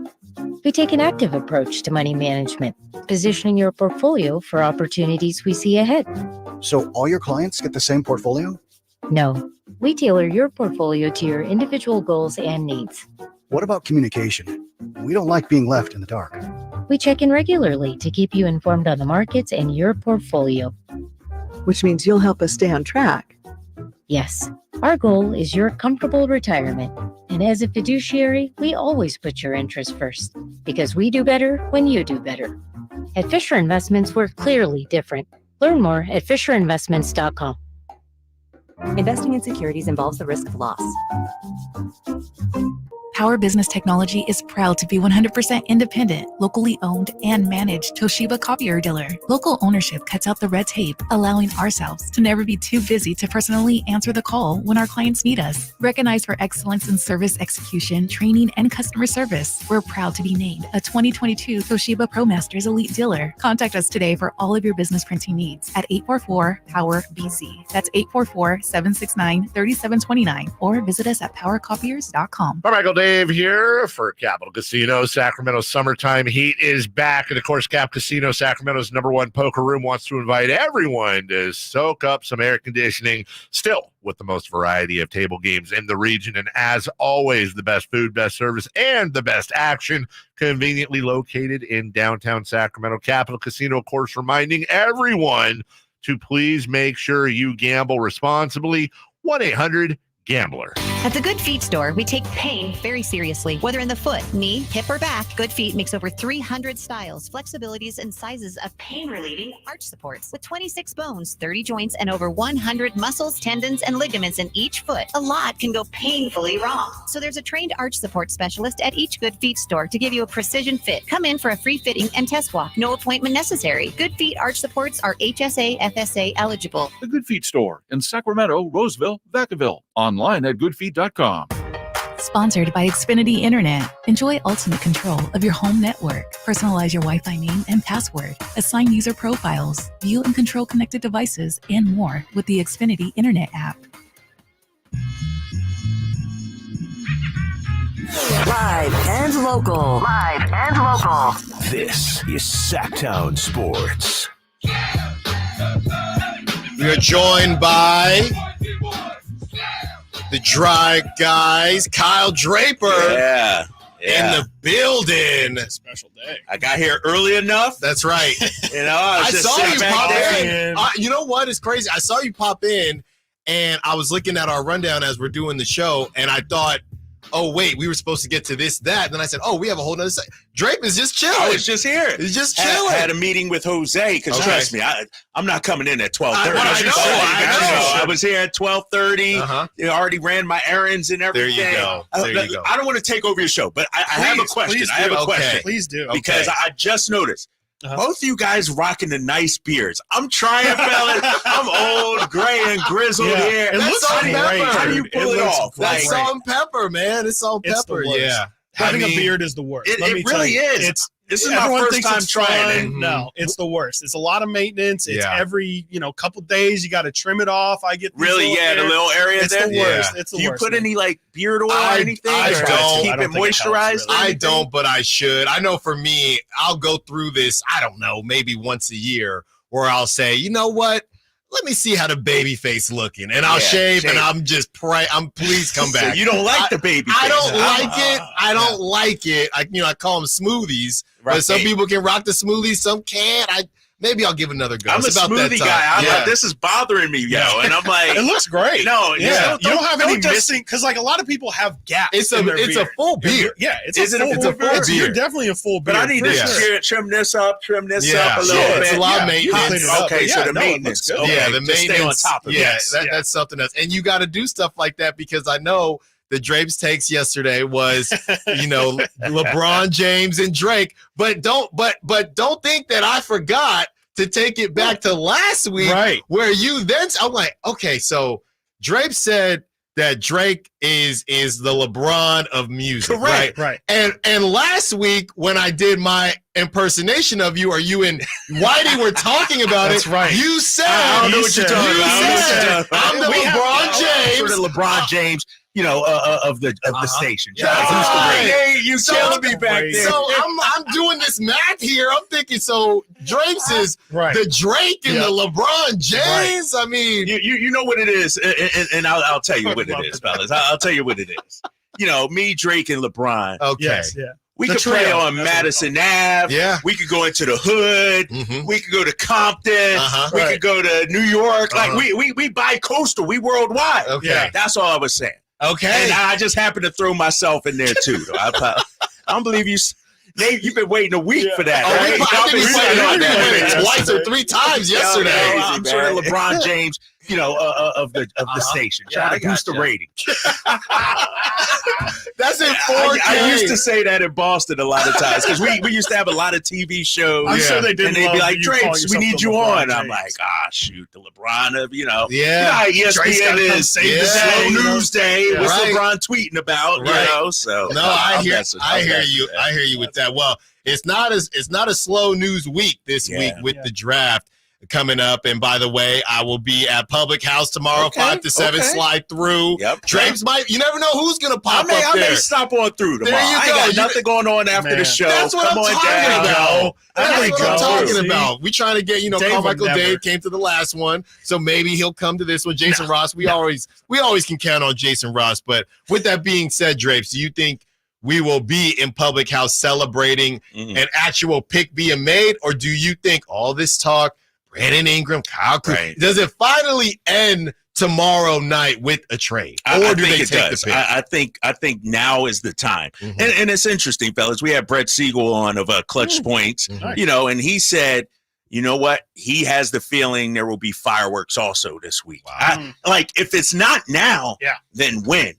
We take an active approach to money management, positioning your portfolio for opportunities we see ahead. So all your clients get the same portfolio? No, we tailor your portfolio to your individual goals and needs. What about communication? We don't like being left in the dark. We check in regularly to keep you informed on the markets and your portfolio. Which means you'll help us stay on track. Yes, our goal is your comfortable retirement. And as a fiduciary, we always put your interests first, because we do better when you do better. At Fisher Investments, we're clearly different. Learn more at FisherInvestments.com. Investing in securities involves the risk of loss. Power Business Technology is proud to be 100% independent, locally owned, and managed Toshiba copier dealer. Local ownership cuts out the red tape, allowing ourselves to never be too busy to personally answer the call when our clients need us. Recognized for excellence in service execution, training, and customer service, we're proud to be named a 2022 Toshiba ProMasters Elite Dealer. Contact us today for all of your business printing needs at 844-POWER-BZ. That's 844-769-3729, or visit us at powercopiers.com. Michael Dave here for Capital Casino. Sacramento's summertime heat is back. And of course, Cap Casino, Sacramento's #1 poker room, wants to invite everyone to soak up some air conditioning, still with the most variety of table games in the region. And as always, the best food, best service, and the best action, conveniently located in downtown Sacramento. Capital Casino, of course, reminding everyone to please make sure you gamble responsibly. 1-800-GAMBLER. At the Good Feet store, we take pain very seriously. Whether in the foot, knee, hip, or back, Good Feet makes over 300 styles, flexibilities, and sizes of pain-relieving arch supports. With 26 bones, 30 joints, and over 100 muscles, tendons, and ligaments in each foot, a lot can go painfully wrong. So there's a trained arch support specialist at each Good Feet store to give you a precision fit. Come in for a free fitting and test walk. No appointment necessary. Good Feet arch supports are HSA, FSA eligible. The Good Feet store in Sacramento, Roseville, Vacaville. Online at goodfeet.com. Sponsored by Xfinity Internet. Enjoy ultimate control of your home network. Personalize your Wi-Fi name and password. Assign user profiles. View and control connected devices and more with the Xfinity Internet app. Live and local. Live and local. This is Sactown Sports. We are joined by the Dry Guys, Kyle Draper. Yeah. In the building. Special day. I got here early enough. That's right. I saw you pop in. You know what? It's crazy. I saw you pop in, and I was looking at our rundown as we're doing the show, and I thought, oh, wait, we were supposed to get to this, that. And then I said, oh, we have a whole nother side. Drape is just chilling. I was just here. He's just chilling. Had a meeting with Jose, because trust me, I'm not coming in at 12:30. I I was here at 12:30. You know, already ran my errands and everything. There you go. I don't want to take over your show, but I have a question. I have a question. Please do. Because I just noticed. Both of you guys rocking the nice beards. I'm trying, fellas. I'm old, gray, and grizzled here. It looks great. How do you pull it off? That's salt and pepper, man. It's salt and pepper. Yeah. Having a beard is the worst. It really is. This is my first time trying it. No, it's the worst. It's a lot of maintenance. It's every couple days you got to trim it off. I get the little area it's there. The worst. It's the do you worst. put any like beard oil or anything? I don't. Keep it moisturized. I don't, but I should. I know for me, I'll go through this. I don't know, maybe once a year, where I'll say, you know what? Let me see how the baby face looking, and I'll shave, and I'm just please come back. So you don't like the baby face? I don't like it. I don't like it. I call them smoothies, but some people can rock the smoothies, some can't. Maybe I'll give it another go. I'm a smoothie guy. I'm like, this is bothering me, and I'm like, it looks great. No, you don't have any missing, because like a lot of people have gaps. It's a full beard. Yeah, it's a full beard. You're definitely a full beard. But I need to trim this up a little bit. It's a lot of maintenance. Okay, so the maintenance. Yeah, the maintenance. Stay on top of this. That's something else. And you got to do stuff like that, because I know the Drapes takes yesterday was, LeBron James and Drake. But don't think that I forgot to take it back to last week, right? Where I'm like, okay, so Drake said that Drake is the LeBron of music, correct? Right. And last week when I did my impersonation of you, or you and Whitey were talking about That's it, right. you said, I don't know what you're talking about. I'm the LeBron James. Sort of LeBron James. Of the station. You killing me back there. So I'm doing this math here. I'm thinking, so Drapes is the Drake and the LeBron James. Right. I mean, you know what it is, and I'll tell you what it is, fellas. I'll tell you what it is. Me, Drake, and LeBron. Okay. Yes, yeah. We could play on Madison Ave. Yeah. We could go into the hood. Mm-hmm. We could go to Compton. We could go to New York. Like we bi-coastal. We worldwide. Okay. Yeah. That's all I was saying. Okay. And I just happened to throw myself in there too. I don't believe you. Nate, you've been waiting a week for that. Right? I think we played twice or three times yesterday. I'm sort of LeBron James, of the station. Trying to boost the rating. That's in 4K. I used to say that in Boston a lot of times because we used to have a lot of TV shows. I'm sure they did. And they'd be like, you calling Drapes, we yourself need the you LeBron on. I'm James. like, shoot, the LeBron of, Yeah. You know how Drake's ESPN gotta come is. save the day, Slow you know? news day. Yeah. What's Right. LeBron tweeting about? Right. You know, so No, I hear you. you. I hear you with that. Well, it's not a slow news week this week with the draft coming up. And by the way, I will be at Public House tomorrow, 5 to 7. Slide through. Yep. Drapes might. You never know who's gonna pop up I there. may stop on through tomorrow. There you I go. ain't got nothing going on after the show. That's what Come I'm on talking down. about. That's what I'm talking See? about. We trying to get, Dave Carmichael would never. Dave came to the last one, so maybe he'll come to this one. Jason Ross, we always can count on Jason Ross. But with that being said, Drapes, do you think we will be in Public House celebrating an actual pick being made, or do you think all this talk, Brandon Ingram, Kyle Kuzma, does it finally end tomorrow night with a trade, or I do think they it take does. the pick? I think now is the time, and it's interesting, fellas. We had Brett Siegel on of Clutch Points, and he said, you know what? He has the feeling there will be fireworks also this week. Like if it's not now, then when?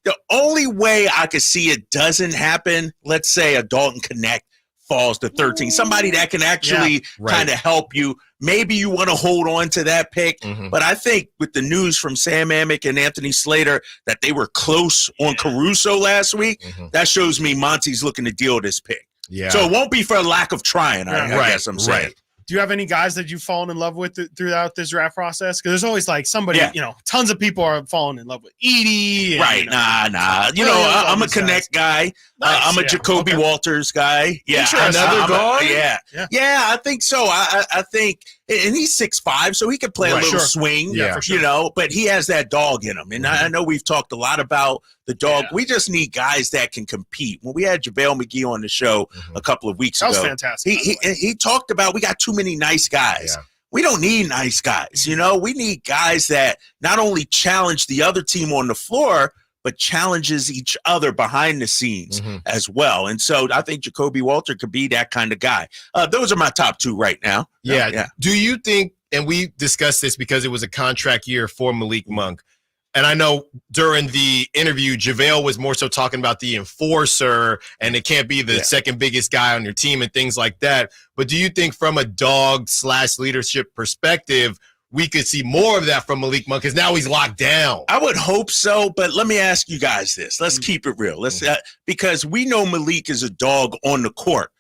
The only way I could see it doesn't happen, let's say a Dalton Connect falls to 13, somebody that can actually kind of help you. Maybe you want to hold on to that pick, but I think with the news from Sam Amick and Anthony Slater that they were close on Caruso last week, that shows me Monty's looking to deal this pick. Yeah. So it won't be for a lack of trying, I guess I'm saying. Right. Do you have any guys that you've fallen in love with throughout this draft process? Because there's always like somebody, tons of people are falling in love with Edie. And, Nah. I'm a Connect guy. I'm a Jacoby Walters guy. Yeah. Another guard? Yeah, I think so. I think, and he's 6'5", so he can play a little swing, for sure. But he has that dog in him. And I know we've talked a lot about the dog. We just need guys that can compete. When we had JaVale McGee on the show a couple of weeks ago, that was fantastic. He talked about we got too many nice guys. Yeah. We don't need nice guys. We need guys that not only challenge the other team on the floor, but challenges each other behind the scenes as well. And so I think Jacoby Walter could be that kind of guy. Those are my top two right now. Yeah. Do you think, and we discussed this because it was a contract year for Malik Monk, and I know during the interview, JaVale was more so talking about the enforcer and it can't be the second biggest guy on your team and things like that. But do you think from a dog/leadership perspective, we could see more of that from Malik Monk because now he's locked down? I would hope so, but let me ask you guys this. Let's keep it real. Let's because we know Malik is a dog on the court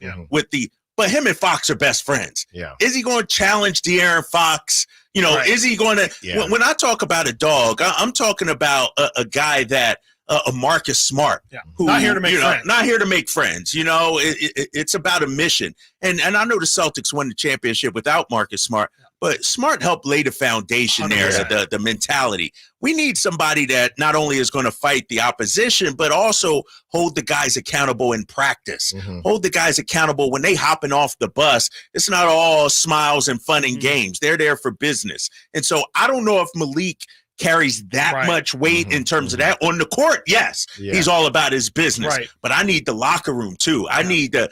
but him and Fox are best friends. Yeah. Is he going to challenge De'Aaron Fox? Is he going to when I talk about a dog, I'm talking about a guy that a Marcus Smart, who not here to make friends. Not here to make friends. It's about a mission. And I know the Celtics won the championship without Marcus Smart, but Smart helped lay the foundation there, the mentality. We need somebody that not only is going to fight the opposition, but also hold the guys accountable in practice. Hold the guys accountable when they hopping off the bus. It's not all smiles and fun and games. They're there for business. And so I don't know if Malik carries that much weight in terms of that. On the court, yes, he's all about his business. But I need the locker room too. I need the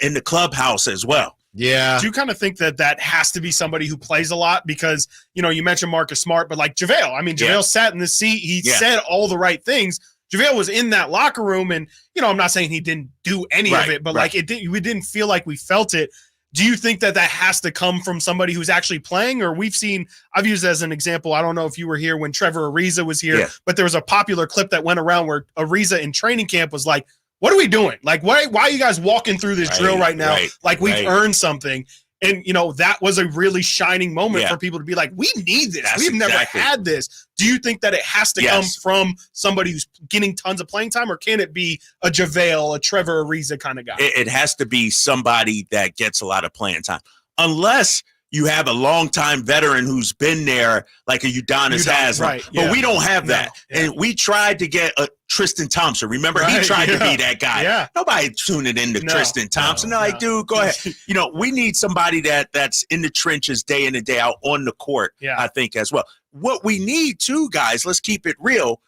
in the clubhouse as well. Yeah. Do you kind of think that has to be somebody who plays a lot? Because, you mentioned Marcus Smart, but like JaVale. I mean, JaVale sat in the seat. He said all the right things. JaVale was in that locker room, and, I'm not saying he didn't do any of it, but like we didn't feel like we felt it. Do you think that has to come from somebody who's actually playing? Or I've used it as an example. I don't know if you were here when Trevor Ariza was here, but there was a popular clip that went around where Ariza in training camp was like, what are we doing? Like, why are you guys walking through this drill right now? Like we've earned something. And, that was a really shining moment for people to be like, we need this. We've never had this. Do you think that it has to come from somebody who's getting tons of playing time, or can it be a JaVale, a Trevor Ariza kind of guy? It has to be somebody that gets a lot of playing time. Unless you have a longtime veteran who's been there, like a Udonis Haslem. But we don't have that. And we tried to get a Tristan Thompson. Remember, he tried to be that guy. Nobody tuning into Tristan Thompson. They're like, dude, go ahead. We need somebody that's in the trenches day in and day out on the court, I think, as well. What we need, too, guys, let's keep it real.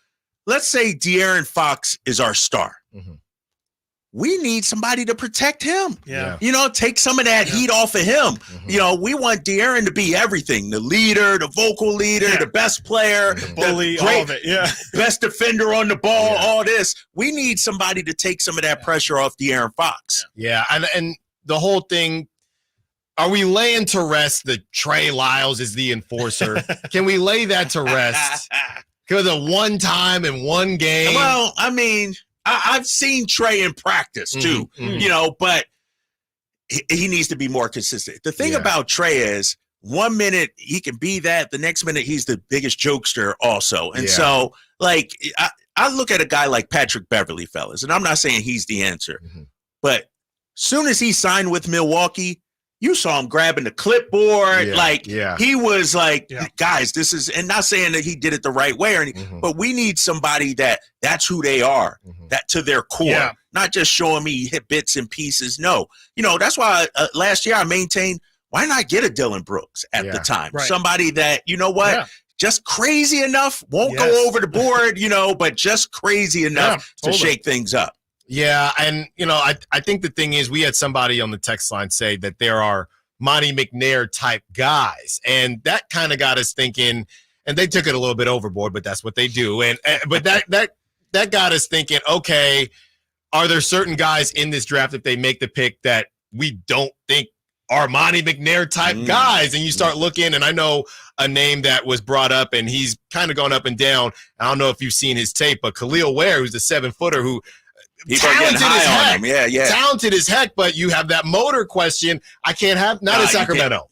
Let's say De'Aaron Fox is our star. we need somebody to protect him. Yeah. You know, take some of that heat off of him. You know, we want De'Aaron to be everything, the leader, the vocal leader, the best player, the bully, all of it. Yeah. Best defender on the ball, all this. We need somebody to take some of that pressure off De'Aaron Fox. Yeah. And the whole thing, are we laying to rest that Trey Lyles is the enforcer? Can we lay that to rest? Because of one time in one game. Well, I mean, I've seen Trey in practice too, you know, but he needs to be more consistent. The thing about Trey is 1 minute he can be that, the next minute he's the biggest jokester also. And so, like, I look at a guy like Patrick Beverly, fellas, and I'm not saying he's the answer, but soon as he signed with Milwaukee, you saw him grabbing the clipboard. He was like, guys, this is, and not saying that he did it the right way or anything, but we need somebody that's who they are, that to their core, not just showing me hit bits and pieces. No, you know, that's why last year I maintained, why not get a Dylan Brooks at the time? Right. Somebody that, you know what, just crazy enough, won't go over the board, you know, but just crazy enough to shake things up. Yeah, and, you know, I think the thing is we had somebody on the text line say that there are Monty McNair type guys, and that kind of got us thinking, and they took it a little bit overboard, but that's what they do. But that got us thinking, okay, are there certain guys in this draft, if they make the pick, that we don't think are Monty McNair type guys? And you start looking, and I know a name that was brought up, and he's kind of gone up and down. I don't know if you've seen his tape, but Khalil Ware, who's the 7-footer who – talented as heck. Talented as heck, but you have that motor question. I can't have in Sacramento.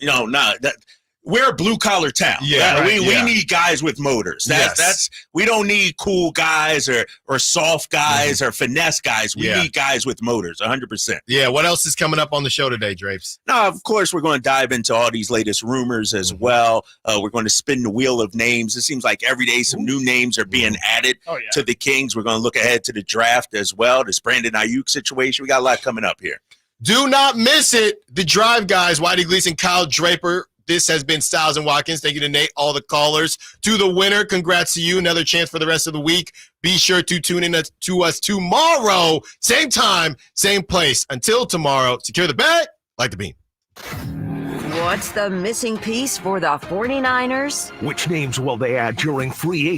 We're a blue collar town. We need guys with motors. That's we don't need cool guys or soft guys or finesse guys. We need guys with motors, 100%. Yeah. What else is coming up on the show today, Drapes? Now, of course, we're going to dive into all these latest rumors as well. We're going to spin the wheel of names. It seems like every day some new names are being added to the Kings. We're going to look ahead to the draft as well. This Brandon Ayuk situation. We got a lot coming up here. Do not miss it. The Drive guys, Whitey Gleason, Kyle Draper. This has been Stiles and Watkins. Thank you to Nate, all the callers. To the winner, congrats to you. Another chance for the rest of the week. Be sure to tune in to us tomorrow. Same time, same place. Until tomorrow, secure the bag like the beam. What's the missing piece for the 49ers? Which names will they add during free agency?